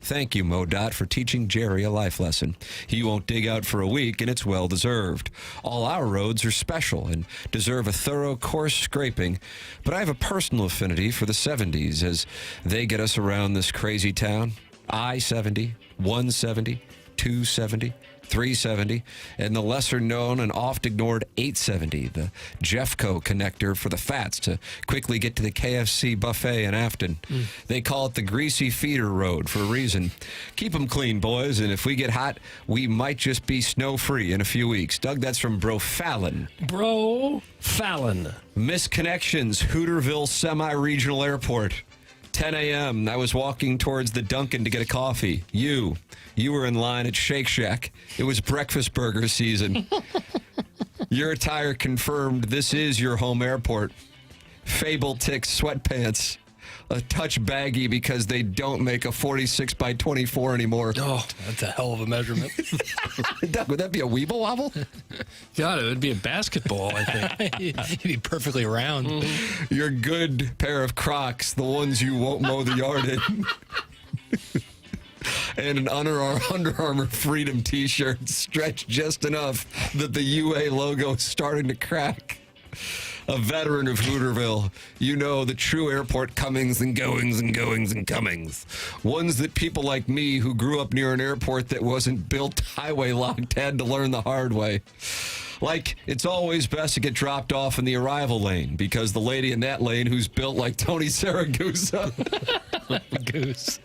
S1: Thank you, MoDOT, for teaching Jerry a life lesson. He won't dig out for a week, and it's well-deserved. All our roads are special and deserve a thorough, coarse scraping, but I have a personal affinity for the 70s as they get us around this crazy town. I-70, 170, 270, 370, and the lesser known and oft ignored 870, the Jeffco connector for the fats to quickly get to the KFC buffet in Afton. They call it the greasy feeder road for a reason. Keep them clean, boys, and if we get hot, we might just be snow-free in a few weeks. Doug, that's from Bro Fallon.
S2: Bro Fallon.
S1: Misconnections, Hooterville Semi-Regional Airport. 10 a.m., I was walking towards the Dunkin' to get a coffee. You were in line at Shake Shack. It was breakfast burger season. Your attire confirmed this is your home airport. Fable Tick sweatpants. A touch baggy because they don't make a 46 by 24 anymore.
S2: Oh, that's a hell of a measurement.
S1: Would that be a Weeble Wobble?
S2: God, it would be a basketball, I think.
S4: It'd be perfectly round.
S1: Your good pair of Crocs, the ones you won't mow the yard in. And an Under Armour Freedom t-shirt stretched just enough that the UA logo is starting to crack. A veteran of Hooterville, you know the true airport comings and goings and goings and comings. Ones that people like me who grew up near an airport that wasn't built highway locked had to learn the hard way. Like, it's always best to get dropped off in the arrival lane because the lady in that lane who's built like Tony Saragusa
S4: Goose.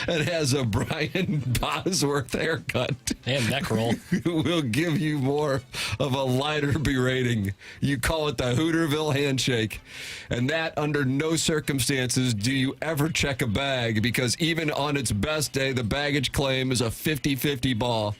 S1: and has a Brian Bosworth haircut
S4: And neck roll.
S1: will give you more of a lighter berating. You call it the Hooterville handshake. And that under no circumstances do you ever check a bag because even on its best day, the baggage claim is a 50-50 ball.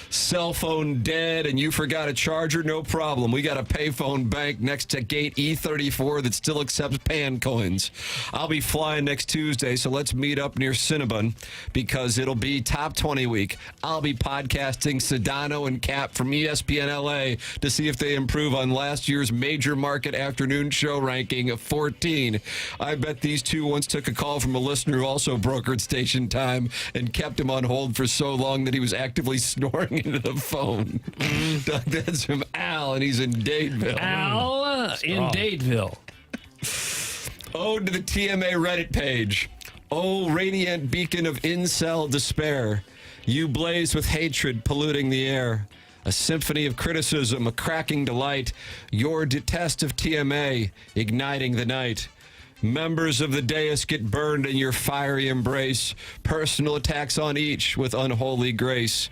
S1: Cell phone dead and you forgot a charger? No problem. We got a payphone bank next to gate E34 that still accepts pan coins. I'll be flying next Tuesday, so let's meet up near Cinnabon because it'll be top 20 week. I'll be podcasting Sedano and Cap from ESPN LA to see if they improve on last year's major market afternoon show ranking of 14. I bet these two once took a call from a listener who also brokered station time and kept him on hold for so long that he was actively snoring into the phone. Doug, that's from Al, and he's in Dadeville.
S2: Al in Dadeville.
S1: Ode to the TMA Reddit page. Oh, radiant beacon of incel despair. You blaze with hatred, polluting the air. A symphony of criticism, a cracking delight. Your detest of TMA, igniting the night. Members of the dais get burned in your fiery embrace. Personal attacks on each with unholy grace.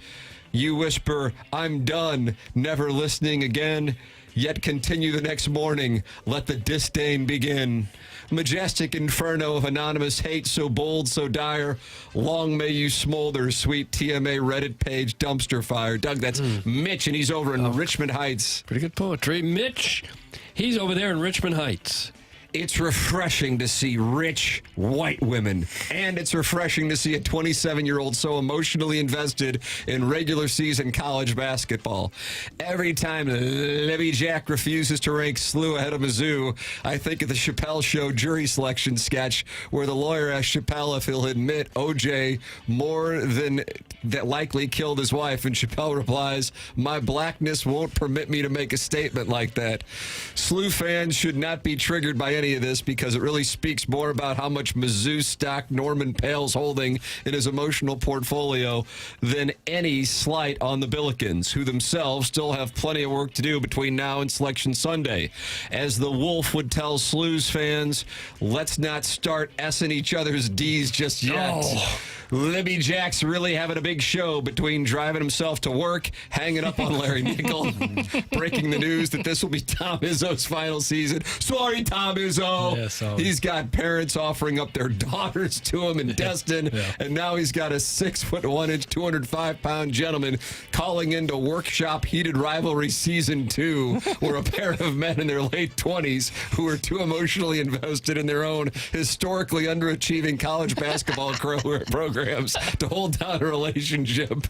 S1: You whisper, I'm done, never listening again, yet continue the next morning. Let the disdain begin. Majestic inferno of anonymous hate, so bold, so dire. Long may you smolder, sweet TMA Reddit page dumpster fire. Doug, that's Mitch, and he's over in Richmond Heights.
S2: Pretty good poetry. Mitch, he's over there in Richmond Heights.
S1: It's refreshing to see rich white women, and it's refreshing to see a 27-year-old so emotionally invested in regular season college basketball. Every time Libby Jack refuses to rank SLU ahead of Mizzou, I think of the Chappelle Show jury selection sketch where the lawyer asked Chappelle if he'll admit OJ more than that likely killed his wife, and Chappelle replies, my blackness won't permit me to make a statement like that. SLU fans should not be triggered by any of this because it really speaks more about how much Mizzou stock Norman Pale's holding in his emotional portfolio than any slight on the Billikens, who themselves still have plenty of work to do between now and Selection Sunday. As the Wolf would tell SLU's fans, let's not start S-ing each other's D's just yet.
S2: Oh.
S1: Libby Jack's really having a big show between driving himself to work, hanging up on Larry Nickel, breaking the news that this will be Tom Izzo's final season. Sorry, Tom Izzo.
S4: Yeah,
S1: he's got parents offering up their daughters to him in Destin, and now he's got a 6'1", 205-pound gentleman calling into Workshop Heated Rivalry Season 2, where a pair of men in their late 20s who are too emotionally invested in their own historically underachieving college basketball programs to hold down a relationship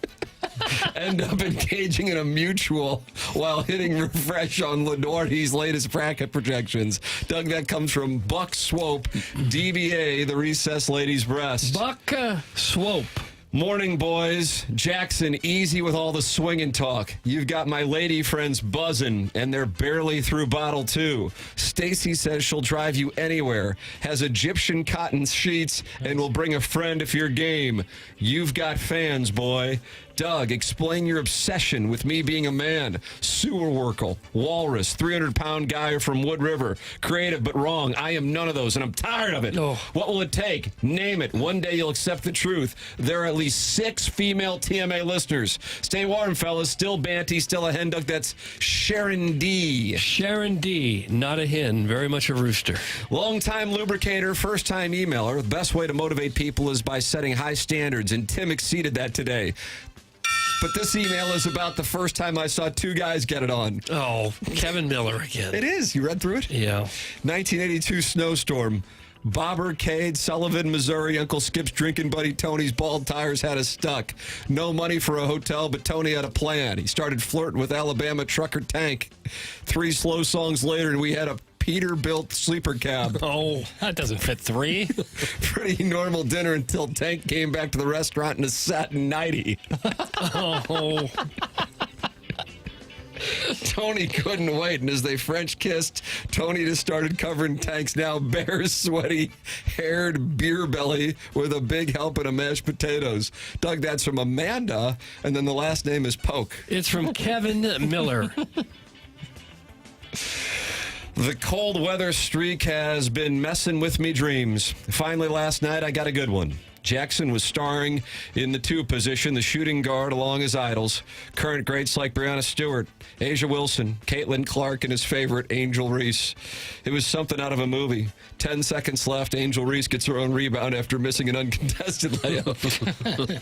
S1: end up engaging in a mutual while hitting refresh on Lenore-He's latest bracket projections. Doug, that comes from Buck Swope, DBA, the recessed lady's breast.
S2: Buck Swope.
S1: Morning, boys. Jackson, easy with all the swinging talk. You've got my lady friends buzzing, and they're barely through bottle 2. Stacy says she'll drive you anywhere, has Egyptian cotton sheets, and will bring a friend if you're game. You've got fans, boy. Doug, explain your obsession with me being a man. Sewer worker, walrus, 300-pound guy from Wood River. Creative but wrong. I am none of those, and I'm tired of it. What will it take? Name it. One day you'll accept the truth. There are at least 6 female TMA listeners. Stay warm, fellas. Still Banty, still a hen, Doug. That's Sharon D.
S2: Sharon D. Not a hen, very much a rooster.
S1: Long-time lubricator, first-time emailer. The best way to motivate people is by setting high standards, and Tim exceeded that today. But this email is about the first time I saw 2 guys get it on.
S2: Oh, Kevin Miller again.
S1: It is. You read through it?
S2: Yeah.
S1: 1982 snowstorm. Bobber, Cade, Sullivan, Missouri. Uncle Skip's drinking buddy Tony's bald tires had us stuck. No money for a hotel, but Tony had a plan. He started flirting with Alabama trucker Tank. 3 slow songs later, and we had a Peterbilt sleeper cab.
S4: Oh, that doesn't fit 3.
S1: Pretty normal dinner until Tank came back to the restaurant in a satin nightie.
S2: Oh.
S1: Tony couldn't wait, and as they French kissed, Tony just started covering Tank's now bare, sweaty, haired beer belly with a big helping of mashed potatoes. Doug, that's from Amanda, and then the last name is Poke.
S2: It's from Kevin Miller.
S1: The cold weather streak has been messing with me dreams. Finally, last night, I got a good one. Jackson was starring in the 2 position, the shooting guard, along his idols. Current greats like Breonna Stewart, Asia Wilson, Caitlin Clark, and his favorite, Angel Reese. It was something out of a movie. 10 seconds left. Angel Reese gets her own rebound after missing an uncontested layup.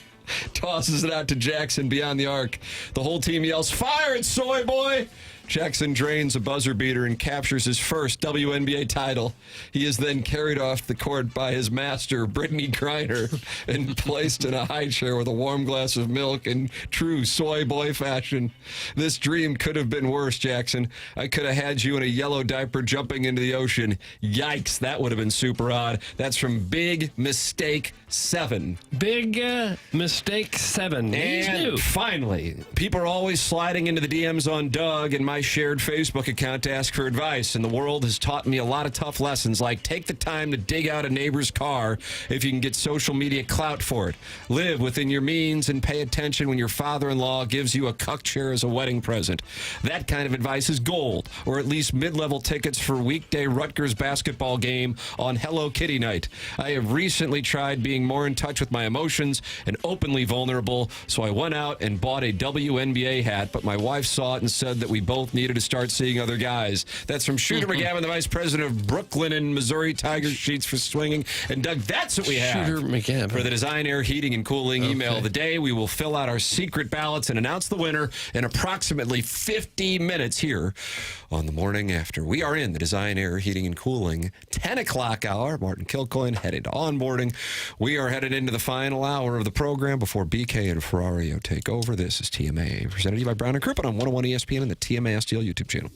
S1: Tosses it out to Jackson beyond the arc. The whole team yells, "Fire it, soy boy!" Jackson drains a buzzer beater and captures his first WNBA title. He is then carried off the court by his master, Brittany Griner, and placed in a high chair with a warm glass of milk in true soy boy fashion. This dream could have been worse, Jackson. I could have had you in a yellow diaper jumping into the ocean. Yikes, that would have been super odd. That's from Big Mistake 7.
S2: Big Mistake 7.
S1: And finally, people are always sliding into the DMs on Doug and my shared Facebook account to ask for advice, and the world has taught me a lot of tough lessons, like take the time to dig out a neighbor's car if you can get social media clout for it. Live within your means and pay attention when your father-in-law gives you a cuck chair as a wedding present. That kind of advice is gold, or at least mid-level tickets for weekday Rutgers basketball game on Hello Kitty night. I have recently tried being more in touch with my emotions and openly vulnerable, so I went out and bought a WNBA hat, but my wife saw it and said that we both needed to start seeing other guys. That's from Shooter McGavin, the vice president of Brooklyn and Missouri Tigers Sheets for Swinging. And Doug, that's what we have
S2: Shooter McGavin
S1: for the Design Air Heating and Cooling email of the day. We will fill out our secret ballots and announce the winner in approximately 50 minutes here on the morning after. We are in the Design Air Heating and Cooling 10 o'clock hour. Martin Kilcoyne headed to onboarding. We are headed into the final hour of the program before BK and Ferrario take over. This is TMA, presented to you by Brown and Crouppen on 101 ESPN and the TMA STL YouTube channel.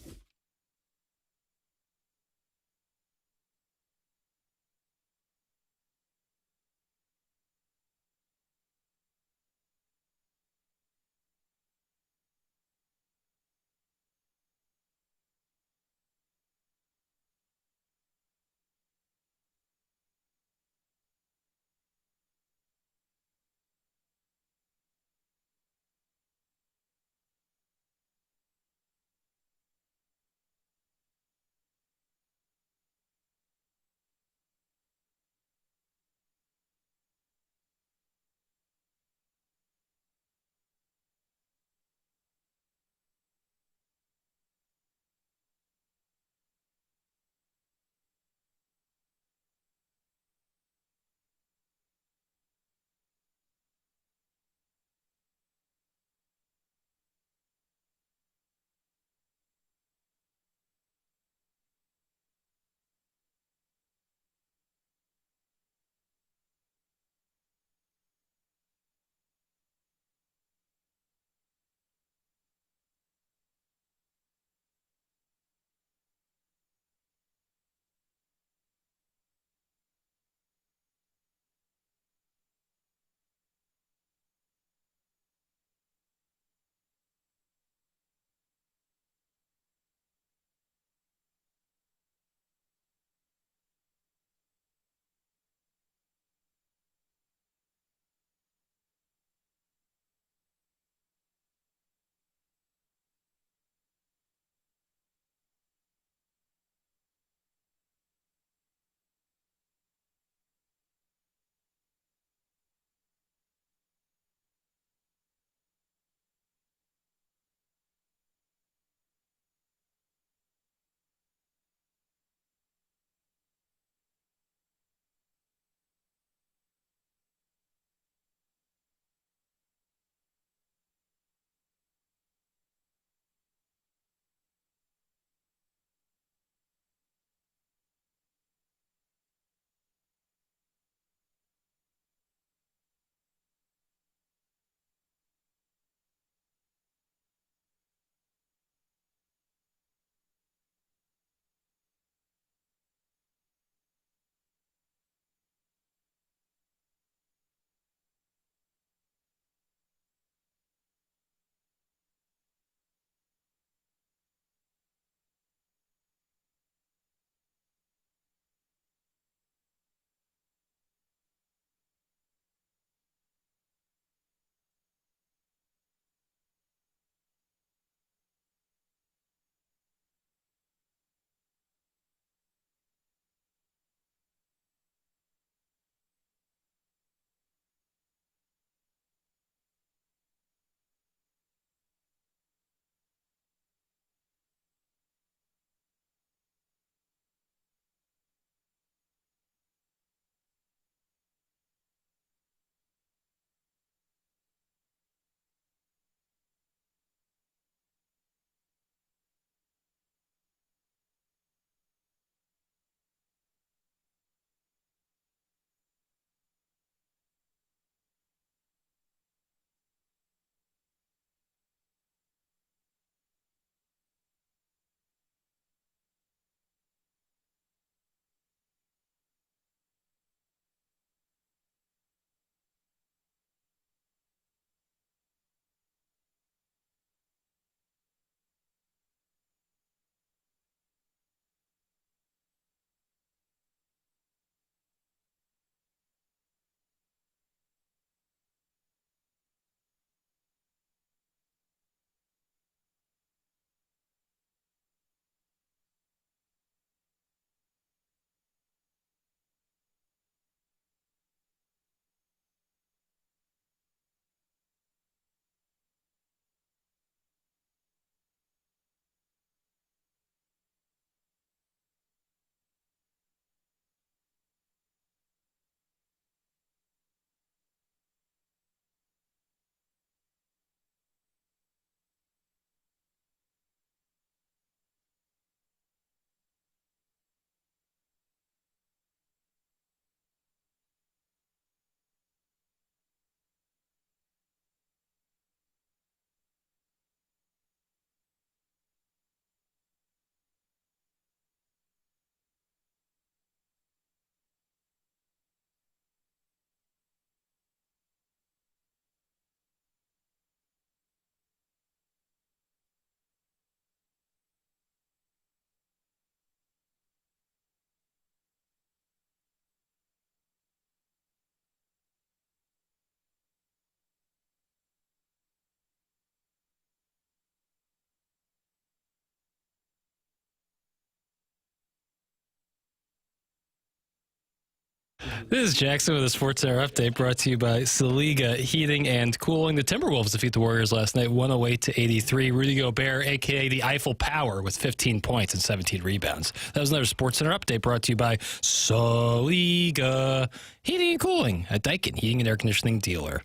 S4: This is Jackson with a Sports Center update brought to you by Saliga Heating and Cooling. The Timberwolves defeat the Warriors last night, 108-83. Rudy Gobert, a.k.a. the Eiffel Power, with 15 points and 17 rebounds. That was another Sports Center update brought to you by Saliga Heating and Cooling, a Daikin heating and air conditioning dealer.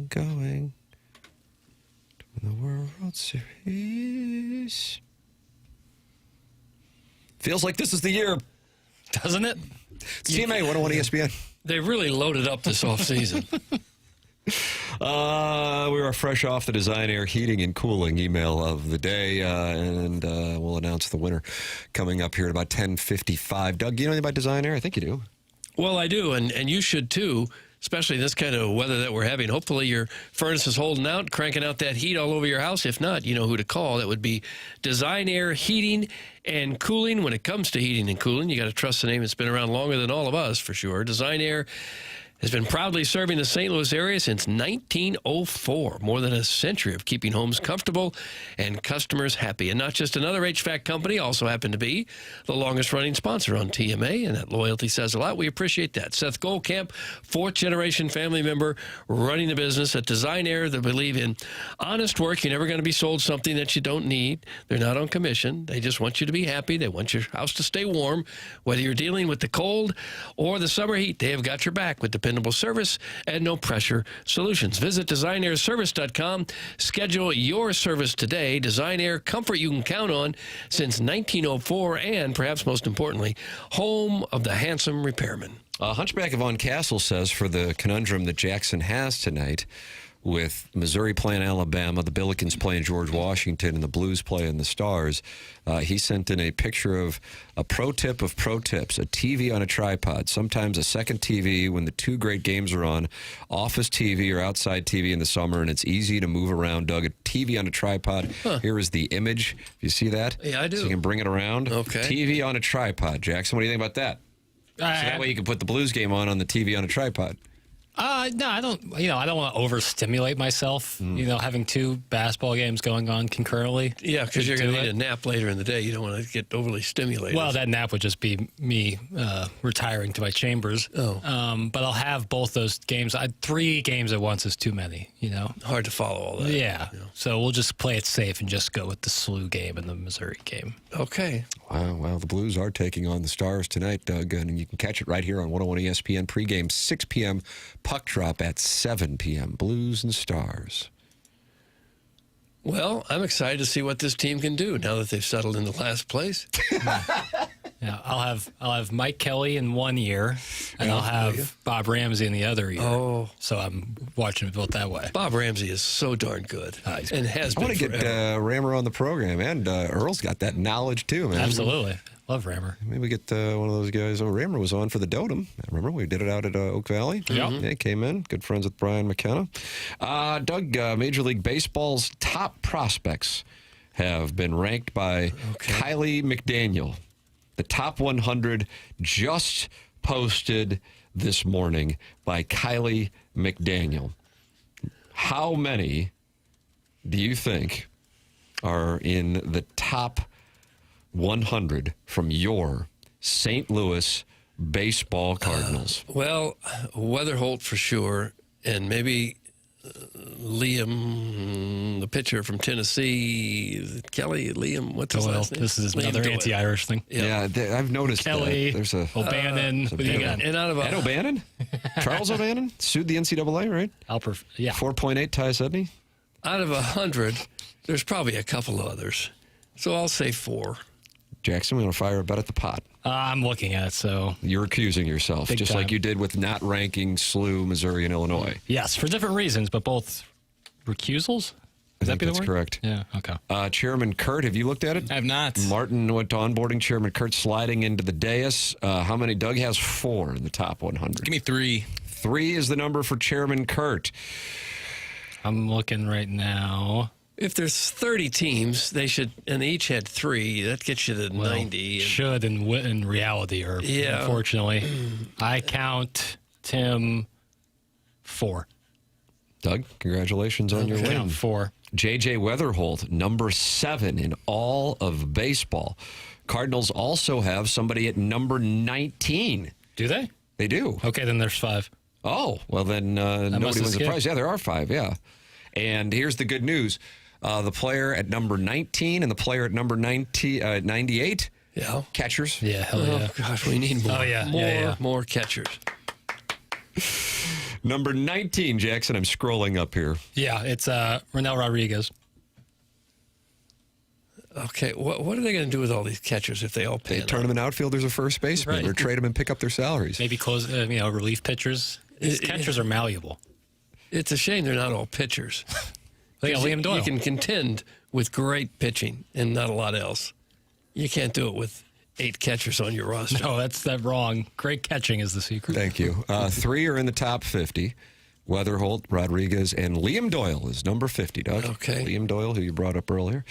S1: Going. The World Series. Feels like this is the year,
S4: doesn't it?
S1: CMA 101 ESPN.
S2: They really loaded up this offseason.
S1: We are fresh off the Design Air Heating and Cooling email of the day, and we'll announce the winner coming up here at about 10:55. Doug, do you know anything about Design Air? I think you do.
S2: Well, I do, and you should too, especially in this kind of weather that we're having. Hopefully your furnace is holding out, cranking out that heat all over your house. If not, you know who to call. That would be Design Air Heating and Cooling. When it comes to heating and cooling, you got to trust the name that's been around longer than all of us, for sure. Design Air has been proudly serving the St. Louis area since 1904. More than a century of keeping homes comfortable and customers happy. And not just another HVAC company, also happen to be the longest-running sponsor on TMA, and that loyalty says a lot. We appreciate that. Seth Goldcamp, fourth-generation family member running the business at Design Air. They believe in honest work. You're never going to be sold something that you don't need. They're not on commission. They just want you to be happy. They want your house to stay warm. Whether you're dealing with the cold or the summer heat, they have got your back with dependable service and no-pressure solutions. Visit DesignAirService.com. Schedule your service today. Design Air, comfort you can count on since 1904, and perhaps most importantly, home of the handsome repairman.
S1: Hunchback of Von Castle says for the conundrum that Jackson has tonight with Missouri playing Alabama, the Billikens playing George Washington, and the Blues playing the Stars, he sent in a picture of a pro tip of pro tips, a TV on a tripod, sometimes a second TV when the two great games are on, office TV or outside TV in the summer, and it's easy to move around. Doug, a TV on a tripod. Huh. Here is the image. You see that?
S2: Yeah, I do.
S1: So you can bring it around.
S2: Okay.
S1: TV on a tripod. Jackson, what do you think about that? So that way you can put the Blues game on the TV on a tripod.
S4: No, I don't. I don't want to overstimulate myself. Having two basketball games going on concurrently.
S2: Yeah, because you're going to need a nap later in the day. You don't want to get overly stimulated.
S4: Well, that nap would just be me retiring to my chambers.
S2: Oh.
S4: But I'll have both those games. 3 games at once is too many.
S2: Hard to follow all that.
S4: Yeah. So we'll just play it safe and just go with the SLU game and the Missouri game.
S2: Okay.
S1: Wow. Well, the Blues are taking on the Stars tonight, Doug, and you can catch it right here on 101 ESPN pregame, 6 p.m. Puck drop at 7 p.m. Blues and Stars.
S2: Well, I'm excited to see what this team can do now that they've settled into last place.
S4: Yeah, I'll have Mike Kelly in 1 year, and I'll have Bob Ramsey in the other year.
S2: Oh,
S4: so I'm watching it built that way.
S2: Bob Ramsey is so darn good, and has been.
S1: I want to get Rammer on the program, and Earl's got that knowledge too, man.
S4: Absolutely. Love Rammer.
S1: Maybe we get one of those guys. Rammer was on for the Dotem. Remember, we did it out at Oak Valley.
S4: Yeah.
S1: He came in. Good friends with Brian McKenna. Doug, Major League Baseball's top prospects have been ranked by Kylie McDaniel. The top 100 just posted this morning by Kylie McDaniel. How many do you think are in the top 100 from your St. Louis baseball Cardinals?
S2: Well, Weatherholt for sure, and maybe Liam, the pitcher from Tennessee. Kelly, Liam, what's his last name?
S4: This is another anti-Irish thing.
S1: Yeah, I've noticed
S4: Kelly,
S1: that. There's a
S4: O'Bannon.
S1: What do you got?
S2: And out of
S1: Ed O'Bannon? Charles O'Bannon? Sued the NCAA, right?
S4: Yeah.
S1: 4.8 Ty Sedney?
S2: Out of 100, there's probably a couple others. So I'll say 4.
S1: Jackson, we want to fire a bet at the pot.
S4: I'm looking at it, so.
S1: You're accusing yourself,
S4: Big
S1: just
S4: time.
S1: like you did with not ranking SLU, Missouri, and Illinois.
S4: Yes, for different reasons, but both recusals?
S1: I think that's correct.
S4: Yeah, okay.
S1: Chairman Kurt, have you looked at it?
S18: I have not.
S1: Martin went to onboarding. Chairman Kurt sliding into the dais. How many? Doug has 4 in the top 100.
S18: Give me 3.
S1: 3 is the number for Chairman Kurt.
S4: I'm looking right now.
S2: If there's 30 teams, they should, and they each had 3. That gets you to 90.
S4: Should in reality, or unfortunately, I count Tim 4.
S1: Doug, congratulations on your win.
S4: 4.
S1: J.J. Weatherholt, number 7 in all of baseball. Cardinals also have somebody at number 19.
S4: Do they?
S1: They do.
S4: Okay, then there's 5.
S1: Oh, well, then nobody was surprised. Yeah, there are 5, yeah. And here's the good news. The player at number 19 and the player at number 98.
S2: Yeah.
S1: Catchers.
S4: Yeah, hell yeah.
S2: Oh, gosh, we need more.
S4: Oh, yeah.
S2: More catchers.
S1: Number 19, Jackson. I'm scrolling up here.
S4: Yeah, it's Ronel Rodriguez.
S2: Okay, what are they going to do with all these catchers if they all pay?
S1: They turn them in outfielders or first baseman,
S4: Right.
S1: or trade them and pick up their salaries.
S4: Maybe close, relief pitchers. These catchers are malleable.
S2: It's a shame they're not all pitchers.
S4: They got Liam Doyle.
S2: You can contend with great pitching and not a lot else. You can't do it with 8 catchers on your roster.
S4: No, that's wrong. Great catching is the secret.
S1: Thank you. 3 are in the top 50. Weatherholt, Rodriguez, and Liam Doyle is number 50, Doug.
S2: Okay.
S1: Liam Doyle, who you brought up earlier,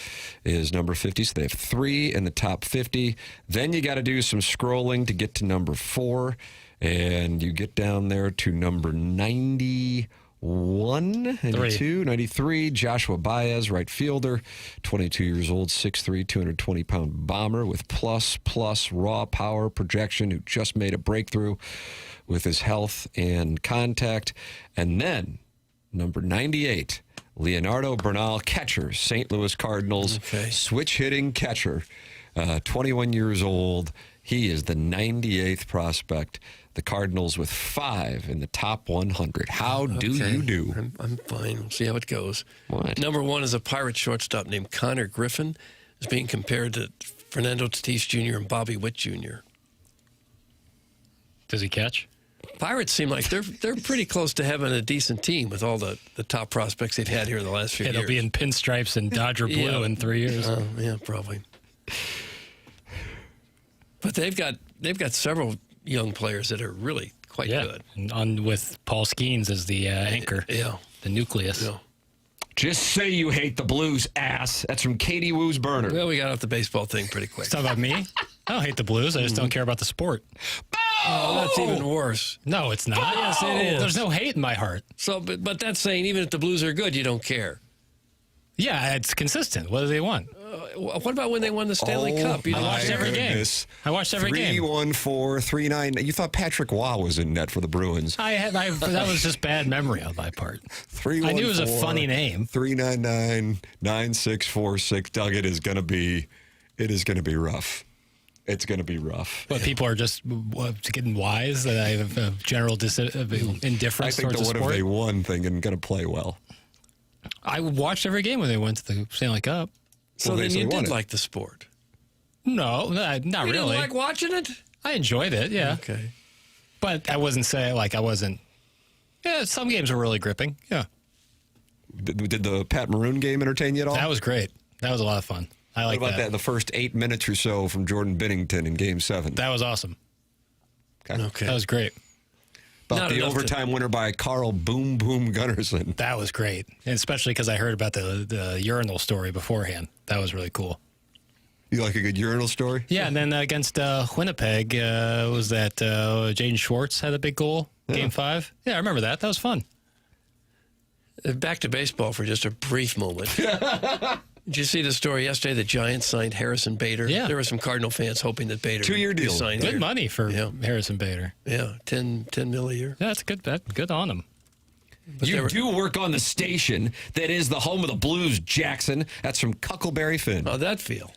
S1: is number 50. So they have 3 in the top 50. Then you got to do some scrolling to get to number 4. And you get down there to number 91, 92, 93. Joshua Baez, right fielder, 22 years old, 6'3", 220-pound bomber with plus raw power projection, who just made a breakthrough with his health and contact. And then number 98, Leonardo Bernal, catcher, St. Louis Cardinals, switch-hitting catcher, 21 years old. He is the 98th prospect. The Cardinals with 5 in the top 100. How do you do?
S2: I'm fine. We'll see how it goes.
S1: What?
S2: Number 1 is a Pirate shortstop named Connor Griffin. Is being compared to Fernando Tatis Jr. and Bobby Witt Jr.
S4: Does he catch?
S2: Pirates seem like they're pretty close to having a decent team with all the top prospects they've had here in the last few years.
S4: They'll be in pinstripes and Dodger blue in 3 years.
S2: Yeah, probably. But they've got several young players that are really quite good.
S4: And with Paul Skeens as the anchor.
S2: Yeah.
S4: The nucleus.
S2: Yeah.
S1: Just say you hate the Blues, ass. That's from Katie Woo's burner.
S2: Well, we got off the baseball thing pretty quick.
S4: It's not about me. I don't hate the Blues. I just don't care about the sport.
S2: Oh, that's even worse.
S4: No, it's not.
S2: Yes, it is.
S4: There's no hate in my heart.
S2: So, but that's saying even if the Blues are good, you don't care.
S4: Yeah, it's consistent. What do they want?
S2: What about when they won the Stanley Cup?
S4: I watched every game. I watched every game.
S1: 3-1-4, 3-9. You thought Patrick Waugh was in net for the Bruins.
S4: That was just bad memory on my part.
S1: 3-1-4.
S4: I knew it was a funny name.
S1: 3-9-9, 9-6-4-6. Doug, it is going to be rough. It's going to be rough.
S4: But people are just getting wise that I have a general indifference
S1: I think
S4: towards the
S1: what if
S4: sport.
S1: they won thing and going to play well.
S4: I watched every game when they went to the Stanley Cup.
S2: So then you did like the sport?
S4: No, not really.
S2: You didn't like watching it?
S4: I enjoyed it, yeah.
S2: Okay.
S4: But I wasn't saying, I wasn't... Yeah, some games were really gripping, yeah.
S1: Did the Pat Maroon game entertain you at all?
S4: That was great. That was a lot of fun. I like that.
S1: What about that, the first 8 minutes or so from Jordan Binnington in Game 7?
S4: That was awesome.
S1: Okay.
S4: That was great.
S1: About
S2: Not
S1: the
S2: enough
S1: overtime winner by Carl Boom Boom Gunnarsson.
S4: That was great, and especially because I heard about the urinal story beforehand. That was really cool.
S1: You like a good urinal story?
S4: Yeah, and then against Winnipeg, was that Jaden Schwartz had a big goal, Game 5? Yeah, I remember that. That was fun.
S2: Back to baseball for just a brief moment. Did you see the story yesterday? The Giants signed Harrison Bader.
S4: Yeah.
S2: There were some Cardinal fans hoping that Bader
S1: 2-year deal.
S2: be signed
S4: Good
S2: here.
S4: money for Harrison Bader.
S2: Yeah, $10 million a year.
S4: Yeah, that's good. Good on him.
S2: But
S1: You do work on the station that is the home of the Blues, Jackson. That's from Cuckleberry Finn.
S2: How'd that feel?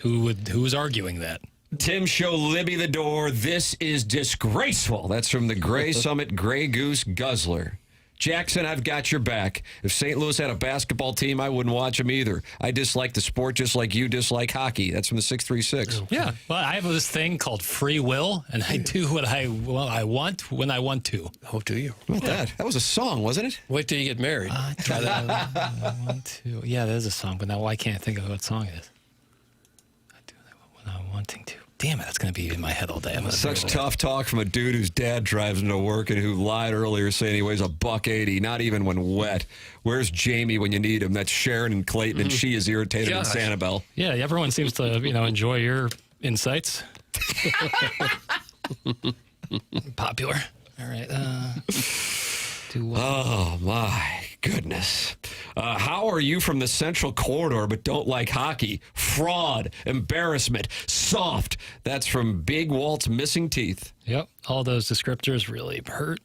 S4: Who was arguing that?
S1: Tim show Libby the door. This is disgraceful. That's from the Gray Summit Gray Goose Guzzler. Jackson, I've got your back. If St. Louis had a basketball team, I wouldn't watch them either. I dislike the sport just like you dislike hockey. That's from the 636.
S4: Yeah, well, I have this thing called free will, and I do what I want when I want to.
S2: Oh, do you?
S1: What about that? That was a song, wasn't it?
S2: Wait till you get married.
S4: Try that. I want to. Yeah, that is a song, but now I can't think of what song it is. I do that when I'm wanting to. Damn it, that's going to be in my head all day.
S1: Such tough talk from a dude whose dad drives him to work and who lied earlier saying he weighs $180, not even when wet. Where's Jamie when you need him? That's Sharon and Clayton, and she is irritated in Sanibel.
S4: Yeah, everyone seems to enjoy your insights. Popular. All right.
S1: Oh, my goodness. How are you from the Central Corridor but don't like hockey? Fraud, embarrassment, soft. That's from Big Walt's missing teeth.
S18: Yep, all those descriptors really hurt.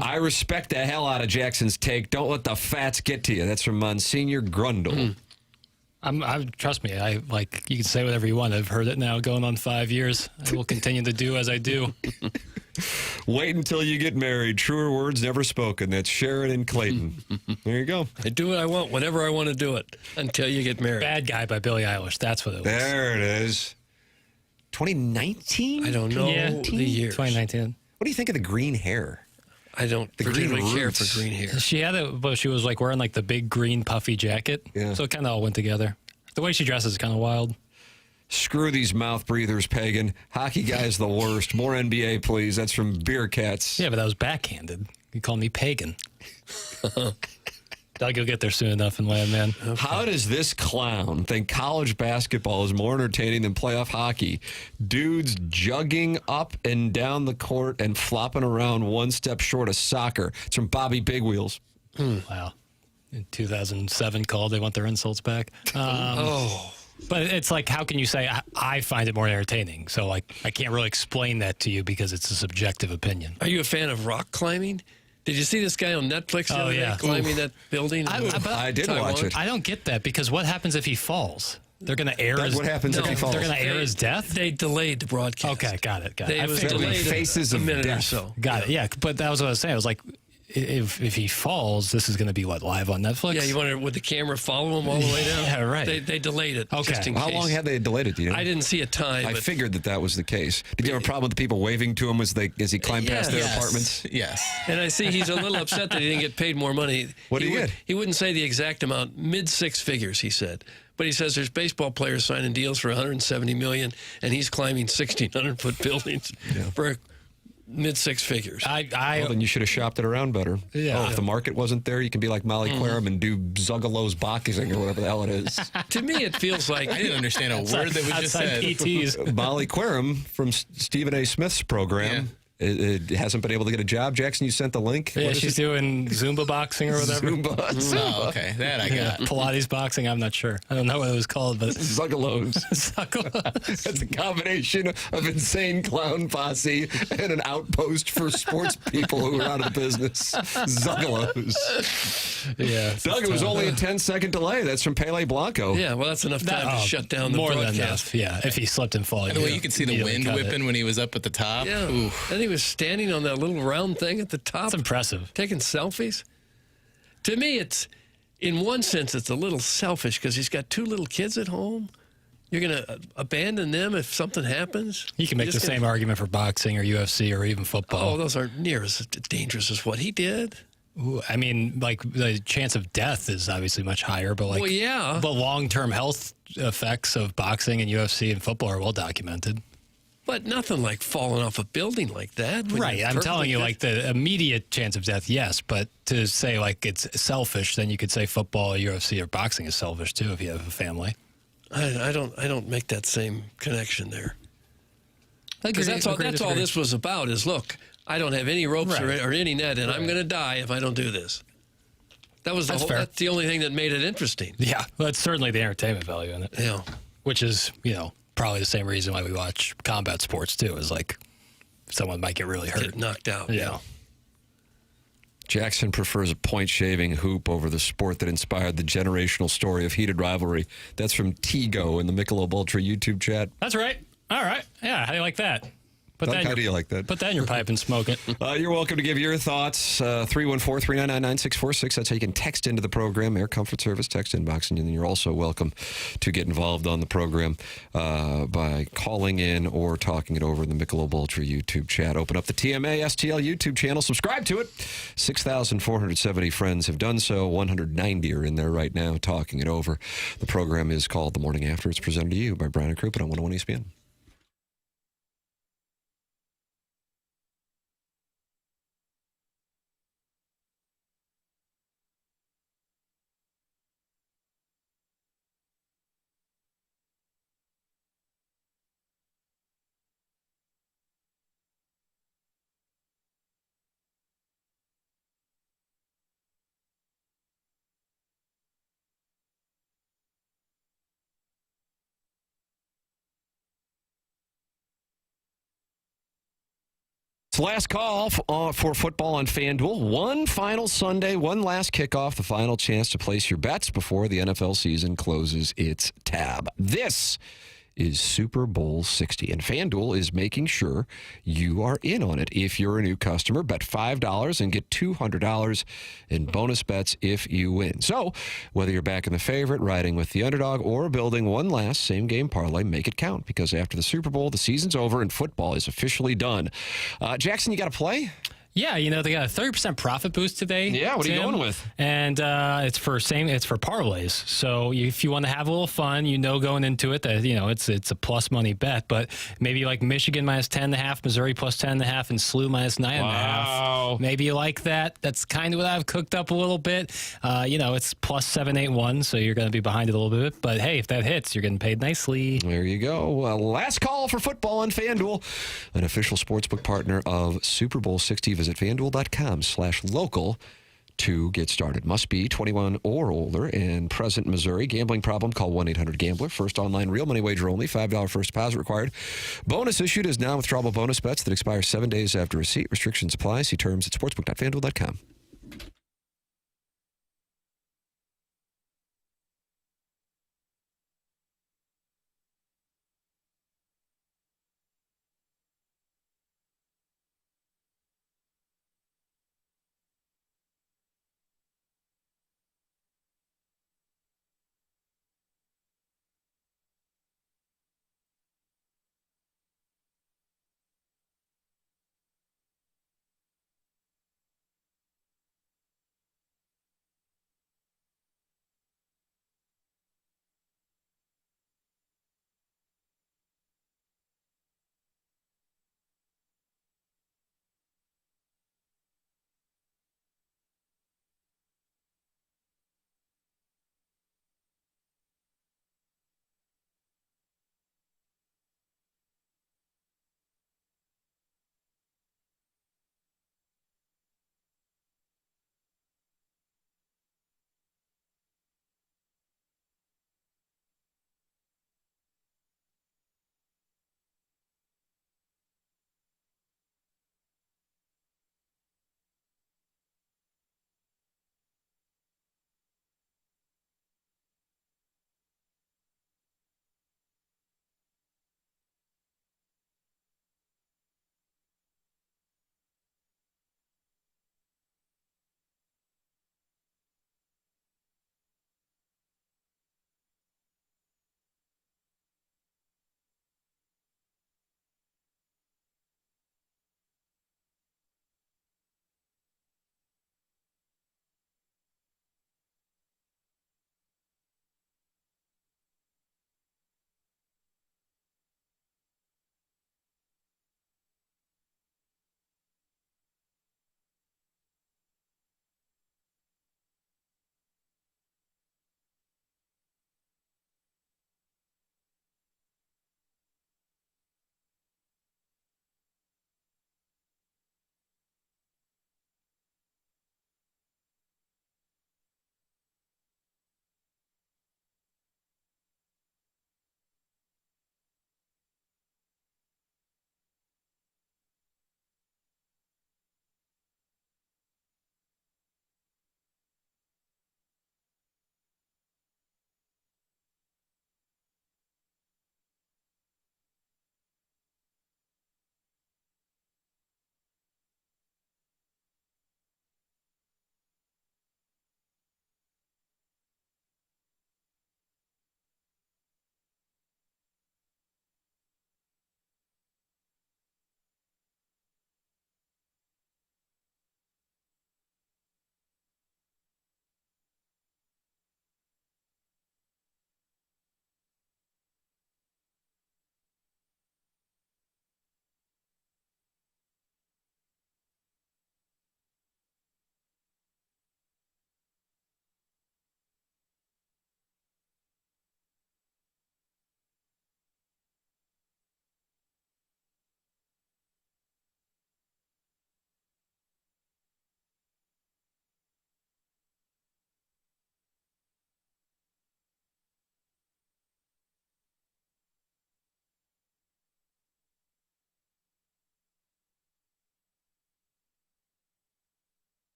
S1: I respect the hell out of Jackson's take. Don't let the fats get to you. That's from Monsignor Grundle.
S18: Trust me, you can say whatever you want. I've heard it now going on 5 years. I will continue to do as I do.
S1: Wait until you get married. Truer words never spoken. That's Sharon and Clayton. There you go.
S2: I do what I want, whenever I want to do it, until you get married.
S18: Bad Guy by Billie Eilish. That's what it was.
S1: There it is. 2019?
S2: I don't know the years.
S18: 2019.
S1: What do you think of the green hair?
S2: I don't particularly care for green hair.
S18: She had it, but she was like wearing like the big green puffy jacket.
S1: Yeah.
S18: So it kind of all went together. The way she dresses is kind of wild.
S1: Screw these mouth breathers, Pagan. Hockey guy's the worst. More NBA, please. That's from Beer Cats.
S18: Yeah, but that was backhanded. You called me Pagan. Doug, you'll get there soon enough in land, man.
S1: Okay. How does this clown think college basketball is more entertaining than playoff hockey? Dudes jugging up and down the court and flopping around one step short of soccer. It's from Bobby Big Wheels.
S18: Wow. In 2007 called, they want their insults back. But it's like, how can you say, I find it more entertaining? So, like, I can't really explain that to you because it's a subjective opinion.
S2: Are you a fan of rock climbing? Did you see this guy on Netflix the other day climbing that building?
S1: I did watch it.
S18: I don't get that because what happens if he falls? They're going to air his...
S1: What happens if he falls?
S18: They're going to air his death?
S2: They delayed the broadcast.
S18: Okay, got it.
S2: It was delayed
S1: faces
S2: a
S1: of
S2: minute
S1: death.
S2: or so.
S18: Got it, yeah. But that was what I was saying. I was like, if he falls, this is going to be, what, live on Netflix?
S2: Yeah, you wonder, would the camera follow him all the way down?
S18: Yeah, right.
S2: They delayed it.
S18: Okay.
S2: Just in
S1: How
S2: case.
S1: long had they delayed it? Do you know?
S2: I didn't see a time.
S1: I
S2: but
S1: figured that was the case. Did you have a problem with the people waving to him as he climbed past their apartments?
S15: Yes.
S2: And I see he's a little upset that he didn't get paid more money.
S1: What did he get?
S2: He wouldn't say the exact amount, mid six figures, he said. But he says there's baseball players signing deals for $170 million, and he's climbing 1,600-foot buildings for mid six figures.
S1: Well, then you should have shopped it around better.
S18: Yeah.
S1: Oh, if the market wasn't there, you can be like Molly Querim and do Zuggalo's boxing or whatever the hell it is.
S2: To me, it feels like...
S15: I didn't understand a word that we just said.
S18: PTs.
S1: Molly Querim from Stephen A. Smith's program. It hasn't been able to get a job. Jackson, you sent the link.
S18: Yeah, she's doing Zumba boxing or whatever.
S1: Zumba.
S15: Oh, okay. That I got.
S18: Pilates boxing, I'm not sure. I don't know what it was called, but...
S1: Zuggalo's.
S18: Zuggalo's.
S1: That's a combination of insane clown posse and an outpost for sports people who are out of the business. Zuggalo's.
S18: Yeah.
S1: Doug, it was only a 10-second delay. That's from Pele Blanco.
S2: Yeah, well, that's enough time to shut down the
S18: more
S2: broadcast.
S18: than enough, yeah. If he slipped and fall.
S15: By the way, you could see the wind whipping when he was up at the top.
S2: Yeah.
S15: Oof.
S2: And he was standing on that little round thing at the top.
S18: That's impressive.
S2: Taking selfies. To me, it's, in one sense, it's a little selfish because he's got two little kids at home. You're going to abandon them if something happens?
S18: You can make the same argument for boxing or UFC or even football.
S2: Oh, those aren't near as dangerous as what he did.
S18: Ooh, I mean, like, the chance of death is obviously much higher, but like,
S2: well, yeah.
S18: But long-term health effects of boxing and UFC and football are well documented.
S2: But nothing like falling off a building like that.
S18: Right. I'm telling you, like, the immediate chance of death, yes. But to say, like, it's selfish, then you could say football, UFC, or boxing is selfish, too, if you have a family.
S2: I don't make that same connection there. Because that's all this was about is, look, I don't have any ropes or any net, and I'm going to die if I don't do this. That was that's the only thing that made it interesting.
S18: Yeah. Well, that's certainly the entertainment value in it.
S2: Yeah.
S18: Which is, probably the same reason why we watch combat sports, too, is like someone might get really hurt.
S2: Get knocked out.
S18: Yeah.
S1: Jackson prefers a point-shaving hoop over the sport that inspired the generational story of heated rivalry. That's from Tigo in the Michelob Ultra YouTube chat.
S18: That's right. All right. Yeah, how do you like that?
S1: How do you like that?
S18: Put that in your pipe and smoke it.
S1: You're welcome to give your thoughts. 314-399-9646. That's how you can text into the program. Air Comfort Service, text inbox. And then you're also welcome to get involved on the program by calling in or talking it over in the Michelob Ultra YouTube chat. Open up the TMA STL YouTube channel. Subscribe to it. 6,470 friends have done so. 190 are in there right now talking it over. The program is called The Morning After. It's presented to you by Brian and Crouppen on 101 ESPN. It's last call for football on FanDuel. One final Sunday, one last kickoff, the final chance to place your bets before the NFL season closes its tab. This is Super Bowl 60, and FanDuel is making sure you are in on it. If you're a new customer, bet $5 and get $200 in bonus bets if you win. So, whether you're backing the favorite, riding with the underdog, or building one last same-game parlay, make it count, because after the Super Bowl, the season's over and football is officially done. Jackson, you got to play?
S18: Yeah, they got a 30% profit boost today.
S1: Yeah, what are you
S18: Tim.
S1: going with?
S18: And it's for parlays. So if you want to have a little fun, going into it that it's a plus money bet. But maybe like Michigan minus 10.5, Missouri plus 10.5, and SLU minus 9.5.
S1: Wow.
S18: Maybe you like that. That's kind of what I've cooked up a little bit. It's plus 781, so you're going to be behind it a little bit. But hey, if that hits, you're getting paid nicely.
S1: There you go. Last call for football on FanDuel, an official sportsbook partner of Super Bowl 60. Visit FanDuel.com/local to get started. Must be 21 or older and present in Missouri. Gambling problem? Call 1-800-GAMBLER. First online real money wager only. $5 first deposit required. Bonus issued is non-withdrawable bonus bets that expire 7 days after receipt. Restrictions apply. See terms at sportsbook.fanduel.com.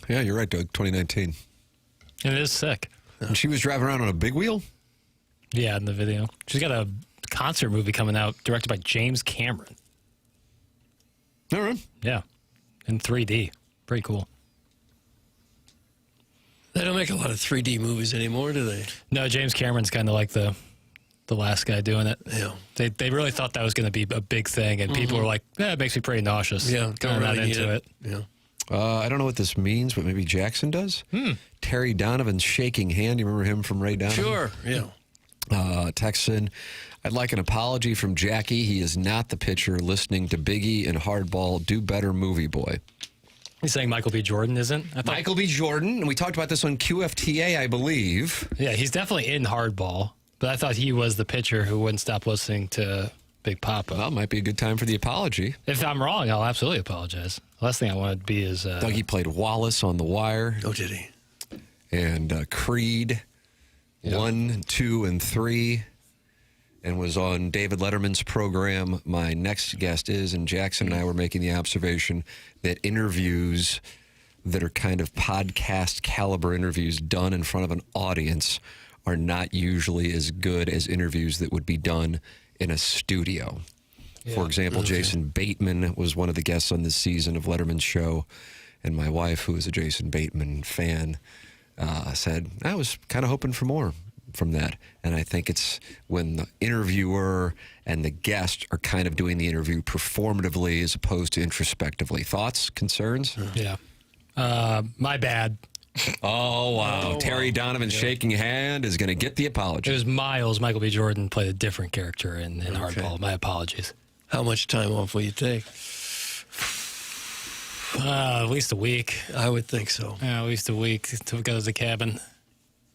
S1: Yeah, you're right, Doug. 2019.
S18: And it is sick.
S1: And she was driving around on a big wheel?
S18: Yeah, in the video. She's got a concert movie coming out directed by James Cameron.
S1: All right.
S18: Yeah. In 3D. Pretty cool.
S2: They don't make a lot of 3D movies anymore, do they?
S18: No, James Cameron's kind of like the last guy doing it.
S2: Yeah.
S18: They really thought that was going to be a big thing, and people were like, it makes me pretty nauseous.
S2: Yeah,
S18: Going
S2: don't really
S18: into
S2: need
S18: it.
S2: Yeah.
S1: I don't know what this means, but maybe Jackson does. Terry Donovan's shaking hand. You remember him from Ray Donovan?
S2: Sure, yeah.
S1: Texan, I'd like an apology from Jackie. He is not the pitcher. Listening to Biggie and Hardball. Do better, movie boy.
S18: He's saying Michael B. Jordan isn't?
S1: Michael B. Jordan, and we talked about this on QFTA, I believe.
S18: Yeah, he's definitely in Hardball, but I thought he was the pitcher who wouldn't stop listening to Big Papa.
S1: Well, might be a good time for the apology.
S18: If I'm wrong, I'll absolutely apologize. The last thing I want to be is...
S1: Dougie played Wallace on The Wire.
S2: Oh, did he?
S1: And Creed 1, 2, and 3. And was on David Letterman's program. My next guest is, and Jackson and I were making the observation that interviews that are kind of podcast caliber interviews done in front of an audience are not usually as good as interviews that would be done in a studio. For example, Jason Bateman was one of the guests on this season of Letterman's show, and my wife, who is a Jason Bateman fan, said, I was kind of hoping for more from that. And I think it's when the interviewer and the guest are kind of doing the interview performatively as opposed to introspectively. Thoughts, concerns?
S18: Yeah. My bad.
S1: Oh, wow. Terry Donovan shaking hand is going to get the apology.
S18: It was Miles. Michael B. Jordan played a different character in Hardball. My apologies.
S2: How much time off will you take?
S18: At least a week.
S2: I would think so.
S18: Yeah, at least a week to go to the cabin.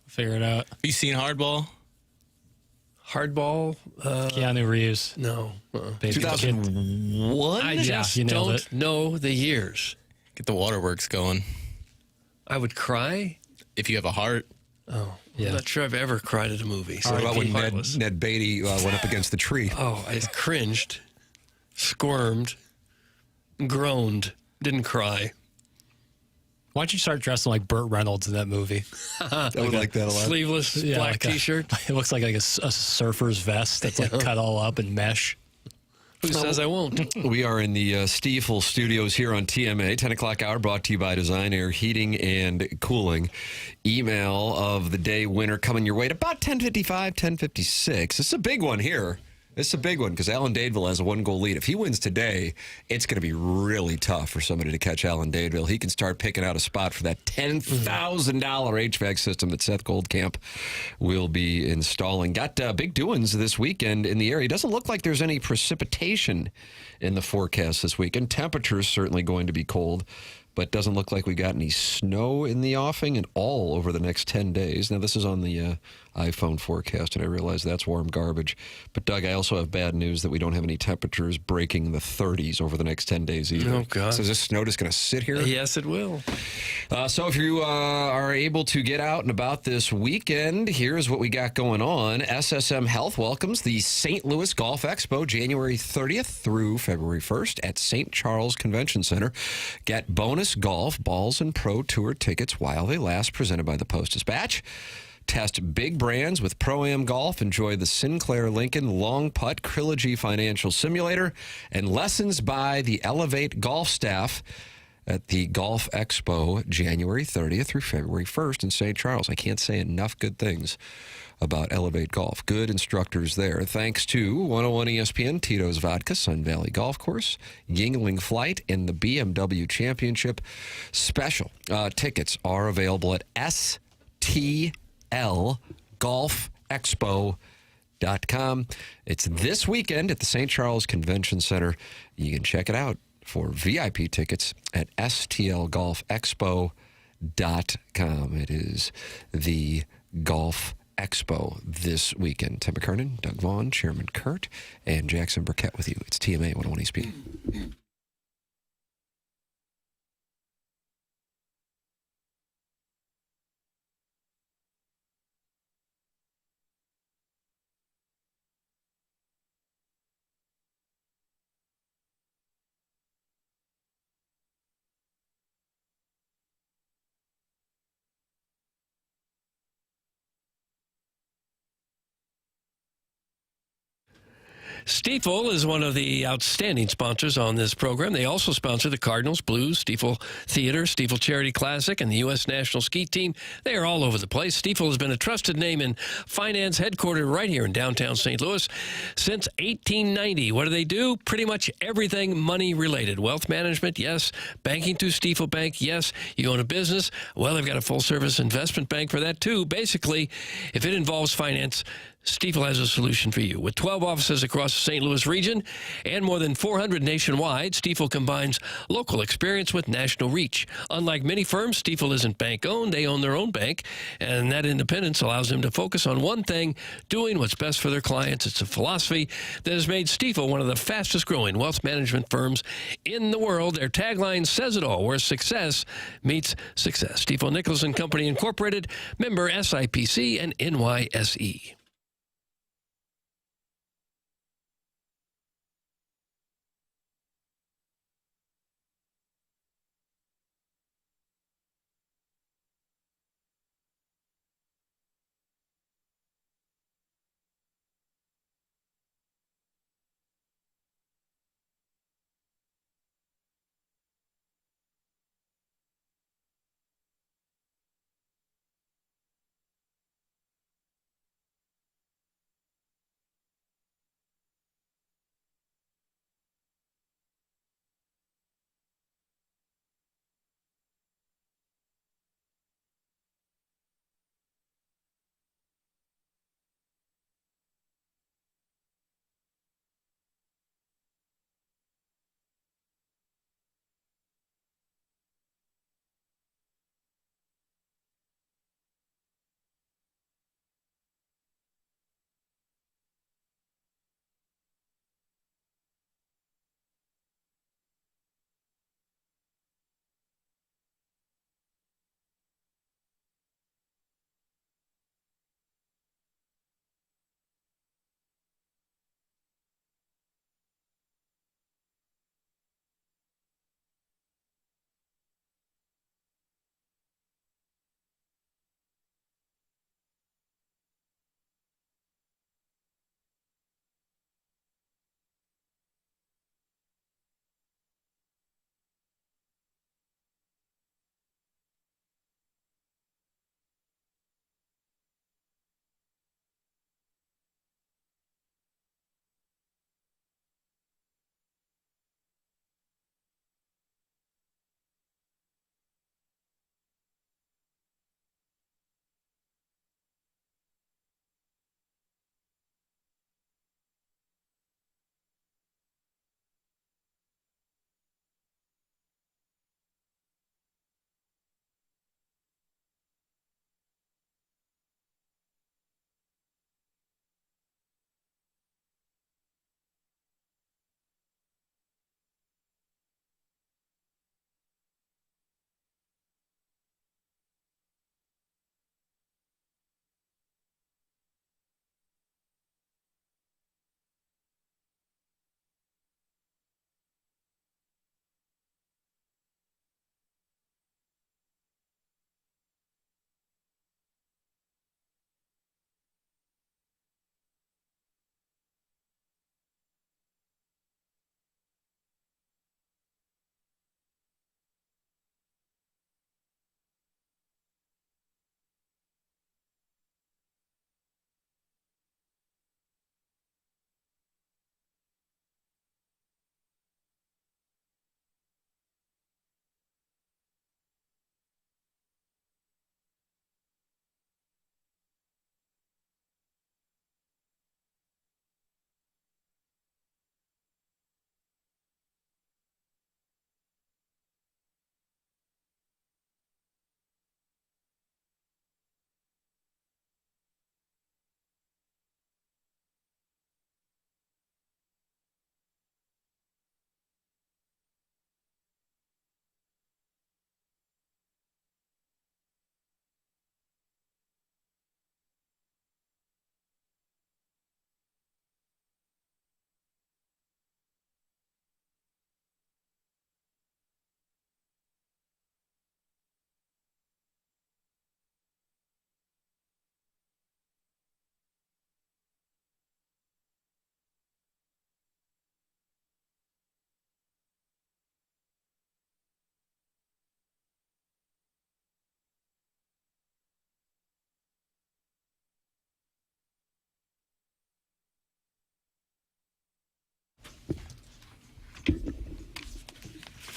S18: Figure it out.
S15: You seen Hardball?
S2: Hardball?
S18: Keanu Reeves.
S2: No.
S1: 2001?
S2: I just
S18: you nailed
S2: don't know the years.
S15: Get the waterworks going.
S2: I would cry?
S15: If you have a heart.
S2: Oh,
S18: yeah.
S2: I'm not sure I've ever cried at a movie.
S1: What about when Ned Beatty went up against the tree?
S2: Oh, I cringed, squirmed, groaned, didn't cry.
S18: Why don't you start dressing like Burt Reynolds in that movie?
S1: I would like that a lot.
S2: Sleeveless black
S18: like
S2: T-shirt.
S18: It looks like a surfer's vest that's like cut all up in mesh.
S2: Who says I won't?
S1: We are in the Stiefel studios here on TMA, 10 o'clock hour, brought to you by Design Air Heating and Cooling. Email of the day winner coming your way at about 10:55, 10:56. This is a big one here. This is a big one because Alan Dadeville has a 1-goal lead. If he wins today, it's going to be really tough for somebody to catch Alan Dadeville. He can start picking out a spot for that $10,000 HVAC system that Seth Goldcamp will be installing. Got big doings this weekend in the area. It doesn't look like there's any precipitation in the forecast this weekend. Temperatures certainly going to be cold, but doesn't look like we got any snow in the offing at all over the next 10 days. Now, this is on the iPhone forecast, and I realize that's warm garbage. But, Doug, I also have bad news that we don't have any temperatures breaking the 30s over the next 10 days either.
S2: Oh, God.
S1: So is this snow just going to sit here?
S2: Yes, it will.
S1: So if you are able to get out and about this weekend, here's what we got going on. SSM Health welcomes the St. Louis Golf Expo January 30th through February 1st at St. Charles Convention Center. Get bonus golf, balls, and pro tour tickets while they last, presented by the Post-Dispatch. Test big brands with Pro-Am Golf. Enjoy the Sinclair Lincoln Long Putt Trilogy Financial Simulator and lessons by the Elevate Golf staff at the Golf Expo January 30th through February 1st in St. Charles. I can't say enough good things about Elevate Golf. Good instructors there. Thanks to 101 ESPN, Tito's Vodka, Sun Valley Golf Course, Yingling Flight, and the BMW Championship Special. Tickets are available at stlgolfexpo.com. It's this weekend at the St. Charles Convention Center. You can check it out for VIP tickets at stlgolfexpo.com. It is the Golf Expo this weekend. Tim McKernan, Doug Vaughn, Chairman Kurt, and Jackson Burkett with you. It's TMA 101 ESPN.
S2: Stiefel is one of the outstanding sponsors on this program. They also sponsor the Cardinals, Blues, Stiefel Theater, Stiefel Charity Classic, and the U.S. National Ski Team. They are all over the place. Stiefel has been a trusted name in finance, headquartered right here in downtown St. Louis since 1890. What do? Pretty much everything money-related. Wealth management, yes. Banking through Stiefel Bank, yes. You own a business? Well, they've got a full-service investment bank for that, too. Basically, if it involves finance, Stiefel has a solution for you. With 12 offices across the St. Louis region and more than 400 nationwide, Stiefel combines local experience with national reach. Unlike many firms, Stiefel isn't bank-owned. They own their own bank, and that independence allows them to focus on one thing, doing what's best for their clients. It's a philosophy that has made Stiefel one of the fastest-growing wealth management firms in the world. Their tagline says it all, where success meets success. Stiefel Nichols and Company Incorporated, member SIPC and NYSE.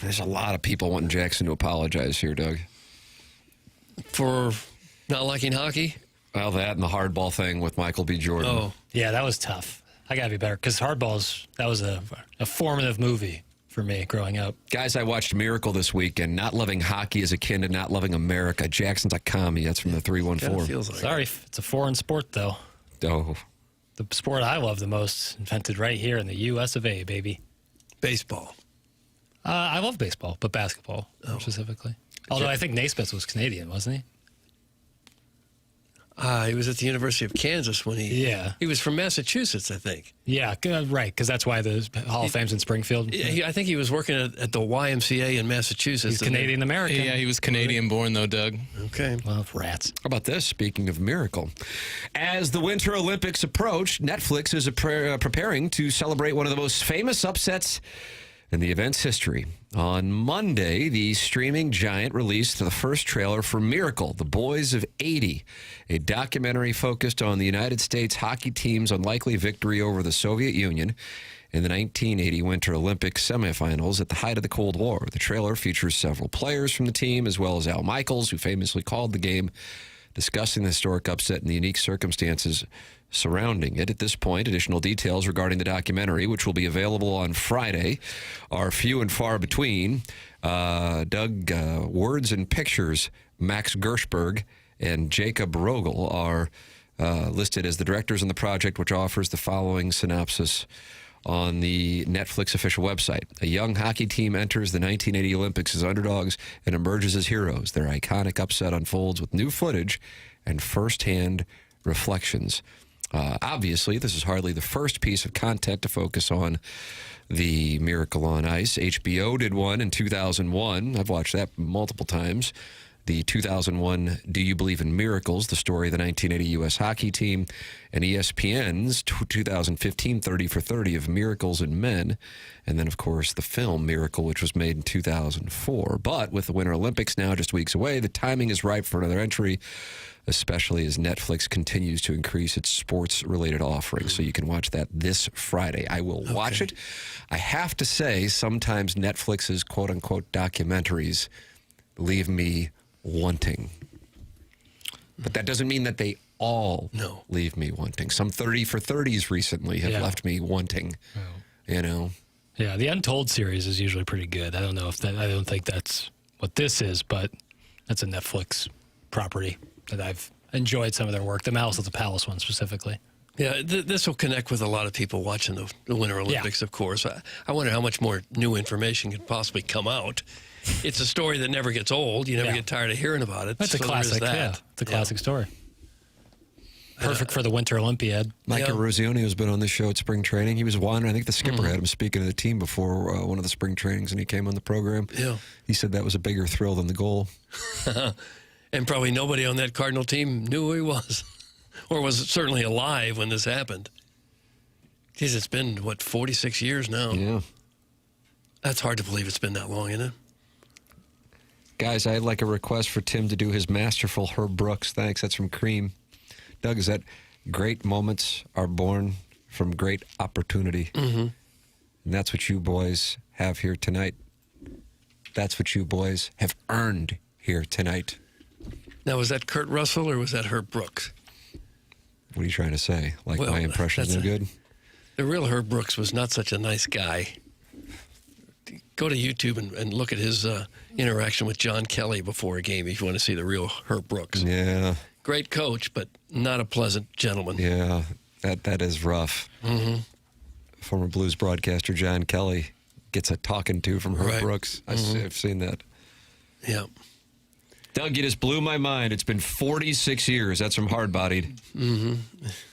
S1: There's a lot of people wanting Jackson to apologize here, Doug.
S2: For not liking hockey?
S1: Well, that and the hardball thing with Michael B. Jordan.
S2: Oh.
S18: Yeah, that was tough. I got to be better because that was a formative movie for me growing up.
S1: Guys, I watched Miracle this week, and not loving hockey is akin to not loving America. Jackson's a commie. That's from the 314.
S2: Feels like
S18: Sorry, it's a foreign sport, though.
S1: Oh.
S18: The sport I love the most, invented right here in the U.S. of A., baby.
S2: Baseball.
S18: I love baseball, but basketball specifically. Although I think Naismith was Canadian, wasn't he?
S2: He was at the University of Kansas when he was from Massachusetts, I think.
S18: Yeah, right, because that's why the Hall of Fame's in Springfield.
S2: I think he was working at the YMCA in Massachusetts.
S18: He's Canadian-American.
S15: Yeah, he was Canadian-born, though, Doug.
S2: Okay.
S18: Well, rats.
S1: How about this? Speaking of Miracle. As the Winter Olympics approach, Netflix is preparing to celebrate one of the most famous upsets in the event's history. On Monday, the streaming giant released the first trailer for Miracle, The Boys of 80, a documentary focused on the United States hockey team's unlikely victory over the Soviet Union in the 1980 Winter Olympics semifinals at the height of the Cold War. The trailer features several players from the team, as well as Al Michaels, who famously called the game, discussing the historic upset and the unique circumstances surrounding it. At this point, additional details regarding the documentary, which will be available on Friday, are few and far between. Doug, Words and Pictures, Max Gershberg and Jacob Rogel are listed as the directors on the project, which offers the following synopsis on the Netflix official website. A young hockey team enters the 1980 Olympics as underdogs and emerges as heroes. Their iconic upset unfolds with new footage and firsthand reflections. Obviously, this is hardly the first piece of content to focus on the Miracle on Ice. HBO did one in 2001. I've watched that multiple times. The 2001 Do You Believe in Miracles, the story of the 1980 U.S. hockey team, and ESPN's 2015 30 for 30 of Miracles in Men, and then, of course, the film Miracle, which was made in 2004. But with the Winter Olympics now just weeks away, the timing is ripe for another entry, especially as Netflix continues to increase its sports-related offerings. So you can watch that this Friday. I will watch it. I have to say, sometimes Netflix's quote-unquote documentaries leave me wanting. But that doesn't mean that they all leave me wanting. Some 30 for 30s recently have left me wanting, you know.
S18: Yeah, the Untold series is usually pretty good. I don't know if that, I don't think that's what this is, but that's a Netflix property that I've enjoyed some of their work. The Malice at the Palace one specifically.
S2: Yeah, this will connect with a lot of people watching the Winter Olympics, of course. I wonder how much more new information could possibly come out. It's a story that never gets old. You never get tired of hearing about it.
S18: That's a classic. Yeah, it's a classic story. Perfect for the Winter Olympiad.
S1: Mike Eruzione has been on this show at spring training. He was wandering. I think the skipper had him speaking to the team before one of the spring trainings, and he came on the program.
S2: Yeah.
S1: He said that was a bigger thrill than the goal.
S2: And probably nobody on that Cardinal team knew who he was, or was certainly alive when this happened. Geez, it's been, 46 years now?
S1: Yeah.
S2: That's hard to believe it's been that long, isn't it?
S1: Guys, I'd like a request for Tim to do his masterful Herb Brooks. Thanks. That's from Cream. Doug, is that great moments are born from great opportunity?
S2: Mm-hmm.
S1: And that's what you boys have here tonight. That's what you boys have earned here tonight.
S2: Now, was that Kurt Russell or was that Herb Brooks?
S1: What are you trying to say? Like my impression's no good? The
S2: real Herb Brooks was not such a nice guy. Go to YouTube and look at his interaction with John Kelly before a game if you want to see the real Herb Brooks.
S1: Yeah.
S2: Great coach, but not a pleasant gentleman.
S1: Yeah, that is rough.
S2: Mm-hmm.
S1: Former Blues broadcaster John Kelly gets a talking to from Herb Brooks. I've seen that.
S2: Yeah.
S1: Doug, you just blew my mind. It's been 46 years. That's from Hardbodied.
S2: Mm-hmm.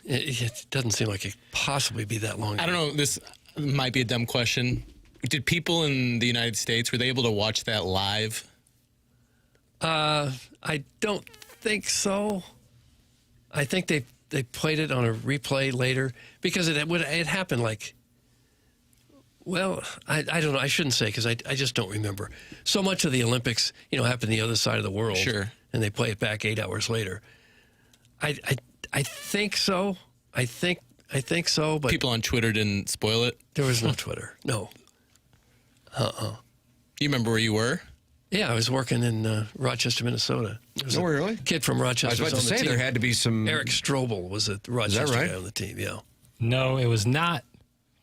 S2: It doesn't seem like it could possibly be that long ago.
S15: I don't know. This might be a dumb question. Did people in the United States, were they able to watch that live?
S2: I don't think so. I think they played it on a replay later because it happened like, well, I don't know. I shouldn't say because I just don't remember. So much of the Olympics, happened the other side of the world.
S15: Sure.
S2: And they play it back 8 hours later. I think so. I think so. But
S15: people on Twitter didn't spoil it?
S2: There was no Twitter. No.
S15: You remember where you were?
S2: Yeah, I was working in Rochester, Minnesota. There was
S1: Oh,
S2: a
S1: really?
S2: Kid from Rochester.
S1: I was about to
S2: on the
S1: say
S2: team.
S1: there had to be some.
S2: Eric Strobel was a Rochester
S1: right?
S2: guy on the team. Yeah.
S18: No, it was not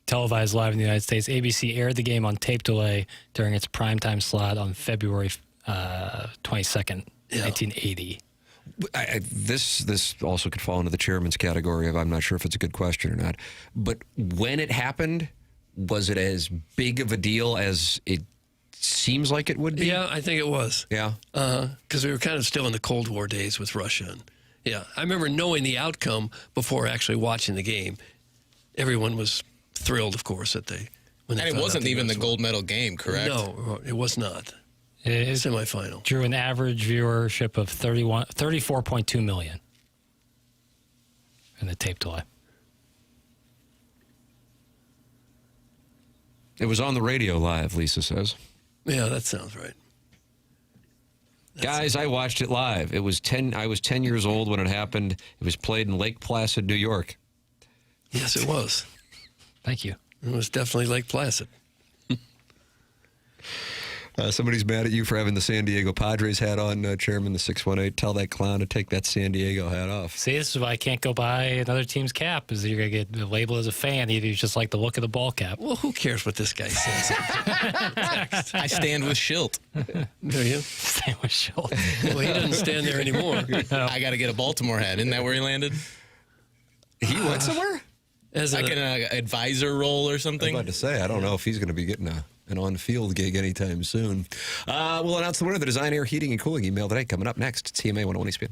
S18: televised live in the United States. ABC aired the game on tape delay during its primetime slot on February 22nd, 1980.
S1: This also could fall into the chairman's category of I'm not sure if it's a good question or not. But when it happened, was it as big of a deal as it seems like it would be?
S2: Yeah, I think it was.
S1: Yeah.
S2: Because we were kind of still in the Cold War days with Russia. And, yeah, I remember knowing the outcome before actually watching the game. Everyone was thrilled, of course, that they.
S15: And it wasn't even the gold medal game, correct?
S2: No, it was not.
S18: It
S2: semifinal.
S18: Drew an average viewership of 34.2 million in the tape delay.
S1: It was on the radio live, Lisa says.
S2: Yeah, that sounds right.
S1: Guys, I watched it live. I was 10 years old when it happened. It was played in Lake Placid, New York.
S2: Yes, it was.
S18: Thank you.
S2: It was definitely Lake Placid.
S1: Somebody's mad at you for having the San Diego Padres hat on, Chairman, the 618. Tell that clown to take that San Diego hat off.
S18: See, this is why I can't go buy another team's cap, is you're going to get labeled as a fan. You just like the look of the ball cap.
S2: Well, who cares what this guy says?
S15: I stand with Schilt.
S2: Do you?
S18: Stand with Schilt.
S2: Well, he doesn't stand there anymore.
S15: I got to get a Baltimore hat. Isn't that where he landed?
S1: He went somewhere?
S15: As like an advisor role or something?
S1: I was about to say, I don't know if he's going to be getting an on-field gig anytime soon. We'll announce the winner of the Design Air Heating and Cooling email today. Coming up next, TMA 101 ESPN.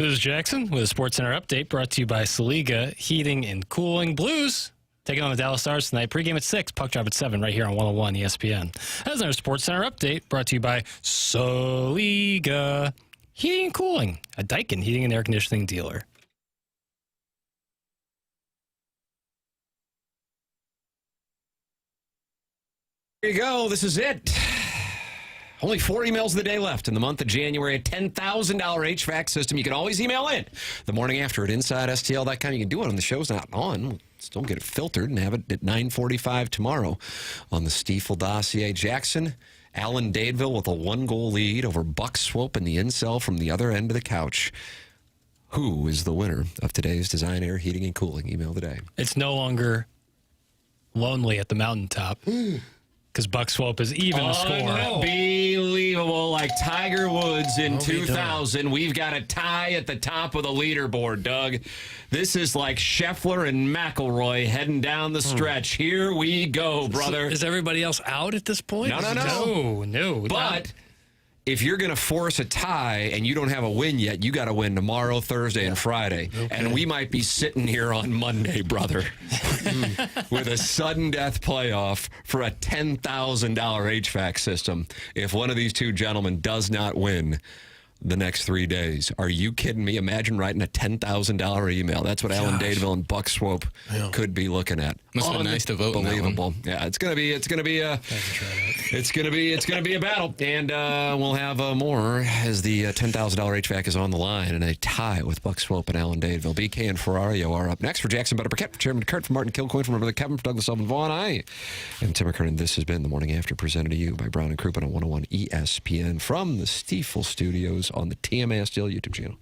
S18: This is Jackson with a Sports Center update brought to you by Saliga Heating and Cooling. Blues taking on the Dallas Stars tonight. Pregame at 6, puck drop at 7 right here on 101 ESPN. That's our Sports Center update brought to you by Saliga Heating and Cooling, a Daikin heating and air conditioning dealer.
S1: There you go. This is it. Only 4 emails of the day left in the month of January. A $10,000 HVAC system. You can always email in the morning after at InsideSTL.com. You can do it when the show's not on. We'll still get it filtered and have it at 9:45 tomorrow on the Stiefel dossier. Jackson, Alan Dadeville with a 1-goal lead over Buck Swope and the incel from the other end of the couch. Who is the winner of today's Design Air Heating and Cooling email today?
S18: It's no longer lonely at the mountaintop. Because Buck Swope is even the score.
S1: Unbelievable. Like Tiger Woods in 2000, we've got a tie at the top of the leaderboard, Doug. This is like Scheffler and McIlroy heading down the stretch. Here we go, brother.
S2: Is everybody else out at this point?
S18: No.
S1: But if you're going to force a tie and you don't have a win yet, you got to win tomorrow, Thursday, and Friday. Okay. And we might be sitting here on Monday, brother, with a sudden death playoff for a $10,000 HVAC system if one of these two gentlemen does not win the next 3 days. Are you kidding me? Imagine writing a $10,000 email. That's what Alan Dadeville and Buck Swope could be looking at.
S15: Must have been nice to vote.
S1: Unbelievable. Yeah, it's gonna be a battle, and we'll have more as the $10,000 HVAC is on the line and a tie with Buck Swope and Alan Dadeville. BK and Ferrario are up next for Jackson Burkett, for Chairman Kurt, for Martin Kilcoyne, from Brother Kevin, for Douglas Sullivan, Vaughn, I am Tim McKernan. This has been the Morning After, presented to you by Brown and Crouppen on 101 ESPN from the Stiefel Studios on the TMA Steel YouTube channel.